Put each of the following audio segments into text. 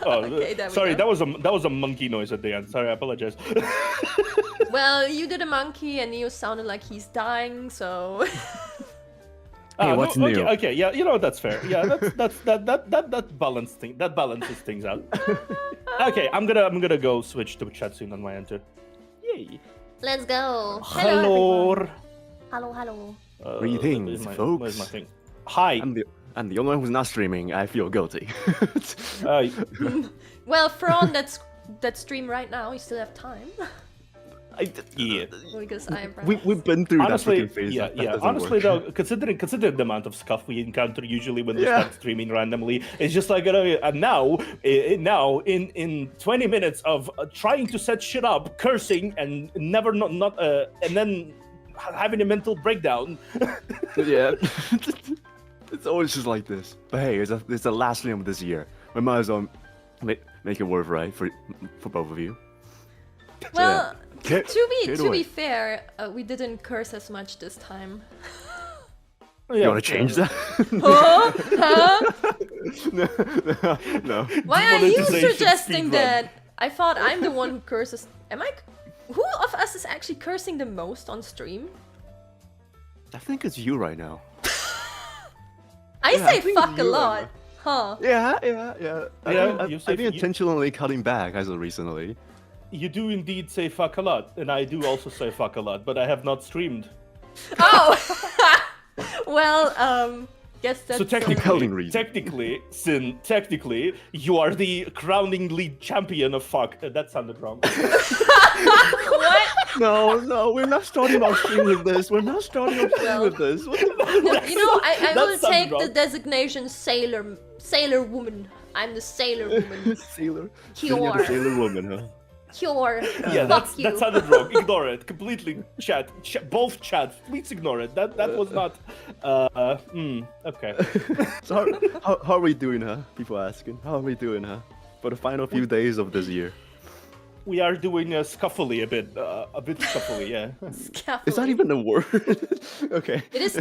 Okay, sorry, that was a monkey noise at the end. Sorry, I apologize. Well, you did a monkey, and Nious sounded like he's dying, so. Hey, what's new? Okay, yeah, you know that's fair. Yeah, that balances things out. Okay, I'm gonna go switch to chat soon on my end too. Yay! Let's go. Hello. Hello. Greetings, folks. Where's my thing? Hi. I'm the only one who's not streaming. I feel guilty. Well, Fron, that stream right now. You still have time. Yeah. Because I am. We've been through honestly, that phase. Yeah. Honestly, though, considering the amount of scuff we encounter usually when we start streaming randomly, it's just like and now in 20 minutes of trying to set shit up, cursing, and never and then having a mental breakdown. Yeah. It's always just like this. But hey, it's the last stream of this year. We might as well make it worth right for both of you. Well. So, to be fair, we didn't curse as much this time. You want to change that? Huh? No. Why are you suggesting that? I thought I'm the one who curses. Am I? Who of us is actually cursing the most on stream? I think it's you right now. I say fuck a lot, huh? Yeah. I've been intentionally cutting back as of recently. You do indeed say fuck a lot, and I do also say fuck a lot, but I have not streamed. Oh! Well, guess that's... So reason. technically, you are the crowning league champion of fuck. That sounded wrong. What? No, we're not starting our stream with this. We're not starting our stream with this. What the You know, I will take the designation sailor woman. I'm the sailor woman. Sailor woman, huh? Cure. Yeah, that sounded wrong. Ignore it completely. Both chat. Please ignore it. That was not. Okay. So how are we doing, huh? People asking. How are we doing, huh? For the final few days of this year. We are doing scuffly a bit scuffly, yeah. Scuffly. Is that even a word? Okay. It is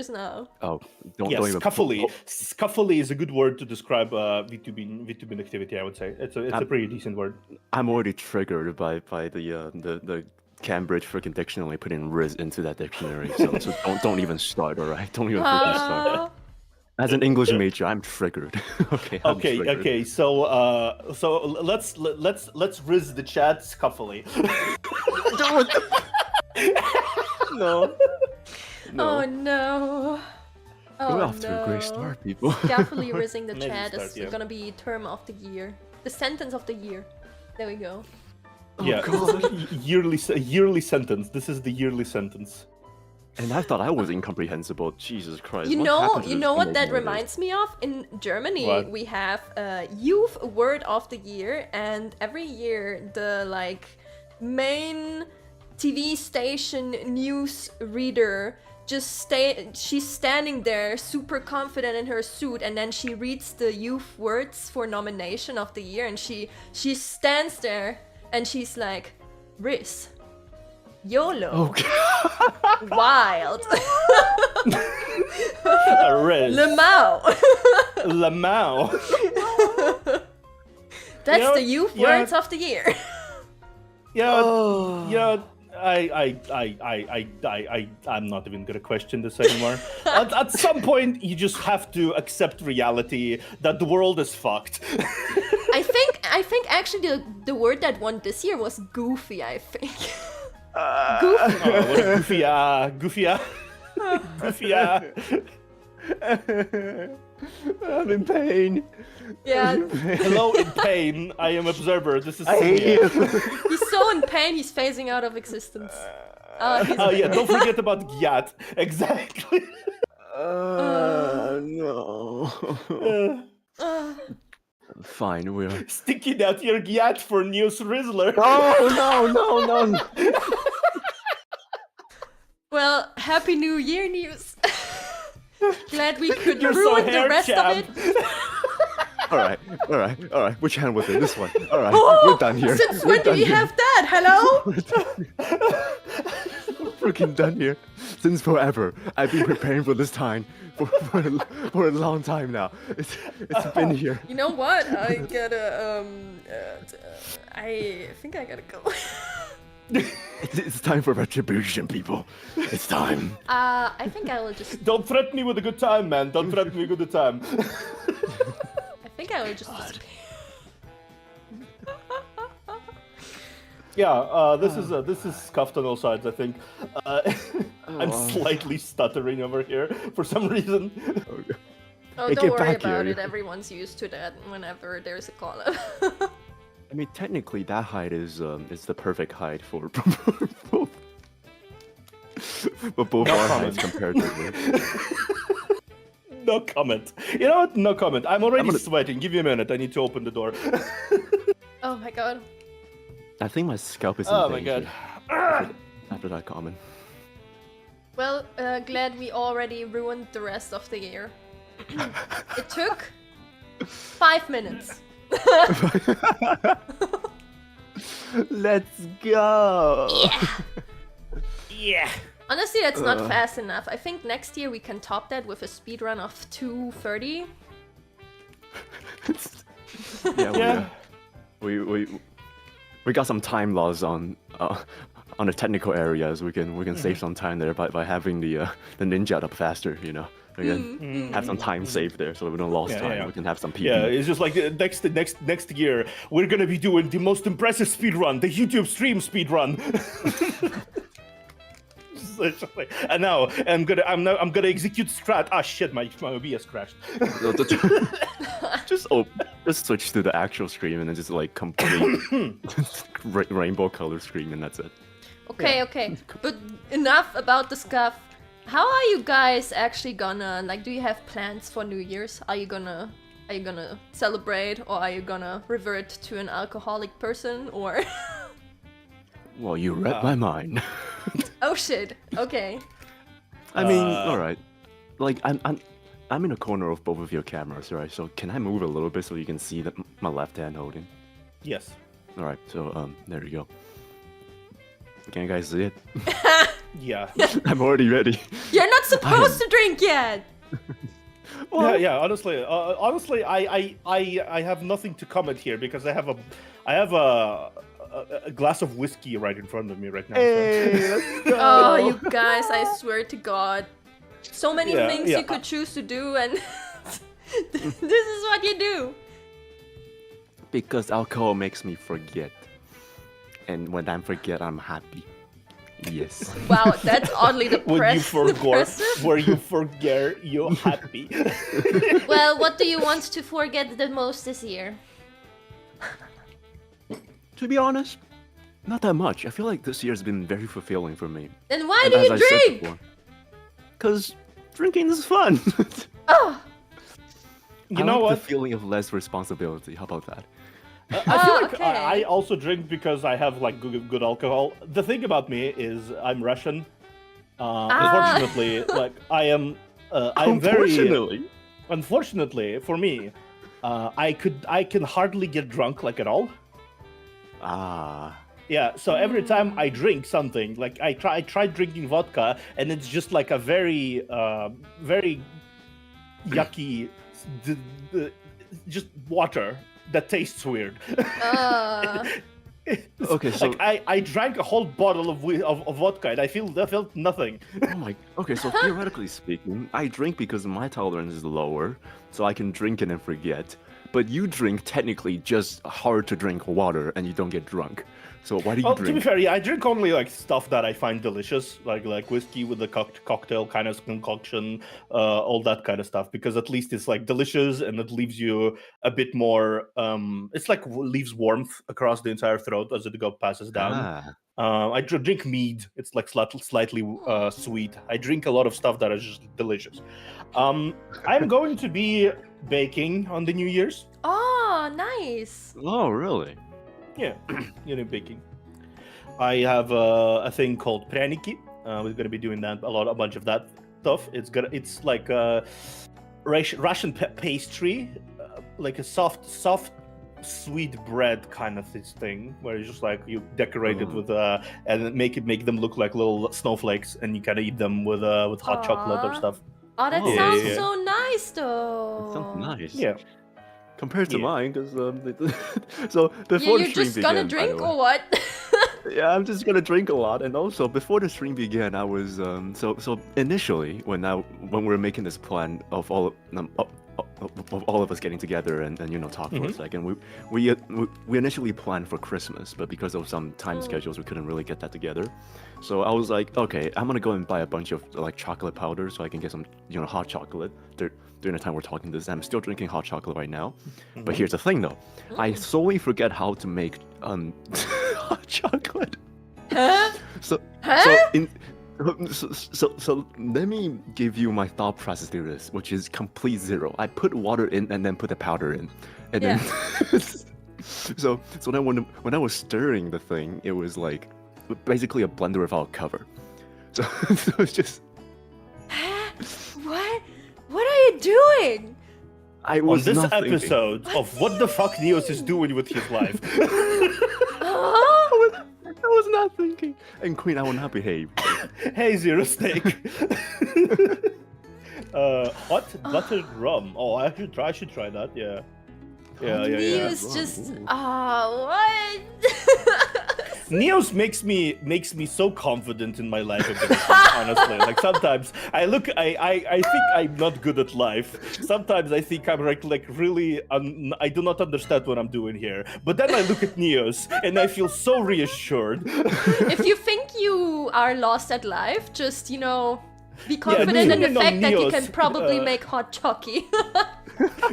now. Oh, don't yes, even. scuffly. Scuffly is a good word to describe VTubing activity. I would say it's a pretty decent word. I'm already triggered by the Cambridge freaking dictionary putting Riz into that dictionary. So don't even start. All right, don't even freaking start. As an English major, I'm triggered. Okay. Okay. So let's Riz the chat scuffly. No. Oh no. We're off to a great start, people. Definitely rizzing the chat is yeah. gonna be term of the year. The sentence of the year. There we go. Yeah, yearly sentence. This is the yearly sentence. And I thought I was incomprehensible. Jesus Christ. You know what that reminds me of? In Germany, we have Youth Word of the Year, and every year the main TV station news reader she's standing there super confident in her suit, and then she reads the youth words for nomination of the year, and she stands there and she's like, Riz, YOLO, Wild, Riz, Lamau. That's the youth words of the year. Yeah. I'm not even gonna question this anymore. At some point, you just have to accept reality that the world is fucked. I think actually the word that won this year was goofy. I think. Goofy. Goofy. I'm in pain. Yeah. Hello, in pain. I am observer. This is. I hate you. He's so in pain. He's phasing out of existence. Yeah. Don't forget about Gyat. Exactly. No. Fine, we're sticking out your Gyat for Nious Rizzler. No. Well, happy New Year, Nious. Glad we could ruin the rest of it. All right. Which hand was it? This one. All right, we're done here. Since when do you have that? Hello? freaking done here since forever. I've been preparing for this time for a long time now. It's been here. You know what? I gotta I think I gotta go. It's time for retribution, people. It's time. I think I will just. Don't threaten me with a good time, man. Don't threaten me with a good time. I think I will just. Yeah, this is scuffed on all sides. I think. I'm slightly stuttering over here for some reason. Oh, don't worry about it. Everyone's used to that whenever there's a call-up. I mean, technically, that height is the perfect height for both. But both our heights comparatively. No comment. You know what? No comment. I'm already sweating. Give me a minute. I need to open the door. Oh my god. I think my scalp is in danger. My god. After that comment. Well, glad we already ruined the rest of the year. It took 5 minutes. Let's go. Yeah. Honestly, that's not fast enough. I think next year we can top that with a speedrun of 2:30. Yeah. We got some time loss on the technical areas. We can save some time there by having the ninja up faster. You know. Again, have some time saved there so we don't lose time. Yeah. We can have some people. Yeah, it's just like next year we're gonna be doing the most impressive speedrun, the YouTube stream speedrun. And now I'm gonna execute strat. Ah shit, my OBS crashed. Just switch to the actual stream and then just like complete rainbow color screen and that's it. Okay, but enough about the scuff. How are you guys actually gonna, like, do you have plans for New Year's? Are you gonna celebrate, or are you gonna revert to an alcoholic person, or? Well, you read my mind. Oh shit. Okay. I mean, all right. Like I'm in a corner of both of your cameras, right? So can I move a little bit so you can see my left hand holding? Yes. All right. So there you go. Can you guys see it? Yeah. I'm already ready. You're not supposed to drink yet. Well, yeah. Honestly, I have nothing to comment here because I have a glass of whiskey right in front of me right now. Hey, let's go. Oh, you guys! I swear to God, so many things you could choose to do, and this is what you do. Because alcohol makes me forget, and when I forget, I'm happy. Yes. Wow, that's oddly depressive. Where you forget, you're happy. Well, what do you want to forget the most this year? To be honest, not that much. I feel like this year has been very fulfilling for me. Then why do you drink? Because drinking is fun. Oh. You know what? The feeling of less responsibility. How about that? I feel like I also drink because I have like good alcohol. The thing about me is I'm Russian. Unfortunately, like I am very. Unfortunately for me, I can hardly get drunk like at all. Yeah, so every time I drink something, like I tried drinking vodka, and it's just like a very yucky, just water that tastes weird. Okay, so like I drank a whole bottle of vodka, and I felt nothing. Oh my. Okay, so theoretically speaking, I drink because my tolerance is lower, so I can drink it and forget. But you drink technically just hard to drink water, and you don't get drunk. So why do you drink? To be fair, yeah, I drink only like stuff that I find delicious, like whiskey with the cocktail kind of concoction, all that kind of stuff, because at least it's like delicious and it leaves you a bit more. It's like leaves warmth across the entire throat as it passes down. I drink mead. It's like slightly sweet. I drink a lot of stuff that is just delicious. I'm going to be baking on the New Year's. Oh, nice. Oh, really? Yeah, baking. I have a thing called prяники. We're gonna be doing that a bunch of that stuff. It's like a Russian pastry, like a soft sweet bread kind of thing, where it's just like you decorate it with and make them look like little snowflakes, and you kind of eat them with hot chocolate or stuff. Oh, that Oh. sounds Yeah. so nice, though. That sounds nice. Yeah. Compared to Yeah. mine, because so Yeah, before the you're stream just began, gonna by drink the way- or what? Yeah, I'm just gonna drink a lot, and also before the stream began, I was so initially when we were making this plan of all of us getting together and talk for a second, we initially planned for Christmas, but because of some time schedules, we couldn't really get that together. So I was like, okay, I'm gonna go and buy a bunch of like chocolate powder so I can get some hot chocolate during the time we're talking this. I'm still drinking hot chocolate right now, but here's the thing though, I solely forget how to make hot chocolate. Huh? So let me give you my thought process to this, which is complete zero. I put water in and then put the powder in, and then so then when I was stirring the thing, it was like basically a blender without a cover. So it's just What are you doing? I On was this not thinking. episode of What the Fuck Nious is doing with his life. I was not thinking. And Queen, I will not behave. Hey, Zero Steak. Hot buttered rum. Oh, I should try that. Yeah. Yeah. Nious just what? Nious makes me so confident in my life ability, honestly. Like sometimes I think I'm not good at life. Sometimes I think I'm like really I do not understand what I'm doing here. But then I look at Nious and I feel so reassured. If you think you are lost at life, just be confident in the no, fact that you Nious, can probably make hot chocky.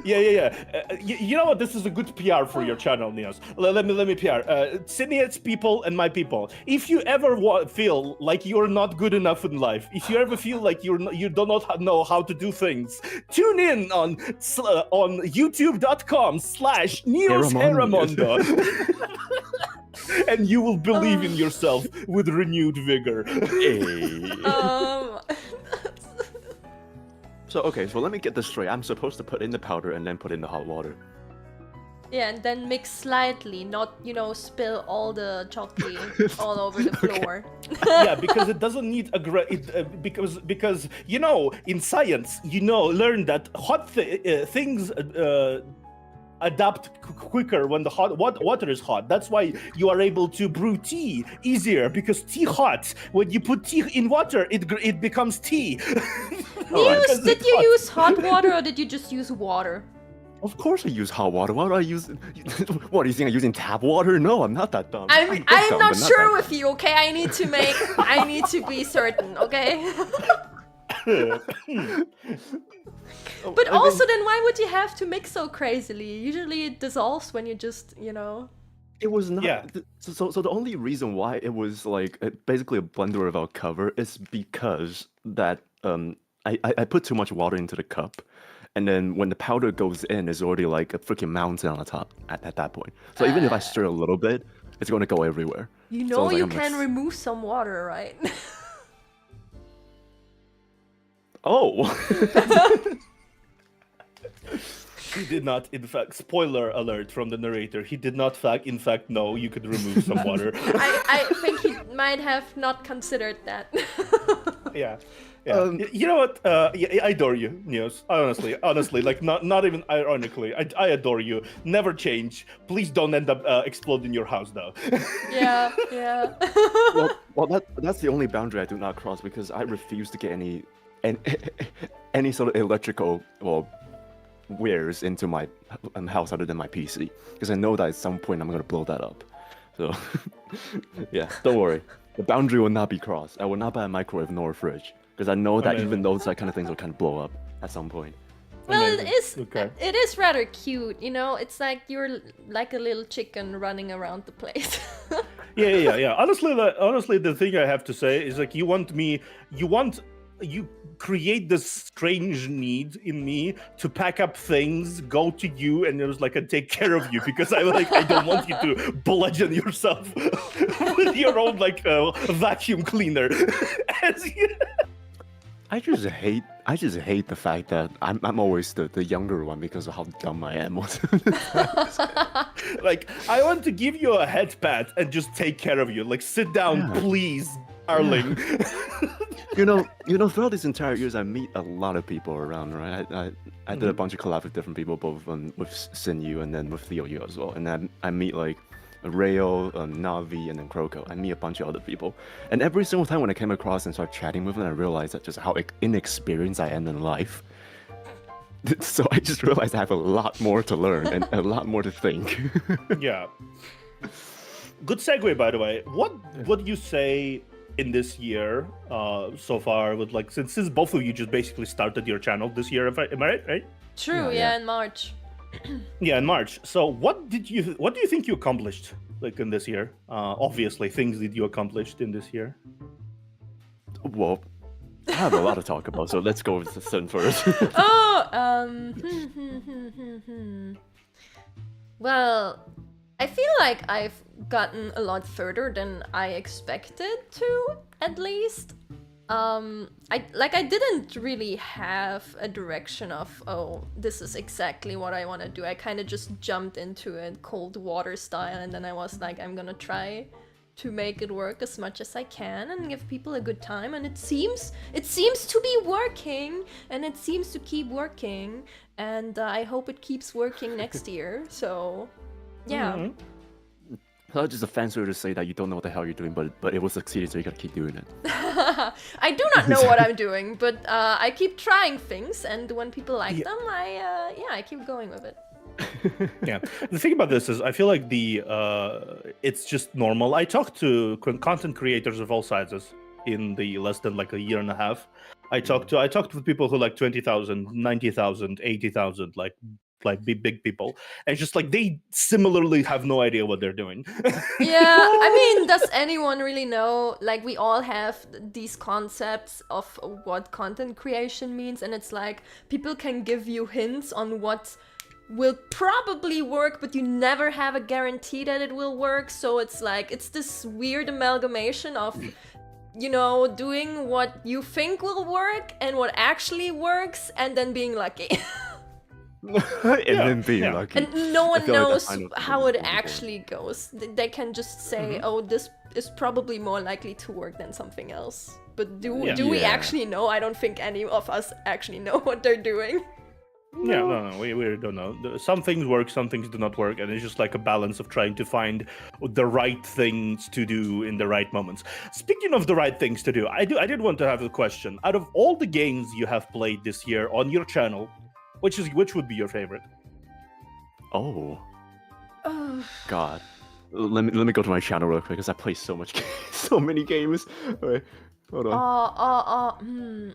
Yeah. You know what? This is a good PR for your channel, Nious. Let me PR. Cinnia's people and my people. If you ever feel like you're not good enough in life, if you ever feel like you do not know how to do things, tune in on youtube.com/Nious Heiramond. And you will believe in yourself with renewed vigor. Hey. So so let me get this straight. I'm supposed to put in the powder and then put in the hot water. Yeah, and then mix slightly, not spill all the chocolate all over the floor. Yeah, because it doesn't need because in science learn that hot things adapt quicker when the water is hot. That's why you are able to brew tea easier, because tea hot. When you put tea in water, it becomes tea. Nious, did you use hot water or did you just use water? Of course I use hot water. Why do I use... What, do you think I'm using tap water? No, I'm not that dumb. I'm not sure with you, okay? I need to be certain, okay? But also then why would you have to mix so crazily? Usually it dissolves when you just, It was not... Yeah. So the only reason why it was like basically a blender without cover is because that I put too much water into the cup. And then when the powder goes in, it's already like a freaking mountain on the top at that point. So even if I stir a little bit, it's going to go everywhere. You So know it's like you I'm can like, remove some water, right? Oh! He did not, in fact, spoiler alert from the narrator, he did not in fact know you could remove some water. I think he might have not considered that. Yeah. You know what? I adore you, Nious. Honestly, like not even ironically. I adore you. Never change. Please don't end up exploding your house, though. Yeah. well, that's the only boundary I do not cross, because I refuse to get any sort of electrical wares into my house other than my PC, because I know that at some point I'm gonna blow that up. So yeah, don't worry. The boundary will not be crossed. I will not buy a microwave nor a fridge, because I know that even those kind of things will kind of blow up at some point. Well, Amazing. it is rather cute, It's like you're like a little chicken running around the place. Yeah. Honestly, the thing I have to say is like you create this strange need in me to pack up things, go to you, and it was like, I take care of you, because I don't want you to bludgeon yourself with your own vacuum cleaner. I just hate I just hate the fact that I'm always the younger one because of how dumb I am. Like, I want to give you a head pat and just take care of you. Like, sit down, please, darling. You know, throughout these entire years, I meet a lot of people around, right? I did a bunch of collabs with different people, both with Cinnia and then with Theo as well. And I meet like Rayo, Navi, and then Croco. I meet a bunch of other people. And every single time when I came across and started chatting with them, I realized that just how inexperienced I am in life. So I just realized I have a lot more to learn and a lot more to think. Yeah. Good segue, by the way. What would you say in this year so far? With like, since both of you just basically started your channel this year, am I right? Right? True. Yeah, in March. Yeah, in March. So what do you think you accomplished like in this year? Obviously, things that you accomplished in this year. Well, I have a lot to talk about, so let's go with the Sin first. Well, I feel like I've gotten a lot further than I expected to, at least. I didn't really have a direction of, oh, this is exactly what I want to do. I kind of just jumped into it cold water style, and then I was like, I'm gonna try to make it work as much as I can and give people a good time, and it seems to be working, and it seems to keep working, and I hope it keeps working next year. So yeah. Mm-hmm. That's just a fancy way to say that you don't know what the hell you're doing, but it will succeed, so you gotta keep doing it. I do not know what I'm doing, but I keep trying things, and when people like them, I keep going with it. Yeah, the thing about this is I feel like it's just normal. I talked to content creators of all sizes in the less than like a year and a half. I talked with people who like 20,000, 90,000, 80,000, like big people, and just like they similarly have no idea what they're doing. Yeah, I mean, does anyone really know? Like, we all have these concepts of what content creation means, and it's like people can give you hints on what will probably work, but you never have a guarantee that it will work. So it's like, it's this weird amalgamation of, you know, doing what you think will work and what actually works, and then being lucky. Then being lucky. And no one knows like how it actually goes. They can just say, oh, this is probably more likely to work than something else. But do we actually know? I don't think any of us actually know what they're doing. Yeah, no, we don't know. Some things work, some things do not work, and it's just like a balance of trying to find the right things to do in the right moments. Speaking of the right things to do, I did want to have a question. Out of all the games you have played this year on your channel, which would be your favorite? Oh. God. Let me go to my channel real quick because I play so many games. Wait, hold on.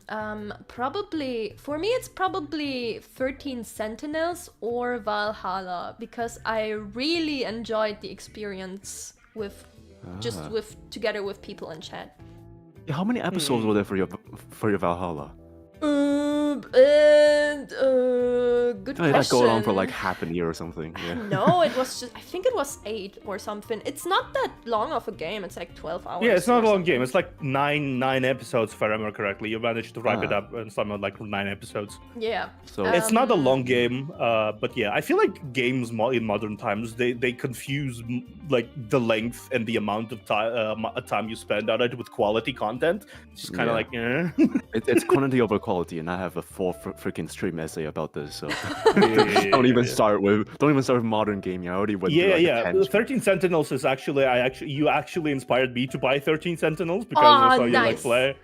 Probably for me it's probably 13 Sentinels or Valhalla, because I really enjoyed the experience with together with people in chat. How many episodes were there for your Valhalla? Good question. That go on for like half a year or something. Yeah. No, it was just, I think it was 8 or something. It's not that long of a game. It's like 12 hours. Yeah, it's not a long game. It's like nine episodes, if I remember correctly. You managed to wrap it up in some like 9 episodes. Yeah. So it's not a long game, but yeah, I feel like games in modern times they confuse like the length and the amount of time you spend on it with quality content. It's just kind of like, it's quantity over quality, and I have a 4 freaking stream essay about this. So don't even start with modern gaming. I already went through like 13 Sentinels is you actually inspired me to buy 13 Sentinels because I saw you like play.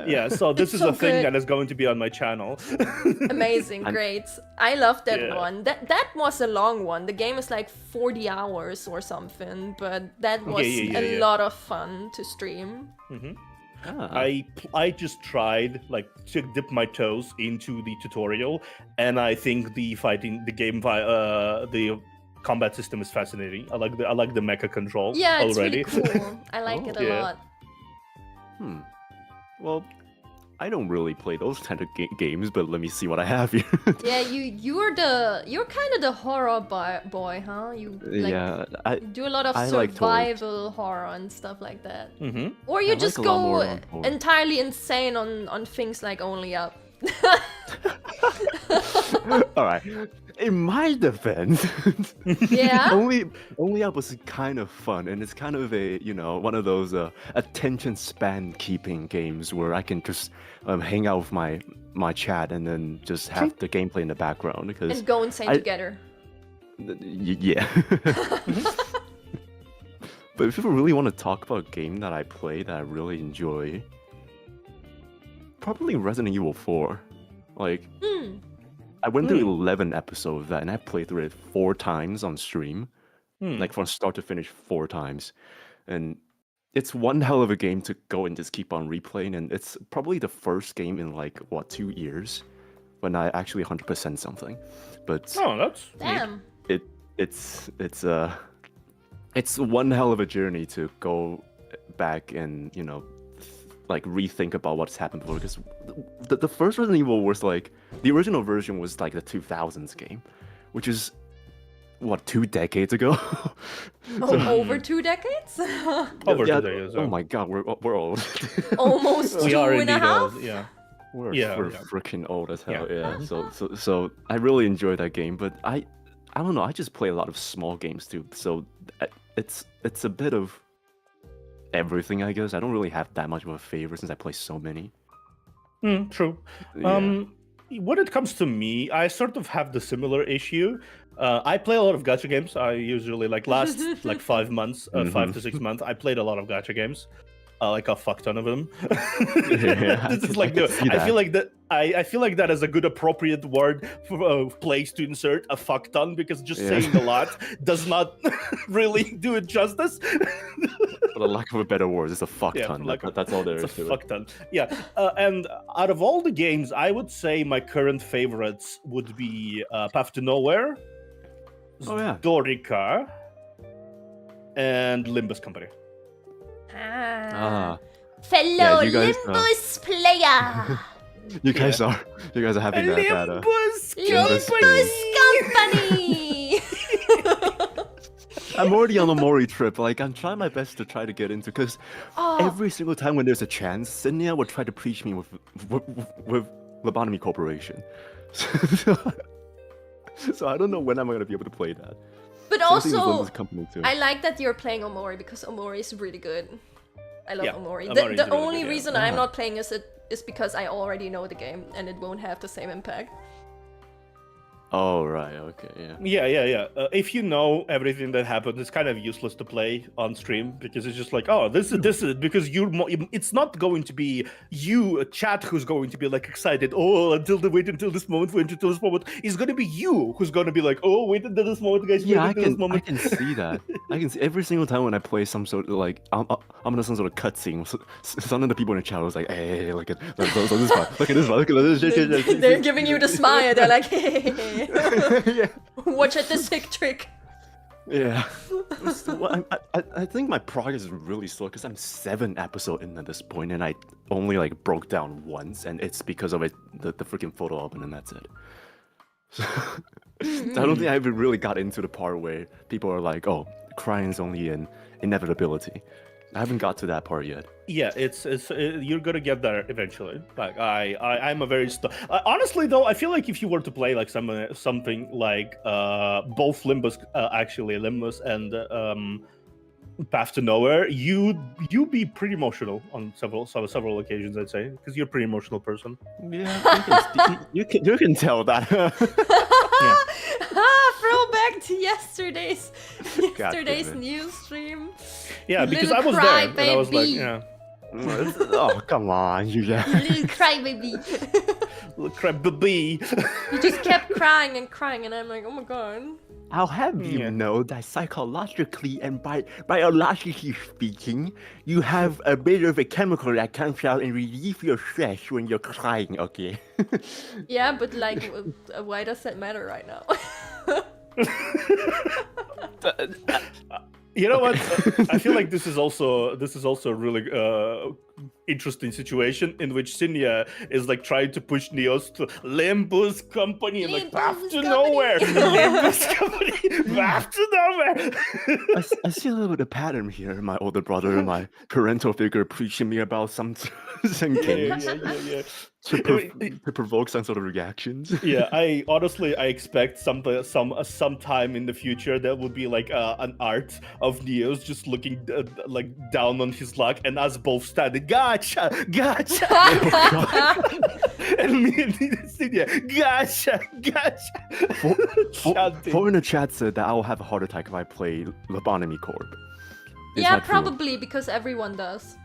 Yeah, so this is a thing that is going to be on my channel. Amazing, great. I love that one. That was a long one. The game is like 40 hours or something, but that was a lot of fun to stream. I just tried like to dip my toes into the tutorial, and I think the combat system is fascinating. I like the mecha control already. Yeah, it's really cool. I like it a lot. Well, I don't really play those kind of games, but let me see what I have here. Yeah, you're kind of the horror boy, huh? You do a lot of survival horror and stuff like that. Or you just go entirely insane on things like Only Up. All right. In my defense, Yeah. only up was kind of fun, and it's kind of a one of those attention span keeping games where I can just hang out with my chat and then just have the gameplay in the background because And go insane together. Yeah. But if you really want to talk about a game that I play that I really enjoy, probably Resident Evil 4. Like, I went through 11 episodes of that, and I played through it 4 times on stream. Like, from start to finish 4 times. And it's one hell of a game to go and just keep on replaying, and it's probably the first game in, like, 2 years when I actually 100% something. But that's Damn. It's one hell of a journey to go back and, like rethink about what's happened before. Because the first Resident Evil was like, the original version was like the 2000s game, which is, 2 decades ago? Over 2 decades? Over 2 decades. Oh my god, we're old. Almost We 2 are and a indeed half? old, yeah. We're Yeah. freaking old as hell. Yeah. So I really enjoy that game, but I don't know. I just play a lot of small games too. So it's a bit of everything, I guess. I don't really have that much of a favorite since I play so many. True. Yeah. When it comes to me, I sort of have the similar issue. I play a lot of gacha games. I usually last 5 months, 5 to 6 months. I played a lot of gacha games. Like a fuck ton of them. This is like I feel like that. I feel like that is a good appropriate word for place to insert a fuck ton, because just saying a lot does not really do it justice. For the lack of a better word, it's a fuck ton. That's all there is It's a to fuck it. ton. Yeah. And out of all the games, I would say my current favorites would be Path to Nowhere, Oh yeah. Dorica, and Limbus Company. Fellow you guys, Limbus player! You guys are having that. Limbus Company! I'm already on a Mori trip. Like, I'm trying my best to try to get into, because every single time when there's a chance, Cinnia would try to preach me with Lobotomy Corporation. So I don't know when I'm gonna be able to play that. But Same thing with also, Limbus Company too. I like that you're playing Omori, because Omori is really good. I love Omori. Omori is The really only good, yeah. reason I'm not playing is because I already know the game and it won't have the same impact. Oh right, okay, yeah. Yeah. If you know everything that happened, it's kind of useless to play on stream, because it's just like, oh, this is because it's not going to be you, a chat, who's going to be like excited. Oh, wait until this moment. It's going to be you who's going to be like, oh, wait until this moment, guys. Yeah, wait until this moment. I can see that. I can see every single time when I play some sort of like I'm in some sort of cutscene. Some of the people in the chat was like, "Hey, look at this one, look at this one, look at this." They're giving you the smile. They're like, hey. Yeah. Watch at the sick trick. Yeah. I think my progress is really slow because I'm 7 episodes in at this point, and I only like broke down once, and it's because of the freaking photo album, and that's it. So, I don't think I ever really got into the part where people are like, "Oh, crying is only an inevitability." I haven't got to that part yet. Yeah, it's you're gonna get there eventually. Like I'm a very honestly though, I feel like if you were to play like something like both Limbus and Path to Nowhere, you'd be pretty emotional on several occasions, I'd say, because you're a pretty emotional person. Yeah, you can tell that. Throwback to yesterday's news stream. Yeah, because Little I was cry, there, and I was like, baby. yeah. Oh, come on, you guys. Little crybaby. Little crybaby. You just kept crying, and I'm like, oh my god. I'll have you know that psychologically and biologically speaking, you have a bit of a chemical that comes out and relieves your stress when you're crying, okay? Yeah, but like, why does that matter right now? You know what? I feel like this is also a really interesting situation in which Cinnia is like trying to push Nious to Limbus Company and like Path to Nowhere. Limbus Company, Path to Nowhere. I see a little bit of pattern here. My older brother and my parental figure preaching me about some games. Yeah. to provoke some sort of reactions. Yeah, I expect some time in the future there will be like an art of Nious just looking like down on his luck, and us both standing, gotcha, gotcha, and me and Cinnia, gotcha, gotcha. For in the chat said that I will have a heart attack if I play Lobotomy Corp. Yeah, probably because everyone does.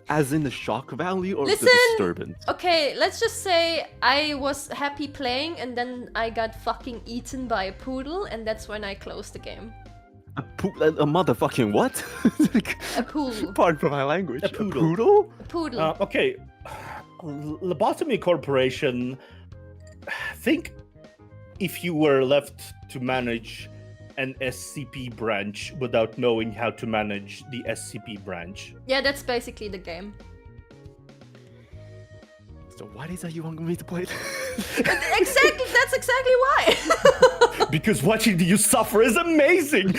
As in the shock value or Listen, the disturbance? Okay, let's just say I was happy playing and then I got fucking eaten by a poodle, and that's when I closed the game. A motherfucking what? A poodle. Pardon for my language. A poodle. Poodle? A poodle. Okay, Lobotomy Corporation, think if you were left to manage an SCP branch without knowing how to manage the SCP branch. Yeah, that's basically the game. So why is that you want me to play it? Exactly, that's exactly why. Because watching you suffer is amazing.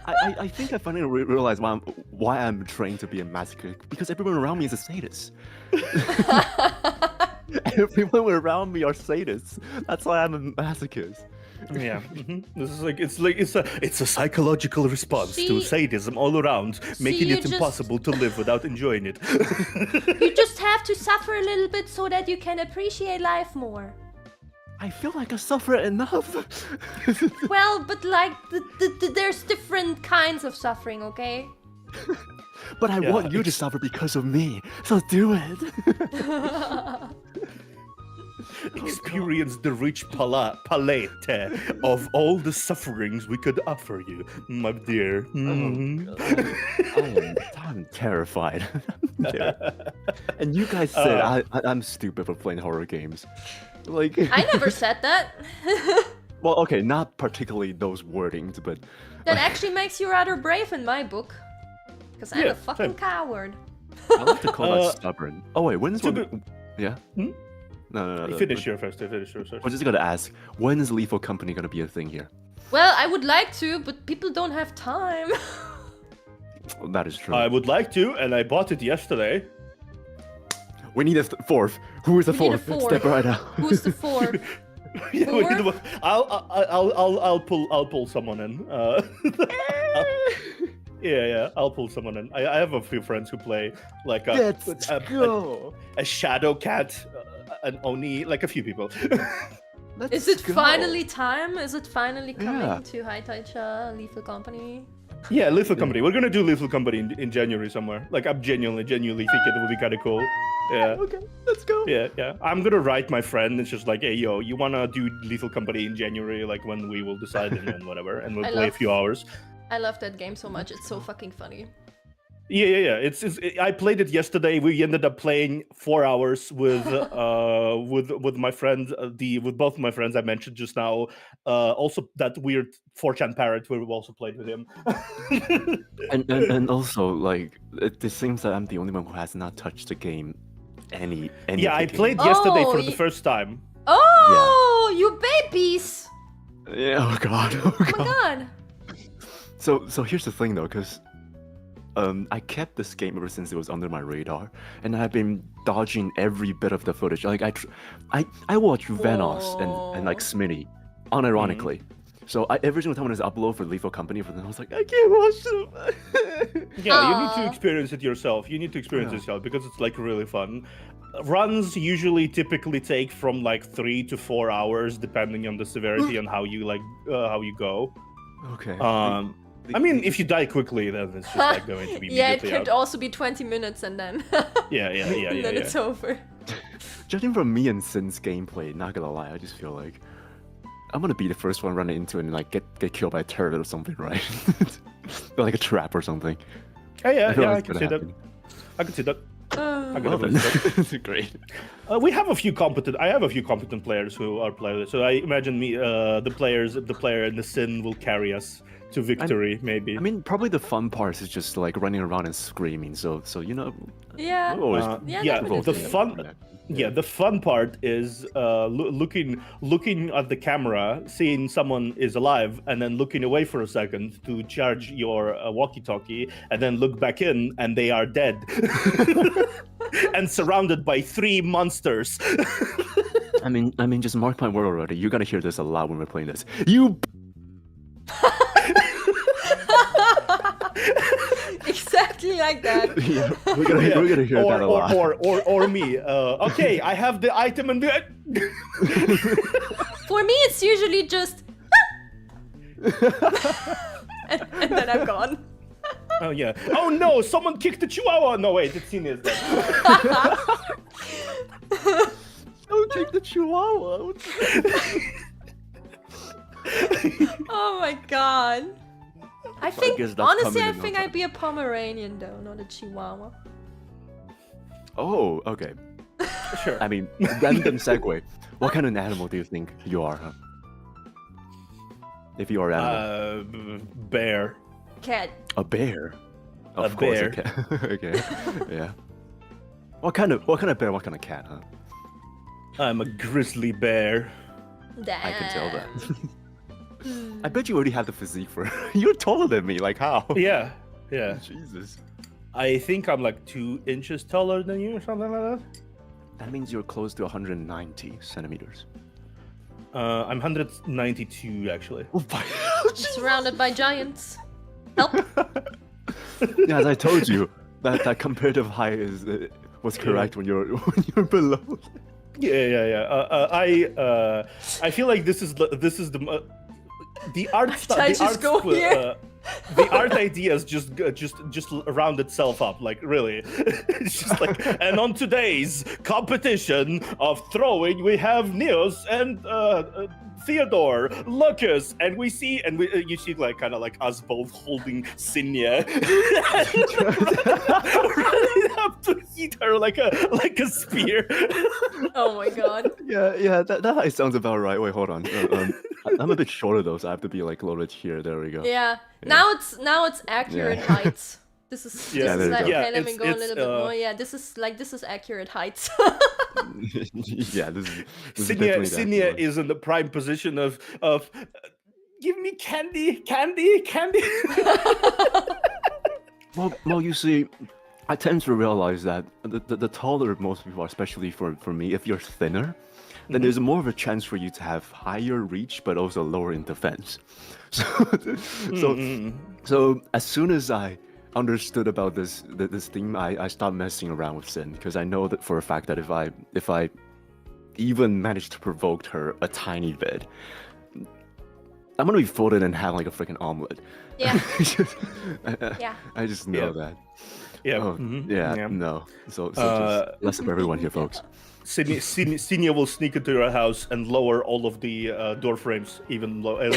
I think I finally realized why I'm trained to be a masochist, because everyone around me is a sadist. Everyone around me are sadists. That's why I'm a masochist. Yeah, this is it's a psychological response to sadism all around, making it impossible to live without enjoying it. You just have to suffer a little bit so that you can appreciate life more. I feel like I suffer enough. Well, but like there's different kinds of suffering, okay? But I want you to suffer because of me, so do it. Experience the rich palette of all the sufferings we could offer you, my dear. I'm terrified. And you guys said I'm stupid for playing horror games. Like I never said that. Well, okay, not particularly those wordings, but that actually makes you rather brave in my book. Because I'm a fucking coward. I like to call that stubborn. Oh wait, when's one? Yeah. No. Finish your first. I'm just gonna ask, when is Lethal Company gonna be a thing here? Well, I would like to, but people don't have time. Well, that is true. I would like to, and I bought it yesterday. We need a fourth. Who is the fourth? Step right out. Who's the fourth? Yeah, I'll pull someone in. Yeah, I'll pull someone in. I have a few friends who play like a shadow cat, an oni, like a few people. Is it finally time? Is it finally coming to HighTideSha, Lethal Company? Yeah, Lethal Company. We're gonna do Lethal Company in January somewhere. Like, I'm genuinely think it would be kind of cool. Yeah. Okay, let's go. Yeah. I'm gonna write my friend. It's just like, hey, yo, you wanna do Lethal Company in January? Like when we will decide and whatever, and we'll play a few hours. I love that game so much. It's so fucking funny. Yeah. I played it yesterday. We ended up playing 4 hours with my friend, with both of my friends I mentioned just now. Also, that weird 4chan parrot where we also played with him. and also, like, it seems that I'm the only one who has not touched the game. Yeah, I played yesterday for the first time. Oh, you babies! Yeah. Oh god. Oh my god. So here's the thing though, because I kept this game ever since it was under my radar, and I've been dodging every bit of the footage. Like I watch Venos and like Smitty, unironically. So every single time when there's an upload for Lethal Company, I was like, I can't watch them. Yeah, you need to experience it yourself. You need to experience it yourself because it's like really fun. Runs typically take from like 3 to 4 hours, depending on the severity and how you go. Okay. I mean, if you die quickly, then it's just like going to be yeah, it could also be 20 minutes and then yeah. And then it's over. Judging from me and Sin's gameplay, not gonna lie, I just feel like I'm gonna be the first one running into it and like get killed by a turret or something, right? Or like a trap or something. Yeah, I can see that. I can see that. Great. I have a few competent players who are players. So I imagine the player and the Sin will carry us to victory, maybe. I mean, probably the fun part is just like running around and screaming. So you know. Yeah. The fun part is looking at the camera, seeing someone is alive, and then looking away for a second to charge your walkie-talkie, and then look back in, and they are dead, and surrounded by 3 monsters. I mean, just mark my word already. You're gonna hear this a lot when we're playing this. You. Exactly like that. Yeah, we're gonna hear that a lot. Or me. Okay, I have the item and the. For me, it's usually just. and then I'm gone. Oh yeah. Oh no! Someone kicked the chihuahua. No wait, it's Cinnia's dead. Don't kick the chihuahua. Oh my god. Honestly, I think I'd be a Pomeranian though, not a Chihuahua. Oh, okay. Sure. I mean, random segue. What kind of animal do you think you are, huh? If you are an animal. Bear. Cat. A bear? Of A course, bear. a cat. Okay, yeah. What kind of bear, what kind of cat, huh? I'm a grizzly bear. Damn. I can tell that. I bet you already have the physique for it. You're taller than me, like how? Yeah. Jesus. I think I'm like 2 inches taller than you or something like that. That means you're close to 190 centimeters. I'm 192 actually. Oh, Surrounded by giants. Help. Yeah, as I told you, that comparative height was correct when you're below. Yeah. I feel like this is the art. The art ideas just round itself up. Like really, it's just like. And on today's competition of throwing, we have Nious and Theodore, Lucas, and you see like kind of like us both holding Cinnia, running up to hit her like a spear. Oh my god. Yeah, that sounds about right. Wait, hold on. I'm a bit shorter though, so I have to be like loaded here. There we go. Yeah. Now it's accurate heights. This is like okay, let me go a little bit more. Yeah, this is accurate heights. Yeah, this is Cinnia is in the prime position of give me candy. Well, you see, I tend to realize that the taller most people are, especially for me, if you're thinner, then there's more of a chance for you to have higher reach, but also lower in defense. So as soon as I understood about this theme, I stopped messing around with Sin, because I know that for a fact that if I even managed to provoke her a tiny bit, I'm gonna be folded and have like a freaking omelet. Yeah. Yeah. I just know that. Yeah. Oh, yeah. No. So just lesson for everyone here, folks. Cinnia will sneak into your house and lower all of the door frames even lower.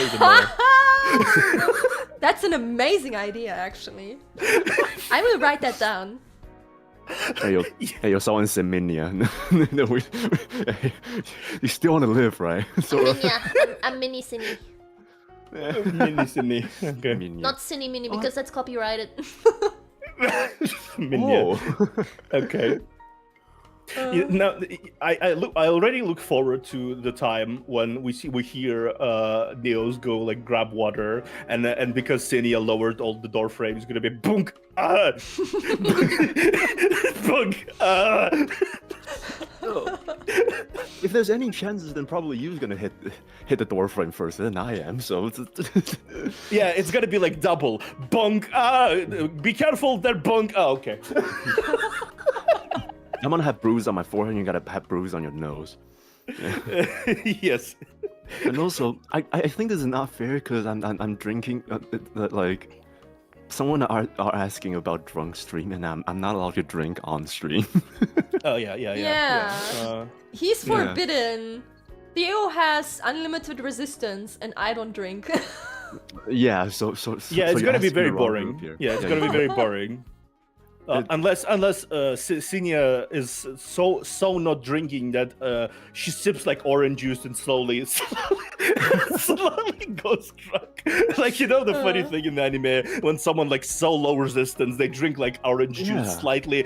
That's an amazing idea, actually. I will write that down. Hey, yo, someone said Minya. You still want to live, right? I'm Mini Cinny. Mini Cinny. Okay. Minya. Not Cinny Mini, because that's copyrighted. Minya. Okay. Now, I already look forward to the time when we hear Nious go like grab water, and because Cinnia lowered all the door frames, it's gonna be bunk, bunk. If there's any chances, then probably you're gonna hit the door frame first, than I am. So yeah, it's gonna be like double bunk. Be careful, they're bunk. Oh, okay. I'm gonna have bruise on my forehead, and you gotta have bruise on your nose. Yeah. Yes. And also, I think this is not fair, because I'm drinking. Like, someone are asking about drunk stream, and I'm not allowed to drink on stream. Oh yeah. He's forbidden. Theo has unlimited resistance, and I don't drink. Yeah. So yeah, it's gonna be very boring. Here. Yeah, it's gonna be very boring. Unless Cinnia is so not drinking that she sips like orange juice and slowly slowly goes drunk. Like, you know the funny thing in anime, when someone like so low resistance, they drink like orange juice, slightly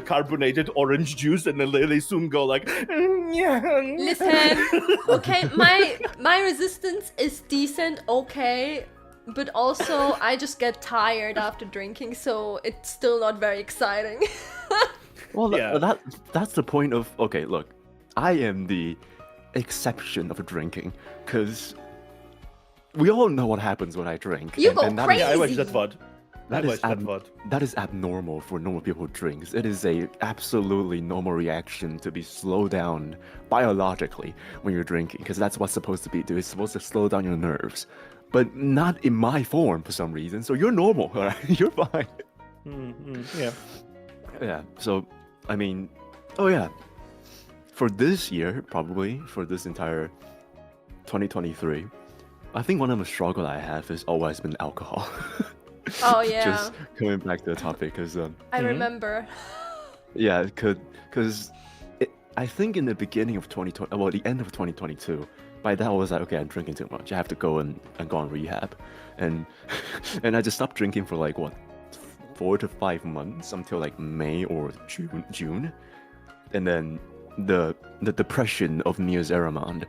carbonated orange juice, and then they soon go like, Listen, okay, my resistance is decent, okay, but also I just get tired after drinking, so it's still not very exciting. Well, that's the point of, okay, look, I am the exception of drinking, because we all know what happens when I drink. You go crazy! I watch that VOD. That is abnormal for normal people who drinks. It is a absolutely normal reaction to be slowed down biologically when you're drinking, because that's what's supposed to be do. It's supposed to slow down your nerves, but not in my form for some reason. So you're normal, all right? You're fine. Yeah. Yeah. So, I mean, oh yeah. For this year, probably for this entire 2023, I think one of the struggle I have has always been alcohol. Oh yeah. Just coming back to the topic, because I remember. Yeah, because I think in the beginning of 2020, well, the end of 2022, by that I was like, okay, I'm drinking too much. I have to go and go on rehab, and I just stopped drinking for like what, 4 to 5 months until like May or June, and then the depression of Nious Heiramond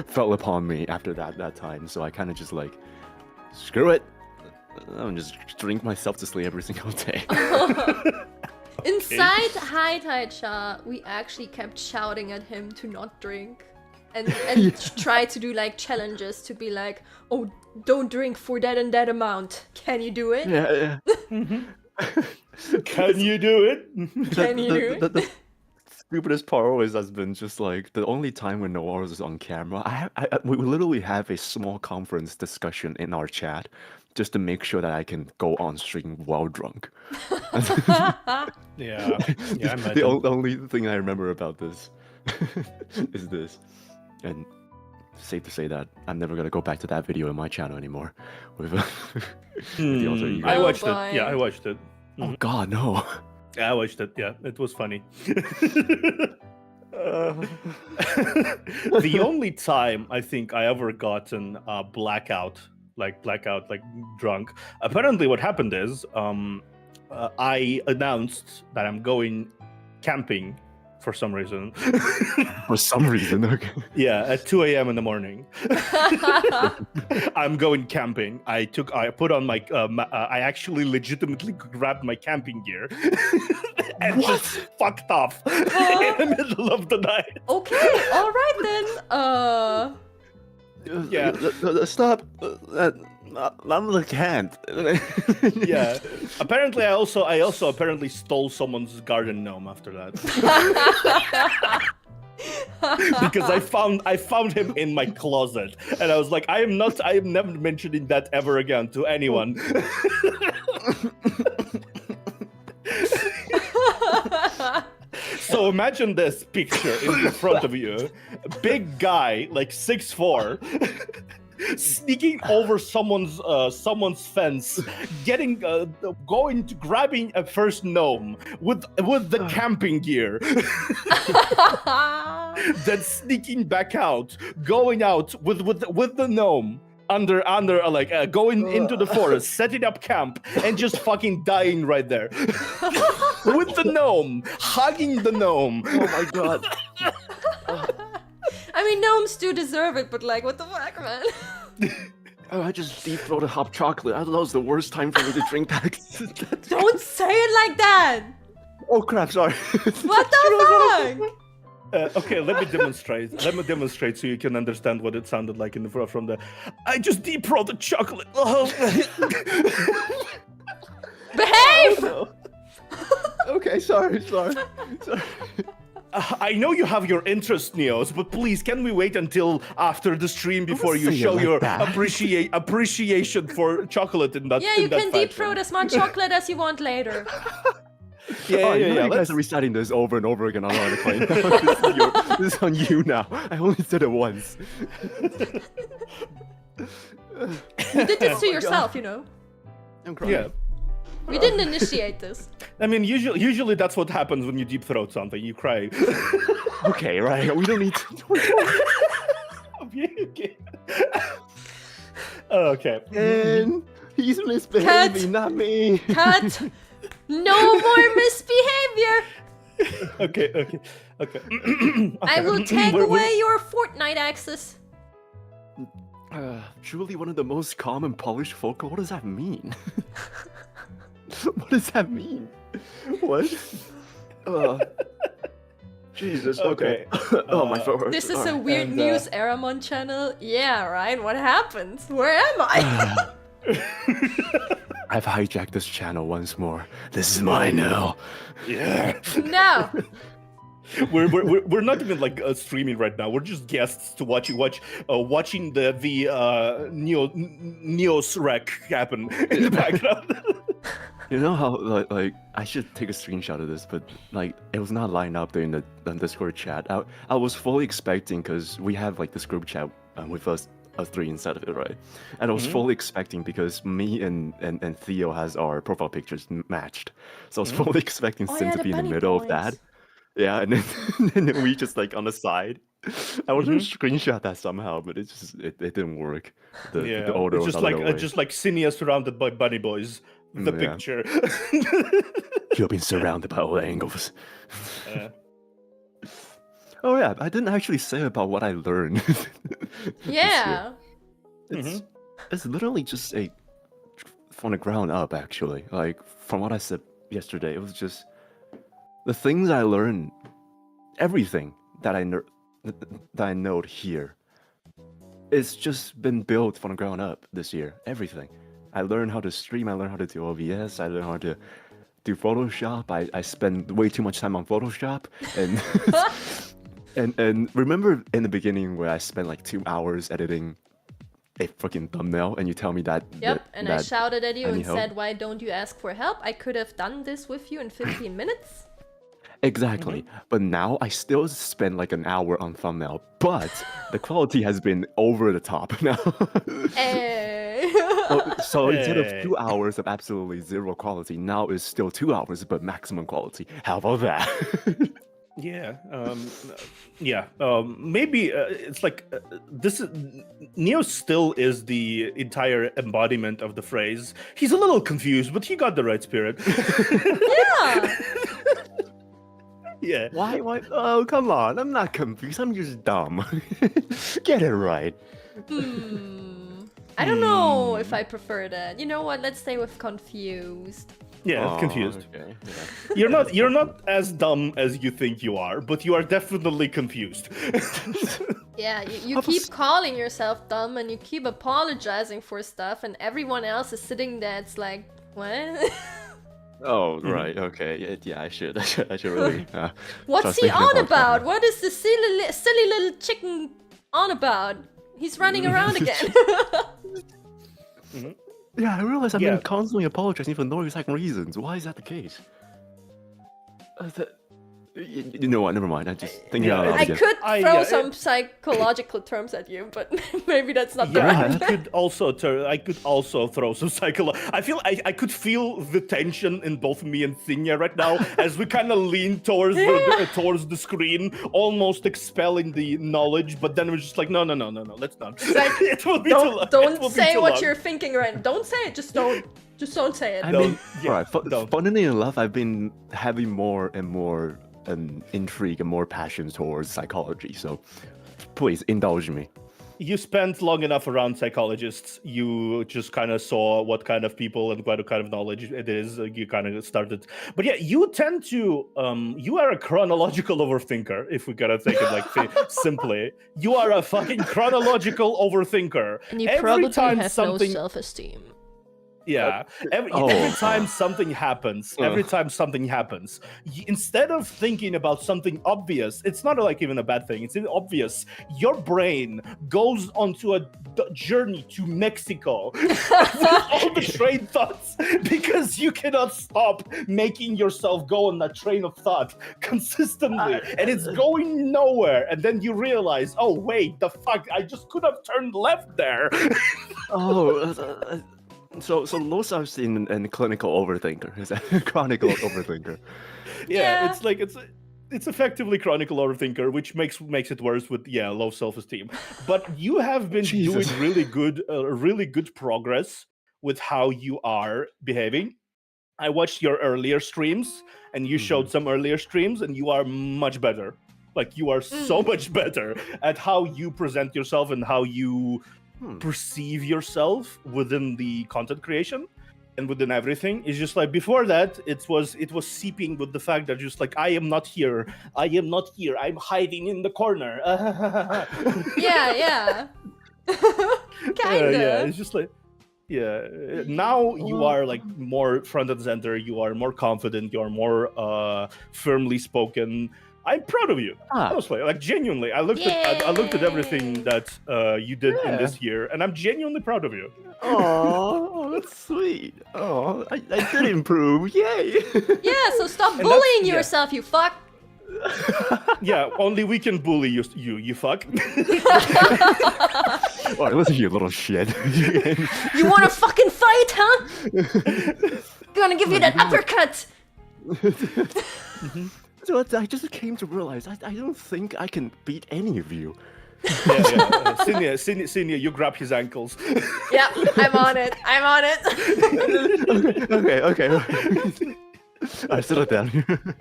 fell upon me after that time. So I kind of just like, screw it. I'll just drink myself to sleep every single day. Inside HighTideSha, we actually kept shouting at him to not drink. And try to do like challenges to be like, oh, don't drink for that and that amount. Can you do it? Yeah. Can you do it? Can you do it? The stupidest part always has been just like the only time when Noah is on camera, we literally have a small conference discussion in our chat just to make sure that I can go on stream while drunk. Yeah, I imagine. The only thing I remember about this is this. And safe to say that I'm never gonna go back to that video in my channel anymore. With the alter ego. I watched it. Yeah, I watched it. Oh God, no. Yeah, I watched it. Yeah, it was funny. The only time I think I ever gotten blackout, like drunk. Apparently, what happened is I announced that I'm going camping for some reason. For some reason, okay. Yeah, at 2 a.m. in the morning. I'm going camping. I put on my, I actually legitimately grabbed my camping gear and just fucked off in the middle of the night. Okay, all right then. Yeah. Stop. I can't. Yeah. Apparently, I also apparently stole someone's garden gnome after that. Because I found him in my closet, and I was like, I am never mentioning that ever again to anyone. So imagine this picture in front of you. A big guy, like 6'4", sneaking over someone's fence, grabbing a first gnome with the camping gear. Then sneaking back out, going out with the gnome. Under going into the forest, setting up camp, and just fucking dying right there. With the gnome, hugging the gnome. Oh my God. I mean, gnomes do deserve it, but like, what the fuck, man? Oh, I just deep throated hot chocolate. I thought that was the worst time for me to drink that. Don't say it like that! Oh crap, sorry. What the fuck? Okay, let me demonstrate. Let me demonstrate so you can understand what it sounded like in the from the. I just deep throated chocolate. Behave! Oh, no. Okay, sorry. I know you have your interest, Nios, but please, can we wait until after the stream before you show your appreciation for chocolate in that? Yeah, you can deep throat as much chocolate as you want later. Yeah. You guys are reciting this over and over again ironically. This is on you now. I only did it once. You did this to yourself, you know. I'm crying. Yeah. We didn't initiate this. I mean, usually that's what happens when you deep throat something. You cry. Okay, right. We don't need to. Okay. And he's misbehaving, not me. Cut! No more misbehavior! Okay. I will take away your Fortnite access. Truly one of the most common Polish folk. What does that mean? What does that mean? What? Jesus. Okay. Oh, my foot hurts. This is a weird Nious Heiramond channel. Yeah, right? What happened? Where am I? I've hijacked this channel once more. This is mine now. Yeah. No. We're not even like streaming right now. We're just guests to watching the Nios wreck happen in the background. You know how like I should take a screenshot of this, but like it was not lined up in the Discord chat. I was fully expecting, because we have like this group chat with us three inside of it, right? And I was fully expecting, because me and Theo has our profile pictures matched, so I was fully expecting Sin to be in the middle of that. Yeah, and then we just like on the side. I was gonna screenshot that somehow, but it didn't work. The order it's was just like Cinnia surrounded by bunny boys. The picture. You've been surrounded by all angles. Oh yeah, I didn't actually say about what I learned. Yeah. It's literally just from the ground up, actually. Like from what I said yesterday, it was just the things I learned, everything that I know here. It's just been built from the ground up this year. Everything. I learned how to stream, I learned how to do OBS, I learned how to do Photoshop. I spend way too much time on Photoshop, and and remember in the beginning where I spent like 2 hours editing a fucking thumbnail, and you tell me that I shouted at you and help? said, why don't you ask for help? I could have done this with you in 15 minutes. Exactly, but now I still spend like an hour on thumbnail, but the quality has been over the top now. So instead of 2 hours of absolutely zero quality, now it's still 2 hours but maximum quality. How about that? Maybe it's like Neo still is the entire embodiment of the phrase. He's a little confused, but he got the right spirit. Yeah. Yeah. Why? Oh, come on. I'm not confused. I'm just dumb. Get it right. I don't know if I prefer that. You know what? Let's stay with confused. Yeah, confused. Okay. Yeah. You're not as dumb as you think you are, but you are definitely confused. Yeah, you keep calling yourself dumb and you keep apologizing for stuff, and everyone else is sitting there. It's like, what? Oh, right. Okay. Yeah, I should really. What's he on about? What is the silly little chicken on about? He's running around again. Yeah, I realize I've been constantly apologizing for no exact reasons. Why is that the case? You know what? Never mind. I just think I could throw some psychological terms at you, but maybe that's not the right. I could also throw some I could feel the tension in both me and Cinnia right now as we kind of lean towards the screen, almost expelling the knowledge. But then we're just like, no, let's not. Like, it will be too long. Don't say what you're thinking right. Don't say it. Just don't say it. I mean, funnily enough, I've been having more and more intrigue and more passion towards psychology, so please indulge me. You spent long enough around psychologists. You just kind of saw what kind of people and what kind of knowledge it is. You kind of started, but yeah, you tend to you are a chronological overthinker, if we gotta take it like simply. You are a fucking chronological overthinker. And you probably have no self-esteem. Yeah, every time something happens, instead of thinking about something obvious, it's not like even a bad thing, it's obvious, your brain goes onto a journey to Mexico with all the train thoughts, because you cannot stop making yourself go on that train of thought consistently, and it's going nowhere, and then you realize, oh wait, the fuck, I just could have turned left there. So Los I've seen in clinical overthinker. Is that chronic overthinker? Yeah, it's like it's effectively chronicle overthinker, which makes it worse with low self-esteem. But you have been doing really good progress with how you are behaving. I watched your earlier streams, and you showed some earlier streams, and you are much better. Like, you are so much better at how you present yourself and how you perceive yourself within the content creation. And within everything, it's just like before that, it was seeping with the fact that just like I am not here, I'm hiding in the corner. yeah. Kinda. Yeah, it's just like now you are like more front and center. You are more confident. You are more firmly spoken. I'm proud of you, honestly. Like genuinely, I looked at everything that you did in this year, and I'm genuinely proud of you. Oh, that's sweet. Oh, I did improve. Yay! Yeah, so stop bullying yourself, you fuck. Yeah, only we can bully you fuck. Oh, listen, you little shit. You want to fucking fight, huh? Gonna give you that uppercut. So I just came to realize I don't think I can beat any of you. Cinnia, you grab his ankles. Yeah, I'm on it. Okay. I settle down here.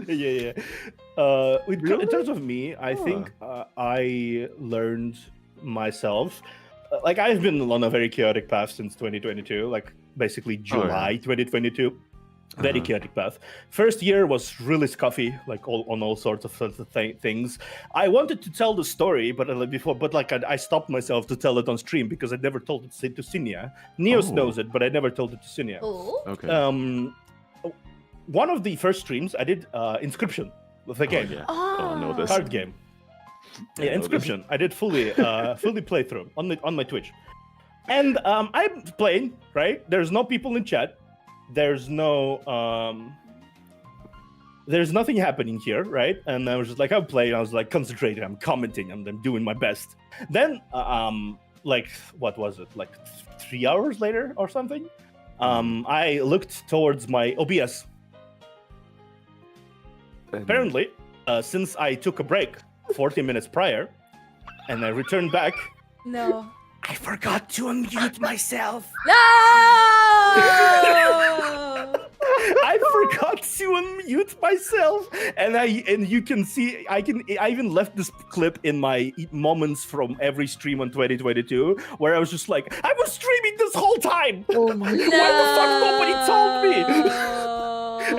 Yeah. In terms of me, I think I learned myself. Like, I've been on a very chaotic path since 2022, like basically July 2022. Very chaotic path. First year was really scuffy, like on all sorts of things. I wanted to tell the story, but I stopped myself to tell it on stream because I never told it to Cinnia. Nious knows it, but I never told it to Cinnia. Oh. Okay. One of the first streams I did Inscription with a game. I know this Card game. Yeah, Inscription. I did fully playthrough on my Twitch, and I'm playing. Right, there's no people in chat. There's nothing happening here, right? And I was just like, I'm playing. I was like concentrating. I'm commenting. I'm doing my best. Then, like, what was it? Like 3 hours later or something. I looked towards my OBS. Apparently, since I took a break 40 minutes prior, and I returned back. No. I forgot to unmute myself. No! I forgot to unmute myself, and you can see I even left this clip in my moments from every stream on 2022 where I was just like, I was streaming this whole time. Oh my god! Why the fuck nobody told me?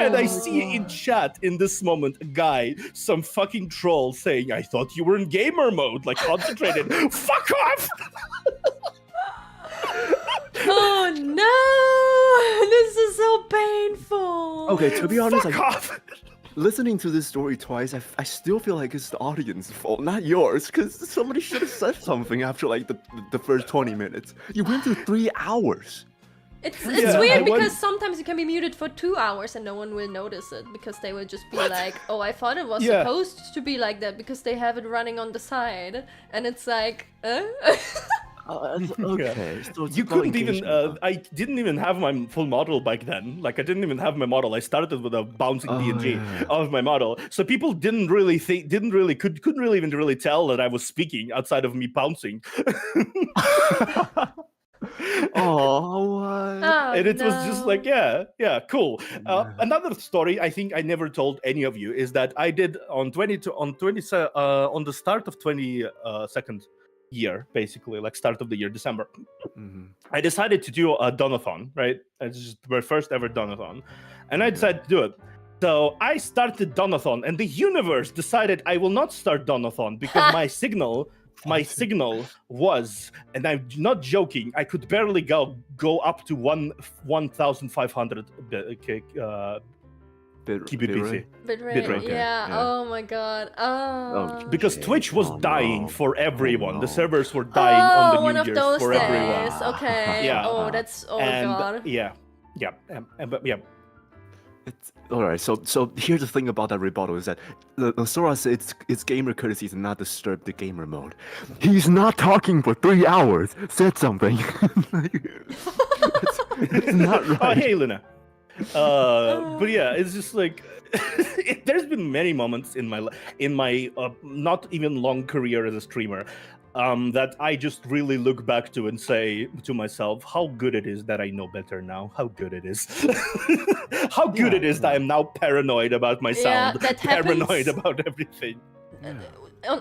And I see in chat in this moment a guy, some fucking troll, saying, I thought you were in gamer mode, like concentrated. Fuck off! Oh no! This is so painful. Okay, to be honest, Fuck off! Listening to this story twice, I still feel like it's the audience's fault, not yours, because somebody should have said something after like the first 20 minutes. You went through 3 hours. It's weird because sometimes you can be muted for 2 hours and no one will notice it because they will just be like, oh, I thought it was supposed to be like that because they have it running on the side. And it's like, Okay. So you couldn't even, I didn't even have my full model back then. Like, I didn't even have my model. I started with a bouncing PNG of my model. So people couldn't really even really tell that I was speaking outside of me bouncing. And it was just like, yeah, cool. Another story I think I never told any of you is that I did on the start of 22nd year, basically, like start of the year, December. I decided to do a donathon, right? It's just my first ever donathon, and I decided to do it. So I started donathon, and the universe decided I will not start donathon because my signal was, and I'm not joking, I could barely go up to 1,500 kbps. Bitrate. Yeah. Oh my god. Oh. Because Twitch was dying for everyone. The servers were dying on the one New of Year's those for days. everyone. Okay. Yeah. Oh, that's god. Yeah. It's all right. So here's the thing about that rebuttal is that Sora said it's gamer courtesy to not disturb the gamer mode. He's not talking for 3 hours. Said something. It's not right. Oh, hey, Luna. But yeah, it's just like there's been many moments in my not even long career as a streamer that I just really look back to and say to myself, how good it is that I know better now. How good it is. How good it is that I'm now paranoid about my sound, paranoid about everything.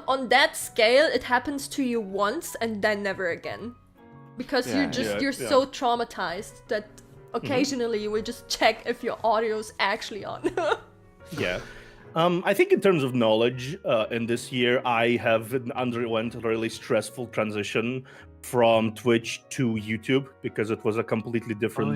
On that scale, it happens to you once and then never again. Because you're so traumatized that occasionally you will just check if your audio's actually on. Yeah. I think in terms of knowledge, in this year, I have underwent a really stressful transition from Twitch to YouTube because it was a completely different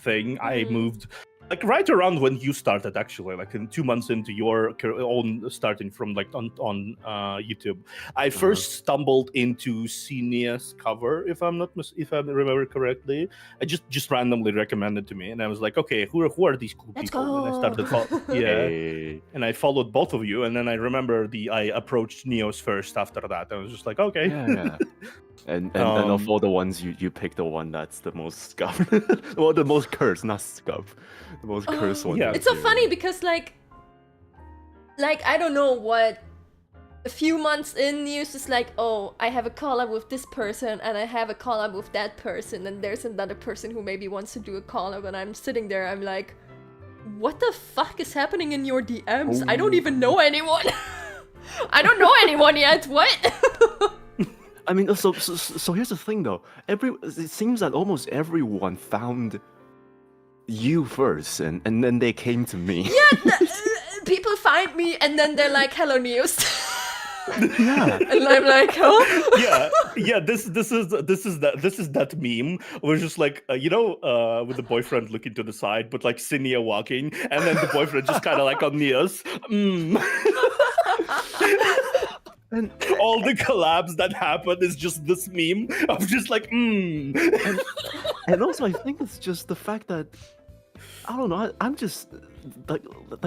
thing. I moved like right around when you started, actually, like in 2 months into your own starting from like on YouTube. I first stumbled into Cinnia's cover, if I remember correctly. I just randomly recommended to me, and I was like, okay, who are these cool people? And I started and I followed both of you, and then I remember I approached Nious first after that. I was just like, okay. And of all the ones you picked the one that's the most scuffed. Well, the most cursed, not scuffed. The most cursed one. Yeah. It's so funny because like I don't know what, a few months in, Nious is like, oh, I have a collab with this person and I have a collab with that person, and there's another person who maybe wants to do a collab, and I'm sitting there, I'm like, what the fuck is happening in your DMs? I don't even know anyone. I don't know anyone yet. What? I mean, so here's the thing though. It seems that almost everyone found you first, and then they came to me. Yeah, people find me and then they're like, "Hello, Nious." Yeah, and I'm like, "Oh." Yeah. This is that meme where it's just like with the boyfriend looking to the side, but like Cinnia walking, and then the boyfriend just kind of like on Nious. And all the collabs that happen is just this meme of just like, And also, I think it's just the fact that, I don't know, I'm just, like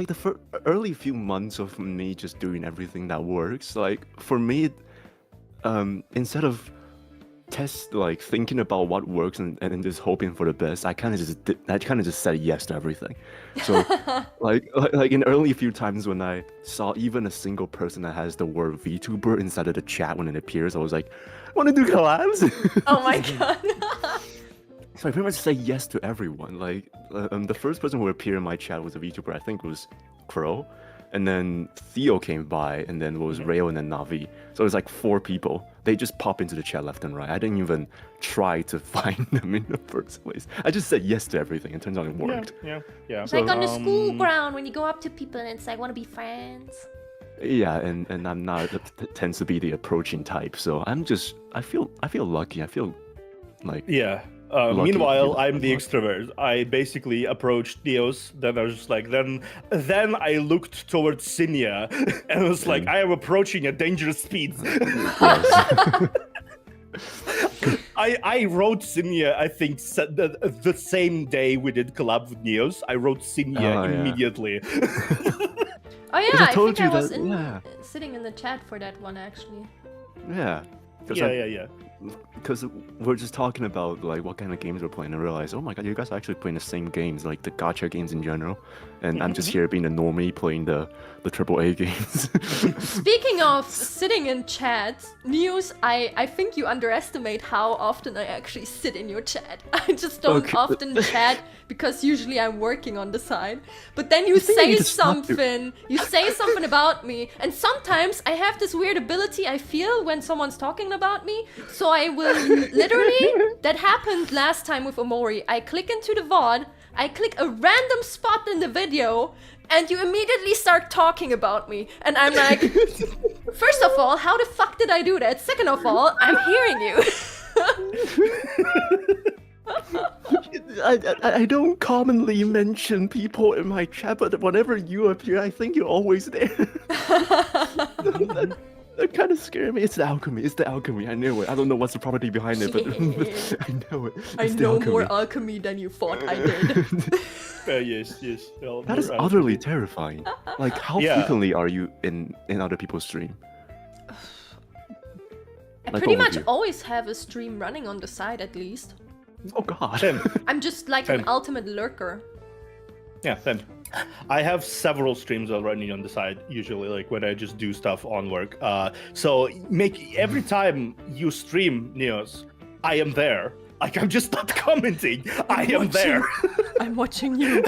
the early few months of me just doing everything that works, like, for me, instead of thinking about what works and just hoping for the best, I kind of just said yes to everything. So like in early few times when I saw even a single person that has the word VTuber inside of the chat when it appears, I was like, want to do collabs? Oh my god. So I pretty much say yes to everyone. Like the first person who appeared in my chat was a VTuber, I think was Crow. And then Theo came by, and then was Rayo, and then Navi. So it was like 4 people. They just pop into the chat left and right. I didn't even try to find them in the first place. I just said yes to everything, and turns out it worked. Yeah. It's like on the school ground when you go up to people and it's like, want to be friends? Yeah, and I'm not tends to be the approaching type. So I feel lucky. I feel like meanwhile, I'm the extrovert. I basically approached Nious, then I was just like, then I looked towards Cinnia, and was like, I am approaching at dangerous speeds. I wrote Cinnia, I think, the same day we did collab with Nious. I wrote Cinnia immediately. Oh yeah, I think I was sitting in the chat for that one, actually. Yeah. Yeah. Because we're just talking about like what kind of games we're playing, and realize, oh my god, you guys are actually playing the same games, like the gacha games in general, and I'm just here being a normie playing the AAA games. Speaking of sitting in chat, Nious, I think you underestimate how often I actually sit in your chat. I just don't often chat because usually I'm working on the side. But then you say something about me, and sometimes I have this weird ability I feel when someone's talking about me. So I will literally, that happened last time with Omori. I click into the VOD, I click a random spot in the video, and you immediately start talking about me. And I'm like, first of all, how the fuck did I do that? Second of all, I'm hearing you. I don't commonly mention people in my chat, but whenever you appear, I think you're always there. That kind of scared me. It's the alchemy. I knew it. I don't know what's the property behind it, but I know it. I know more alchemy than you thought I did. Yes. Well, that is utterly terrifying. Like, how frequently are you in other people's stream? I pretty much always have a stream running on the side, at least. Oh god. I'm just like an ultimate lurker. Yeah, then I have several streams already on the side, usually, like when I just do stuff on work. So every time you stream, Nious, I am there. Like, I'm just not commenting. I am there. I'm watching you.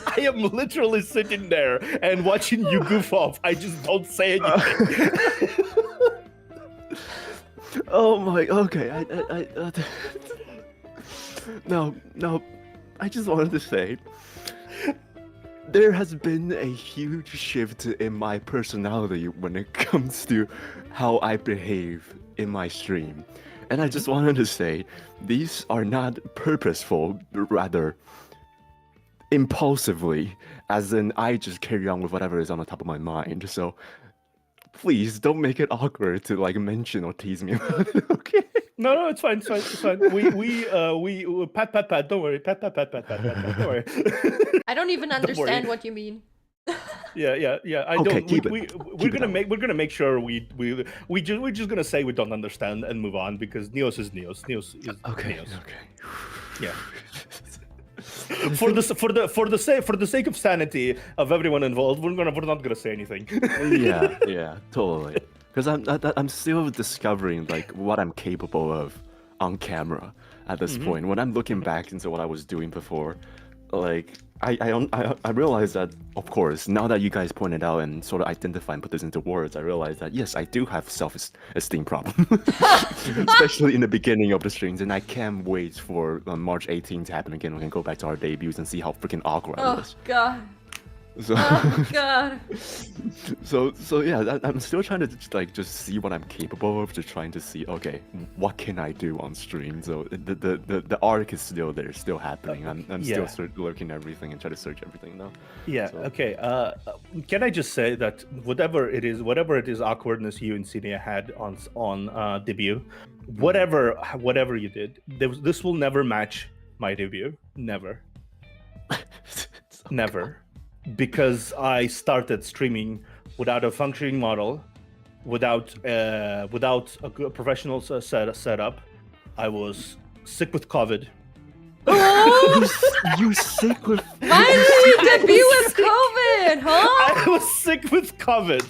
I am literally sitting there and watching you goof off. I just don't say anything. Oh my, okay, no, I just wanted to say, there has been a huge shift in my personality when it comes to how I behave in my stream. And I just wanted to say, these are not purposeful, rather impulsively, as in I just carry on with whatever is on the top of my mind. So please don't make it awkward to like mention or tease me about it, okay? No, it's fine. We pat. Don't worry, pat. Don't worry. I don't even understand what you mean. Yeah. I okay, don't. We're gonna make sure we're just gonna say we don't understand and move on because Nious is Nious. Nious is okay. Nious. Okay. Yeah. For the sake of sanity of everyone involved, we're not gonna say anything. yeah, totally. Because I'm still discovering like what I'm capable of on camera at this point. When I'm looking back into what I was doing before, like I realized that, of course, now that you guys pointed out and sort of identify and put this into words, I realized that yes, I do have self-esteem problem, especially in the beginning of the streams, and I can't wait for March 18th to happen again. We can go back to our debuts and see how freaking awkward I was. Oh god. So, Oh god. so yeah, I'm still trying to just see what I'm capable of, just trying to see, okay, what can I do on stream? So the arc is still there, still happening. I'm still looking at everything and try to search everything now. Yeah. So. Okay. Can I just say that whatever it is awkwardness you and Cinnia had on debut, whatever you did, this will never match my debut. Never. Never. Because I started streaming without a functioning model, without a professional setup. I was sick with COVID. You sick with? Why did you debut with COVID, huh? I was sick with COVID.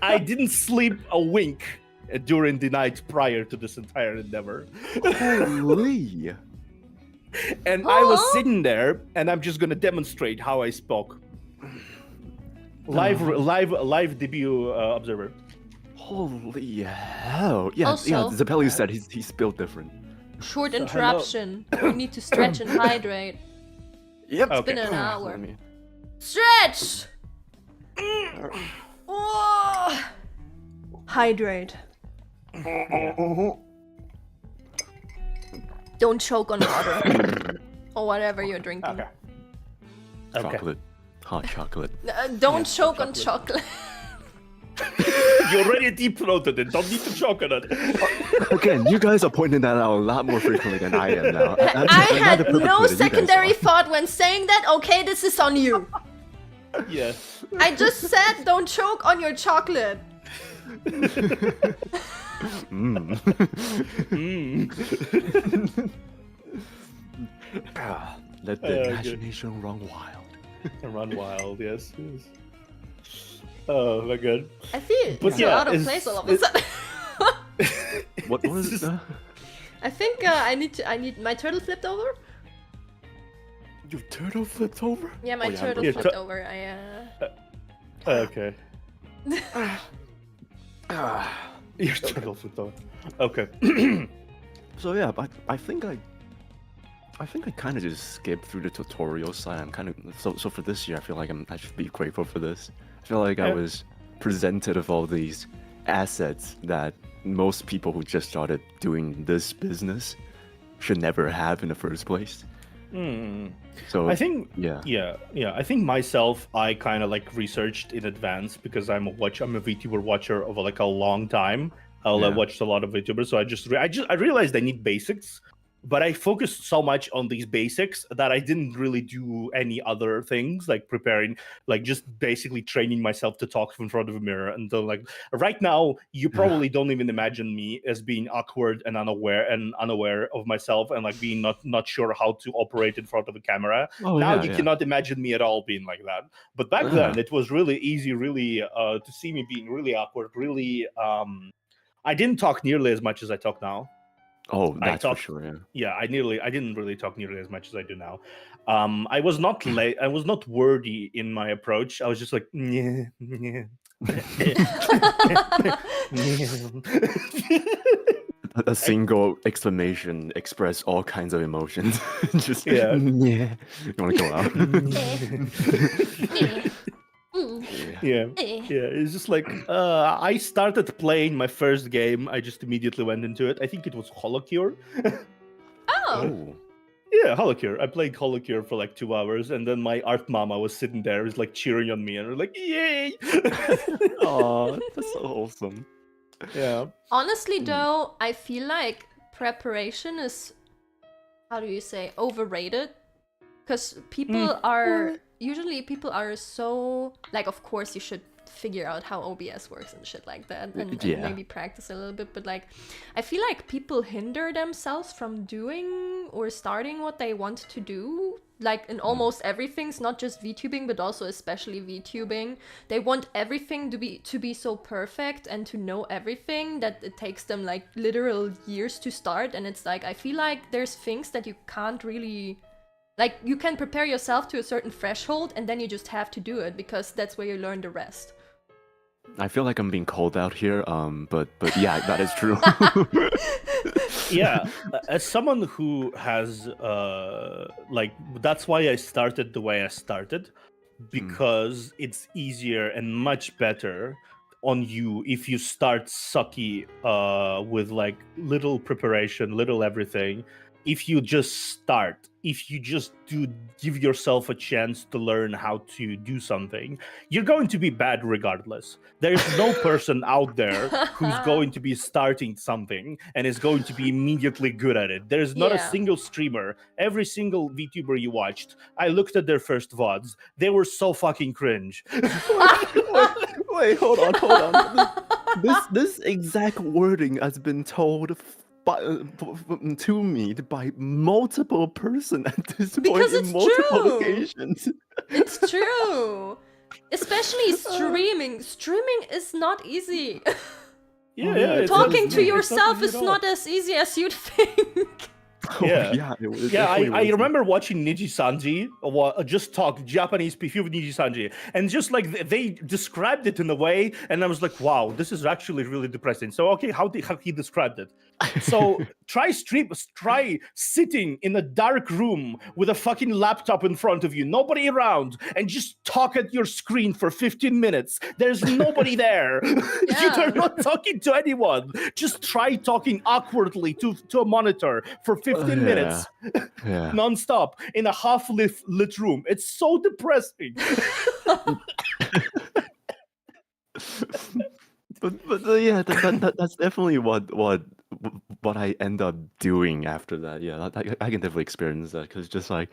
I didn't sleep a wink during the night prior to this entire endeavor. Holy. And I was sitting there, and I'm just gonna demonstrate how I spoke. Live debut observer. Holy hell! Yeah, Also, Zappelli said he's built different. Short interruption. We need to stretch and hydrate. Yep. It's been an hour. Stretch. Oh. Hydrate. Don't choke on water or whatever you're drinking. Okay. Chocolate, hot chocolate. Don't choke on chocolate. You already deep throated it. Don't need to choke on it. Again, you guys are pointing that out a lot more frequently than I am now. I had no secondary thought when saying that. Okay, this is on you. Yeah. I just said don't choke on your chocolate. Let the imagination run wild. Run wild, yes. Oh my god. I feel it's out of place all of a sudden. What was it? I think I need my turtle flipped over. Your turtle flipped over? Yeah, my turtle flipped over. Okay. Your turtle flipped over. Okay. So yeah, but I think I kind of just skipped through the tutorial side. I'm kind of so for this year, I feel like I should be grateful for this. I feel like I was presented with all these assets that most people who just started doing this business should never have in the first place. So I think yeah. I think myself, I kind of like researched in advance because I'm a VTuber watcher of like a long time. I watched a lot of VTubers, so I realized I need basics. but I focused so much on these basics that I didn't really do any other things like preparing, like just basically training myself to talk in front of a mirror. And so, like right now, you probably don't even imagine me as being awkward and unaware of myself and like being not sure how to operate in front of a camera. Now you cannot imagine me at all being like that. But back then, it was really easy, really to see me being really awkward, really. I didn't talk nearly as much as I talk now. Oh, that's for sure. Yeah. I didn't really talk nearly as much as I do now. I was not I was not wordy in my approach. I was just like, yeah. A single exclamation express all kinds of emotions. Just yeah. You want to go out? Yeah. It's just like I started playing my first game. I just immediately went into it. I think it was HoloCure. Oh. Yeah, HoloCure. I played HoloCure for like 2 hours, and then my art mama was sitting there, was like cheering on me, and was like, "Yay!" Oh, that's so wholesome. Yeah. Honestly, though, I feel like preparation is, how do you say, overrated, because people are so like, of course you should figure out how OBS works and shit like that, and maybe practice a little bit, but like I feel like people hinder themselves from doing or starting what they want to do, like in almost everything. It's not just VTubing, but also especially VTubing. They want everything to be so perfect and to know everything that it takes them like literal years to start. And it's like I feel like there's things that you can't really, like, you can prepare yourself to a certain threshold and then you just have to do it because that's where you learn the rest. I feel like I'm being called out here, but yeah, that is true. Yeah, as someone who has like, that's why I started the way I started, because it's easier and much better on you if you start sucky with like little preparation, little everything. If you just start, if you just give yourself a chance to learn how to do something, you're going to be bad regardless. There's no person out there who's going to be starting something and is going to be immediately good at it. There's not a single streamer, every single VTuber you watched, I looked at their first VODs, they were so fucking cringe. Wait, hold on. This exact wording has been told to me by multiple person at this point in multiple occasions. It's true. Especially streaming. Streaming is not easy. Yeah. Talking to yourself is not as easy as you'd think. I remember watching Niji Sanji just talk Japanese PV of Niji Sanji, and just like they described it in a way, and I was like, wow, this is actually really depressing. So okay, how he described it? So try sitting in a dark room with a fucking laptop in front of you, nobody around, and just talk at your screen for 15 minutes. There's nobody there. You are not talking to anyone. Just try talking awkwardly to a monitor for 15 minutes non-stop in a half-lit room. It's so depressing. but yeah, that's definitely what I end up doing after that. Yeah, I can definitely experience that, because just like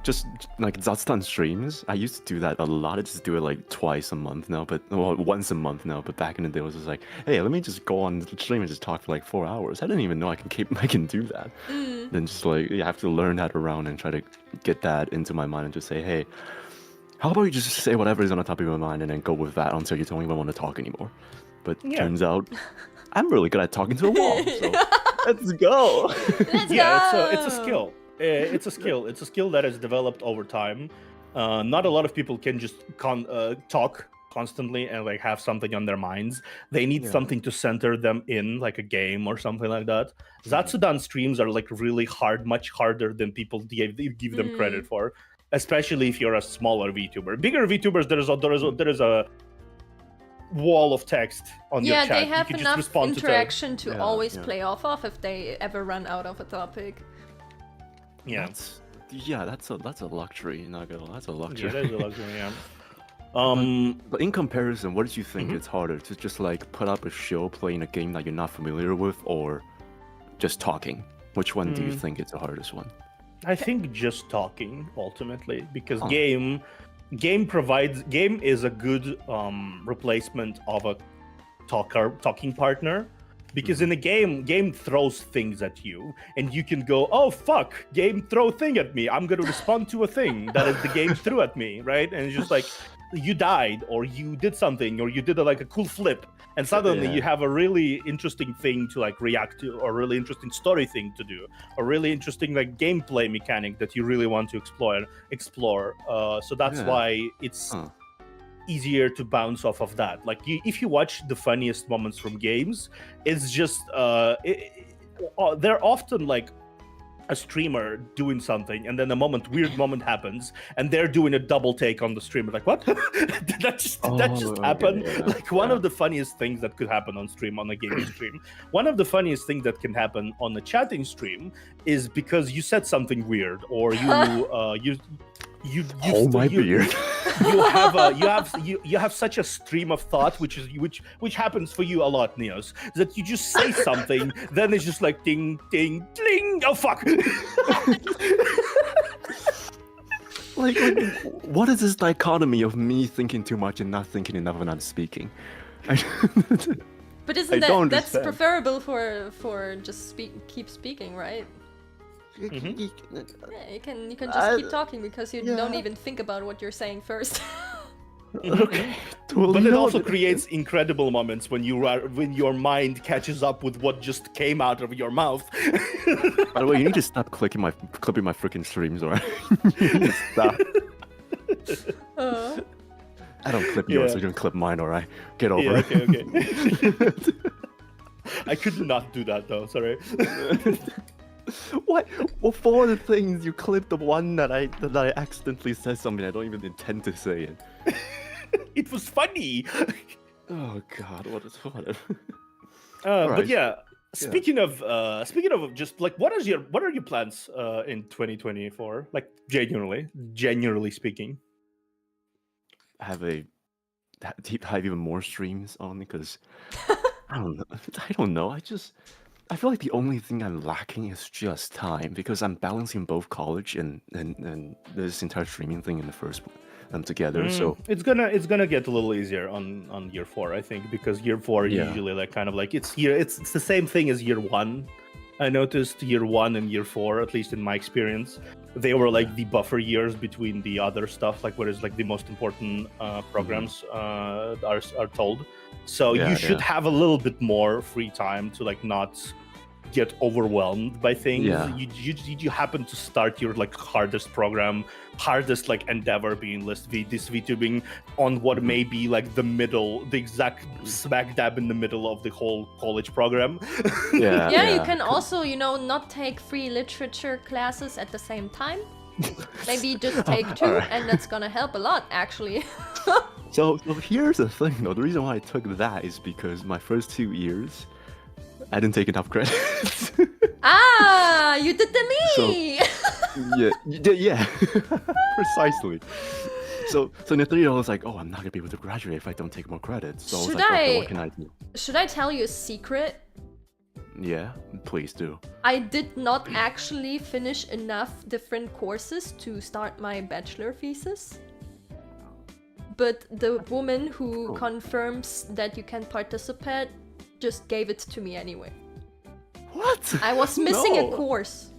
ZATSUDAN streams, I used to do that a lot. I just do it like twice a month now, once a month now. But back in the day, it was just like, hey, let me just go on stream and just talk for like 4 hours. I didn't even know I can do that. Then just like, you have to learn that around and try to get that into my mind and just say, hey, how about you just say whatever is on the top of your mind and then go with that until you don't even want to talk anymore. But turns out, I'm really good at talking to a wall. So let's go. It's a skill. It's a skill. It's a skill that has developed over time. Not a lot of people can just talk constantly and like have something on their minds. They need something to center them in, like a game or something like that. ZATSUDAN streams are like really hard, much harder than people give them credit for. Especially if you're a smaller VTuber. Bigger VTubers, there is a wall of text on your chat. Yeah, they have enough interaction to always play off of if they ever run out of a topic. Yeah. That's a luxury. Not gonna lie, that's a luxury. Yeah, that is a luxury. Yeah. But in comparison, what did you think it's harder to just like put up a show playing a game that you're not familiar with, or just talking Which one do you think is the hardest one? I think just talking ultimately, because game is a good replacement of a talking partner. Because in a game throws things at you, and you can go, oh fuck, game throw thing at me. I'm gonna respond to a thing that is the game threw at me, right? And it's just like you died, or you did something, or you did a cool flip, and suddenly you have a really interesting thing to like react to, or really interesting story thing to do, or really interesting like gameplay mechanic that you really want to explore. So that's why it's easier to bounce off of that. Like if you watch the funniest moments from games, it's just they're often like a streamer doing something, and then weird moment happens, and they're doing a double take on the stream. Like, what? Did that just happen? Yeah. Like one of the funniest things that could happen on stream, on a gaming stream. One of the funniest things that can happen on a chatting stream is because you said something weird, or you hold my beard. You have such a stream of thought, which happens for you a lot, Nious, that you just say something, then it's just like ding ding ding. Oh fuck! like, what is this dichotomy of me thinking too much and not thinking enough when I'm speaking? But isn't that's preferable for just keep speaking, right? Mm-hmm. Yeah, you can just keep talking because you don't even think about what you're saying first. Okay. But it also creates incredible moments when your mind catches up with what just came out of your mouth. By the way, you need to stop clipping my freaking streams, alright? Stop. I don't clip yours, so you don't clip mine, alright? Get over it. Okay. I could not do that though. Sorry. What? Well, for the things you clipped the one that I accidentally said something I don't even intend to say it. It was funny. Oh God, what is whatever. But yeah, speaking of just like what are your plans in 2024? Like genuinely speaking. Have even more streams on because I don't know. I feel like the only thing I'm lacking is just time because I'm balancing both college and this entire streaming thing in the first together. So it's gonna get a little easier on year 4, I think, because year 4 usually like kind of like it's the same thing as year 1. I noticed year 1 and year 4, at least in my experience, they were like the buffer years between the other stuff, like what is like the most important programs are told. So you should have a little bit more free time to like not get overwhelmed by things. You happen to start your like hardest like endeavor being this VTubing on what may be like the exact smack dab in the middle of the whole college program. You can also not take free literature classes at the same time. Maybe just take 2 and that's gonna help a lot actually. So here's the thing though, the reason why I took that is because my first 2 years I didn't take enough credits. You did the me! So, yeah. Precisely. So in the 3 year I was like, oh, I'm not gonna be able to graduate if I don't take more credits. So I was like, okay, what can I do? Should I tell you a secret? Yeah, please do. I did not actually finish enough different courses to start my bachelor thesis. But the woman who confirms that you can participate just gave it to me anyway. What? I was missing a course.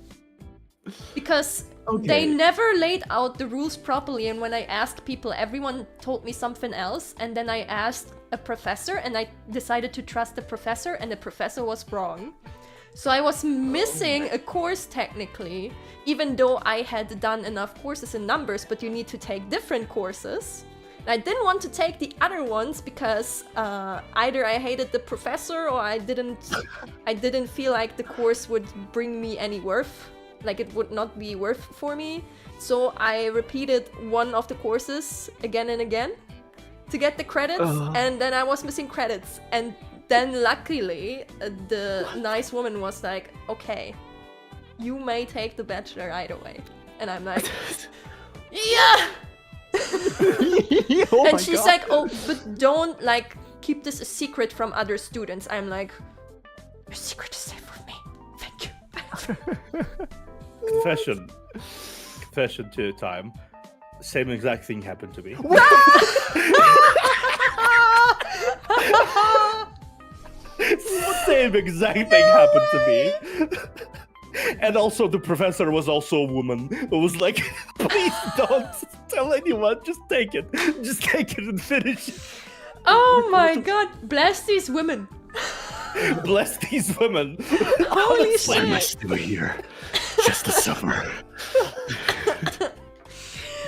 Because they never laid out the rules properly, and when I asked people, everyone told me something else, and then I asked a professor, and I decided to trust the professor, and the professor was wrong. So I was missing a course technically, even though I had done enough courses in numbers, but you need to take different courses. I didn't want to take the other ones because either I hated the professor or I didn't feel like the course would bring me any worth, like it would not be worth for me. So I repeated one of the courses again and again to get the credits, and then I was missing credits. And then luckily the nice woman was like, okay, you may take the bachelor either way. And I'm like, yeah! And she's like, oh, but don't like keep this a secret from other students. I'm like, your secret is safe with me. Thank you. Confession to time. Same exact thing happened to me. Same exact thing happened to me. And also the professor was also a woman. It was like, please don't tell anyone. Just take it. Just take it and finish it. Oh my god. Bless these women. Bless these women. Holy Why am I shit. still here? Just to suffer.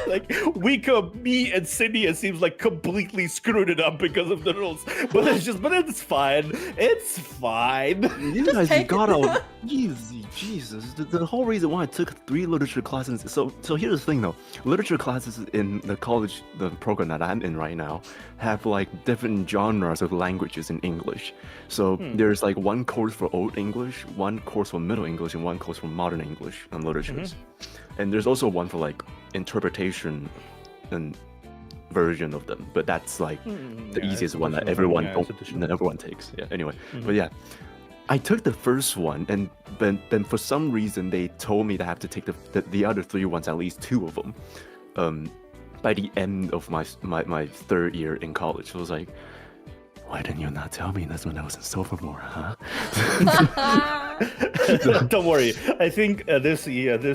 Like, me and Cinnia seems like completely screwed it up because of the rules. But it's fine. It's fine. You guys take got it. out easy, Jesus. The whole reason why I took 3 literature classes. So here's the thing though. Literature classes in the college, the program that I'm in right now, have like different genres of languages in English. So there's like one course for Old English, one course for Middle English, and one course for Modern English and literatures. And there's also one for like interpretation and version of them, but that's like the easiest one that everyone takes. Yeah. Anyway, but yeah, I took the first one, and then for some reason they told me that I have to take the other 3 ones, at least 2 of them, by the end of my 3rd year in college. So I was like, why didn't you not tell me that's when I was in sophomore, huh? Don't worry. I think this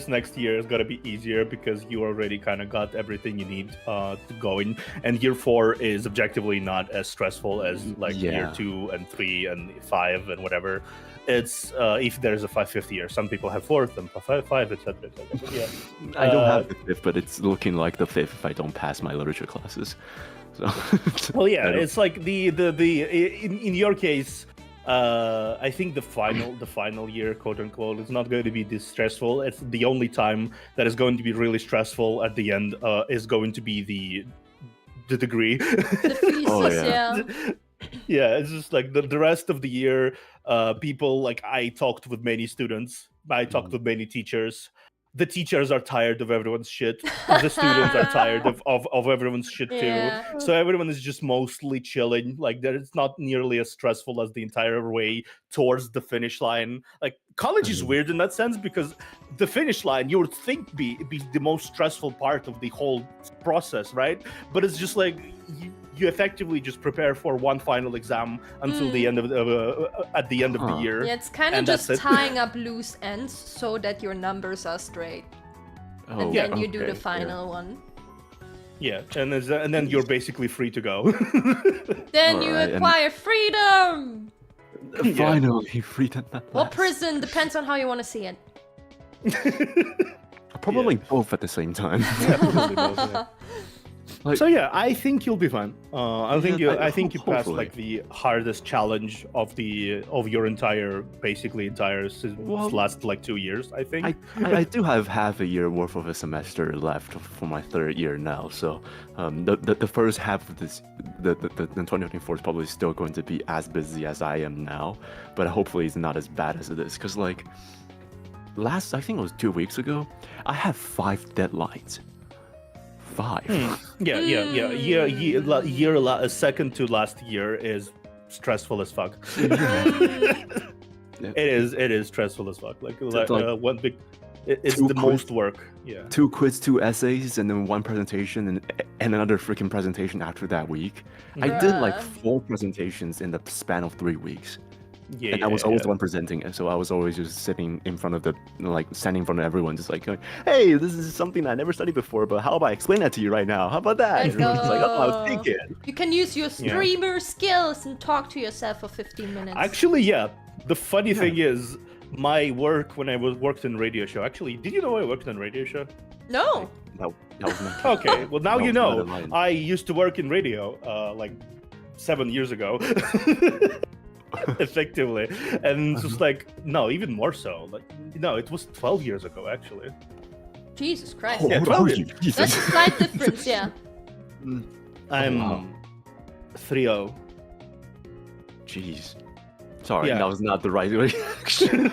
next year is gonna be easier because you already kind of got everything you need to going, and year 4 is objectively not as stressful as like year 2 and 3 and 5 and whatever. It's if there's a 5th year, some people have 4th and 5, etc. But yeah, I don't have the 5th, but it's looking like the 5th if I don't pass my literature classes. So. Well, yeah, it's like in your case, I think the final year, quote unquote, is not going to be this stressful. It's the only time that is going to be really stressful at the end is going to be the degree. The thesis, yeah. Yeah, it's just like the rest of the year, people, like, I talked with many students, I talked with many teachers. The teachers are tired of everyone's shit. The students are tired of everyone's shit too. So everyone is just mostly chilling. Like, it's not nearly as stressful as the entire way towards the finish line. Like, college is weird in that sense because the finish line you would think be the most stressful part of the whole process, right? But it's just like you effectively just prepare for one final exam until the end of at the end of the year. Yeah, it's kind of just tying up loose ends so that your numbers are straight. And then you do the final one. Yeah, and then you're basically free to go. Then you acquire freedom! Finally, freedom. Or prison, depends on how you want to see it. Probably both at the same time. Probably both, yeah. Like, so yeah, I think you'll be fine. I think you passed like the hardest challenge of your entire last like 2 years. I think I do have half a year worth of a semester left for my 3rd year now. So the first half of this the 2024 is probably still going to be as busy as I am now, but hopefully it's not as bad as it is. Because like I think it was 2 weeks ago, I have 5 deadlines. 5. Yeah. Second to last year is stressful as fuck. It is stressful as fuck. One big. It's the most work. Yeah. 2 quiz, 2 essays, and then 1 presentation, and another freaking presentation after that week. I did like 4 presentations in the span of 3 weeks. Yeah, and I was always the one presenting it, so I was always just sitting in front of standing in front of everyone, just like going, "Hey, this is something I never studied before, but how about I explain that to you right now? How about that?" It's like, "Oh, I was thinking." You can use your streamer skills and talk to yourself for 15 minutes. Actually, yeah. The funny thing is, my work when I worked in radio show. Actually, did you know I worked in radio show? No. That was my Okay, well now you know. I used to work in radio, like 7 years ago. Effectively, and just like even more so. Like it was 12 years ago actually. Jesus Christ! Yeah, 12 years. That's a slight difference, yeah. I'm 3-0. Jeez, sorry, that was not the right reaction.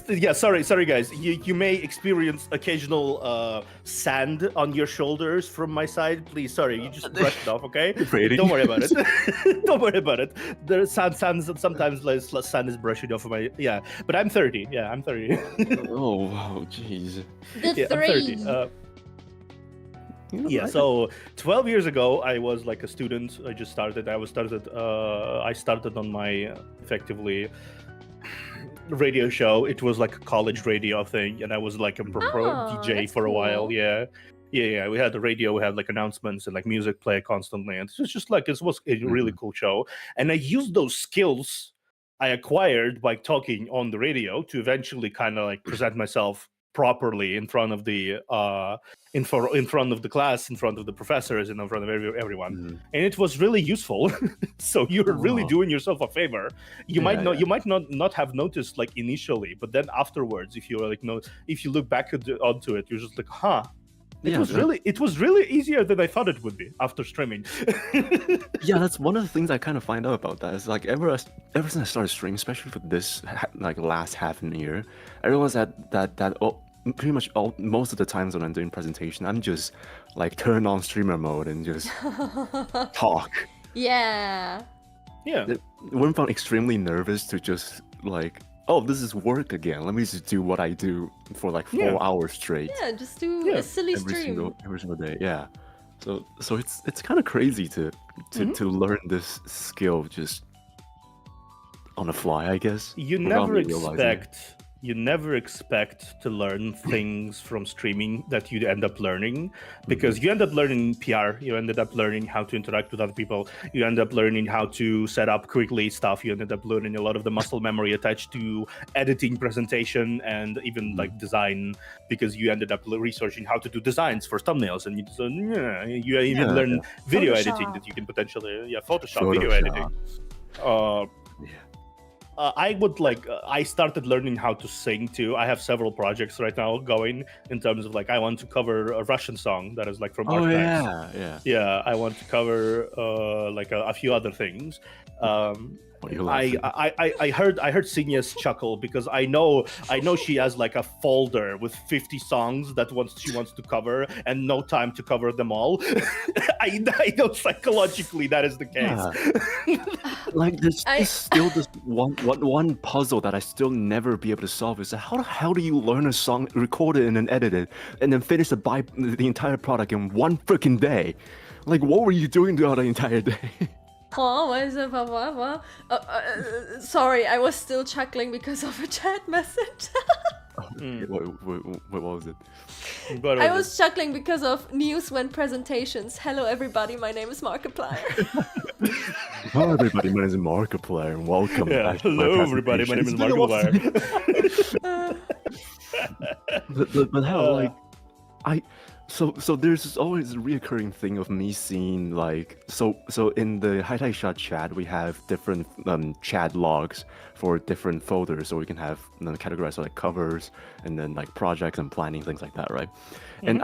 Yeah, sorry guys. You may experience occasional sand on your shoulders from my side. Please, sorry, you just brush it off, okay? Don't worry about it. Don't worry about it. The sand sometimes sand is brushing off of my but I'm 30. Yeah, I'm 30. Oh wow, jeez. The three. I'm 30. So 12 years ago, I was like a student. I just started. I started on my effectively radio show. It was like a college radio thing, and I was like a pro DJ for a while. Yeah. We had the radio. We had like announcements and like music play constantly, and it's just like it was a really cool show. And I used those skills I acquired by talking on the radio to eventually kind of like present myself properly in front of the in front of the class, in front of the professors, and in front of everyone. And it was really useful. So you're really doing yourself a favor. You might not have noticed like initially, but then afterwards, if you like if you look back onto it, you're just like, it was really easier than I thought it would be after streaming. Yeah, that's one of the things I kind of find out about that. Is like ever since I started streaming, especially for this like last half a year, I realized that pretty much most of the times when I'm doing presentation, I'm just like turn on streamer mode and just talk. Yeah. When I'm extremely nervous to just like, oh, this is work again. Let me just do what I do for like 4 hours straight. Yeah, just do a silly stream every single day. Yeah. So it's kind of crazy to learn this skill just on the fly, I guess. You never expect to learn things from streaming that you end up learning, because you end up learning PR, you ended up learning how to interact with other people, you end up learning how to set up quickly stuff, you ended up learning a lot of the muscle memory attached to editing, presentation, and even like design, because you ended up researching how to do designs for thumbnails, and you even learn video editing that you can potentially Photoshop video editing. I started learning how to sing too. I have several projects right now going in terms of like, I want to cover a Russian song that is like from Archives. I want to cover like a few other things. I heard Cinnia's chuckle, because I know she has like a folder with 50 songs that she wants to cover and no time to cover them all. I know psychologically that is the case. Like there's still this one puzzle that I still never be able to solve, is how the hell do you learn a song, record it and then edit it, and then finish the entire product in one freaking day? Like, what were you doing throughout the entire day? Oh, what is it? What? Sorry, I was still chuckling because of a chat message. What was it? I was chuckling because of news when presentations. Hello everybody, my name is Markiplier. Hello everybody, my name is Markiplier, and welcome back to hello everybody, my name is Markiplier. but how, like, So there's always a reoccurring thing of me seeing like so in the HighTideSha chat we have different chat logs for different folders, so we can have categorized like covers and then like projects and planning, things like that, right? And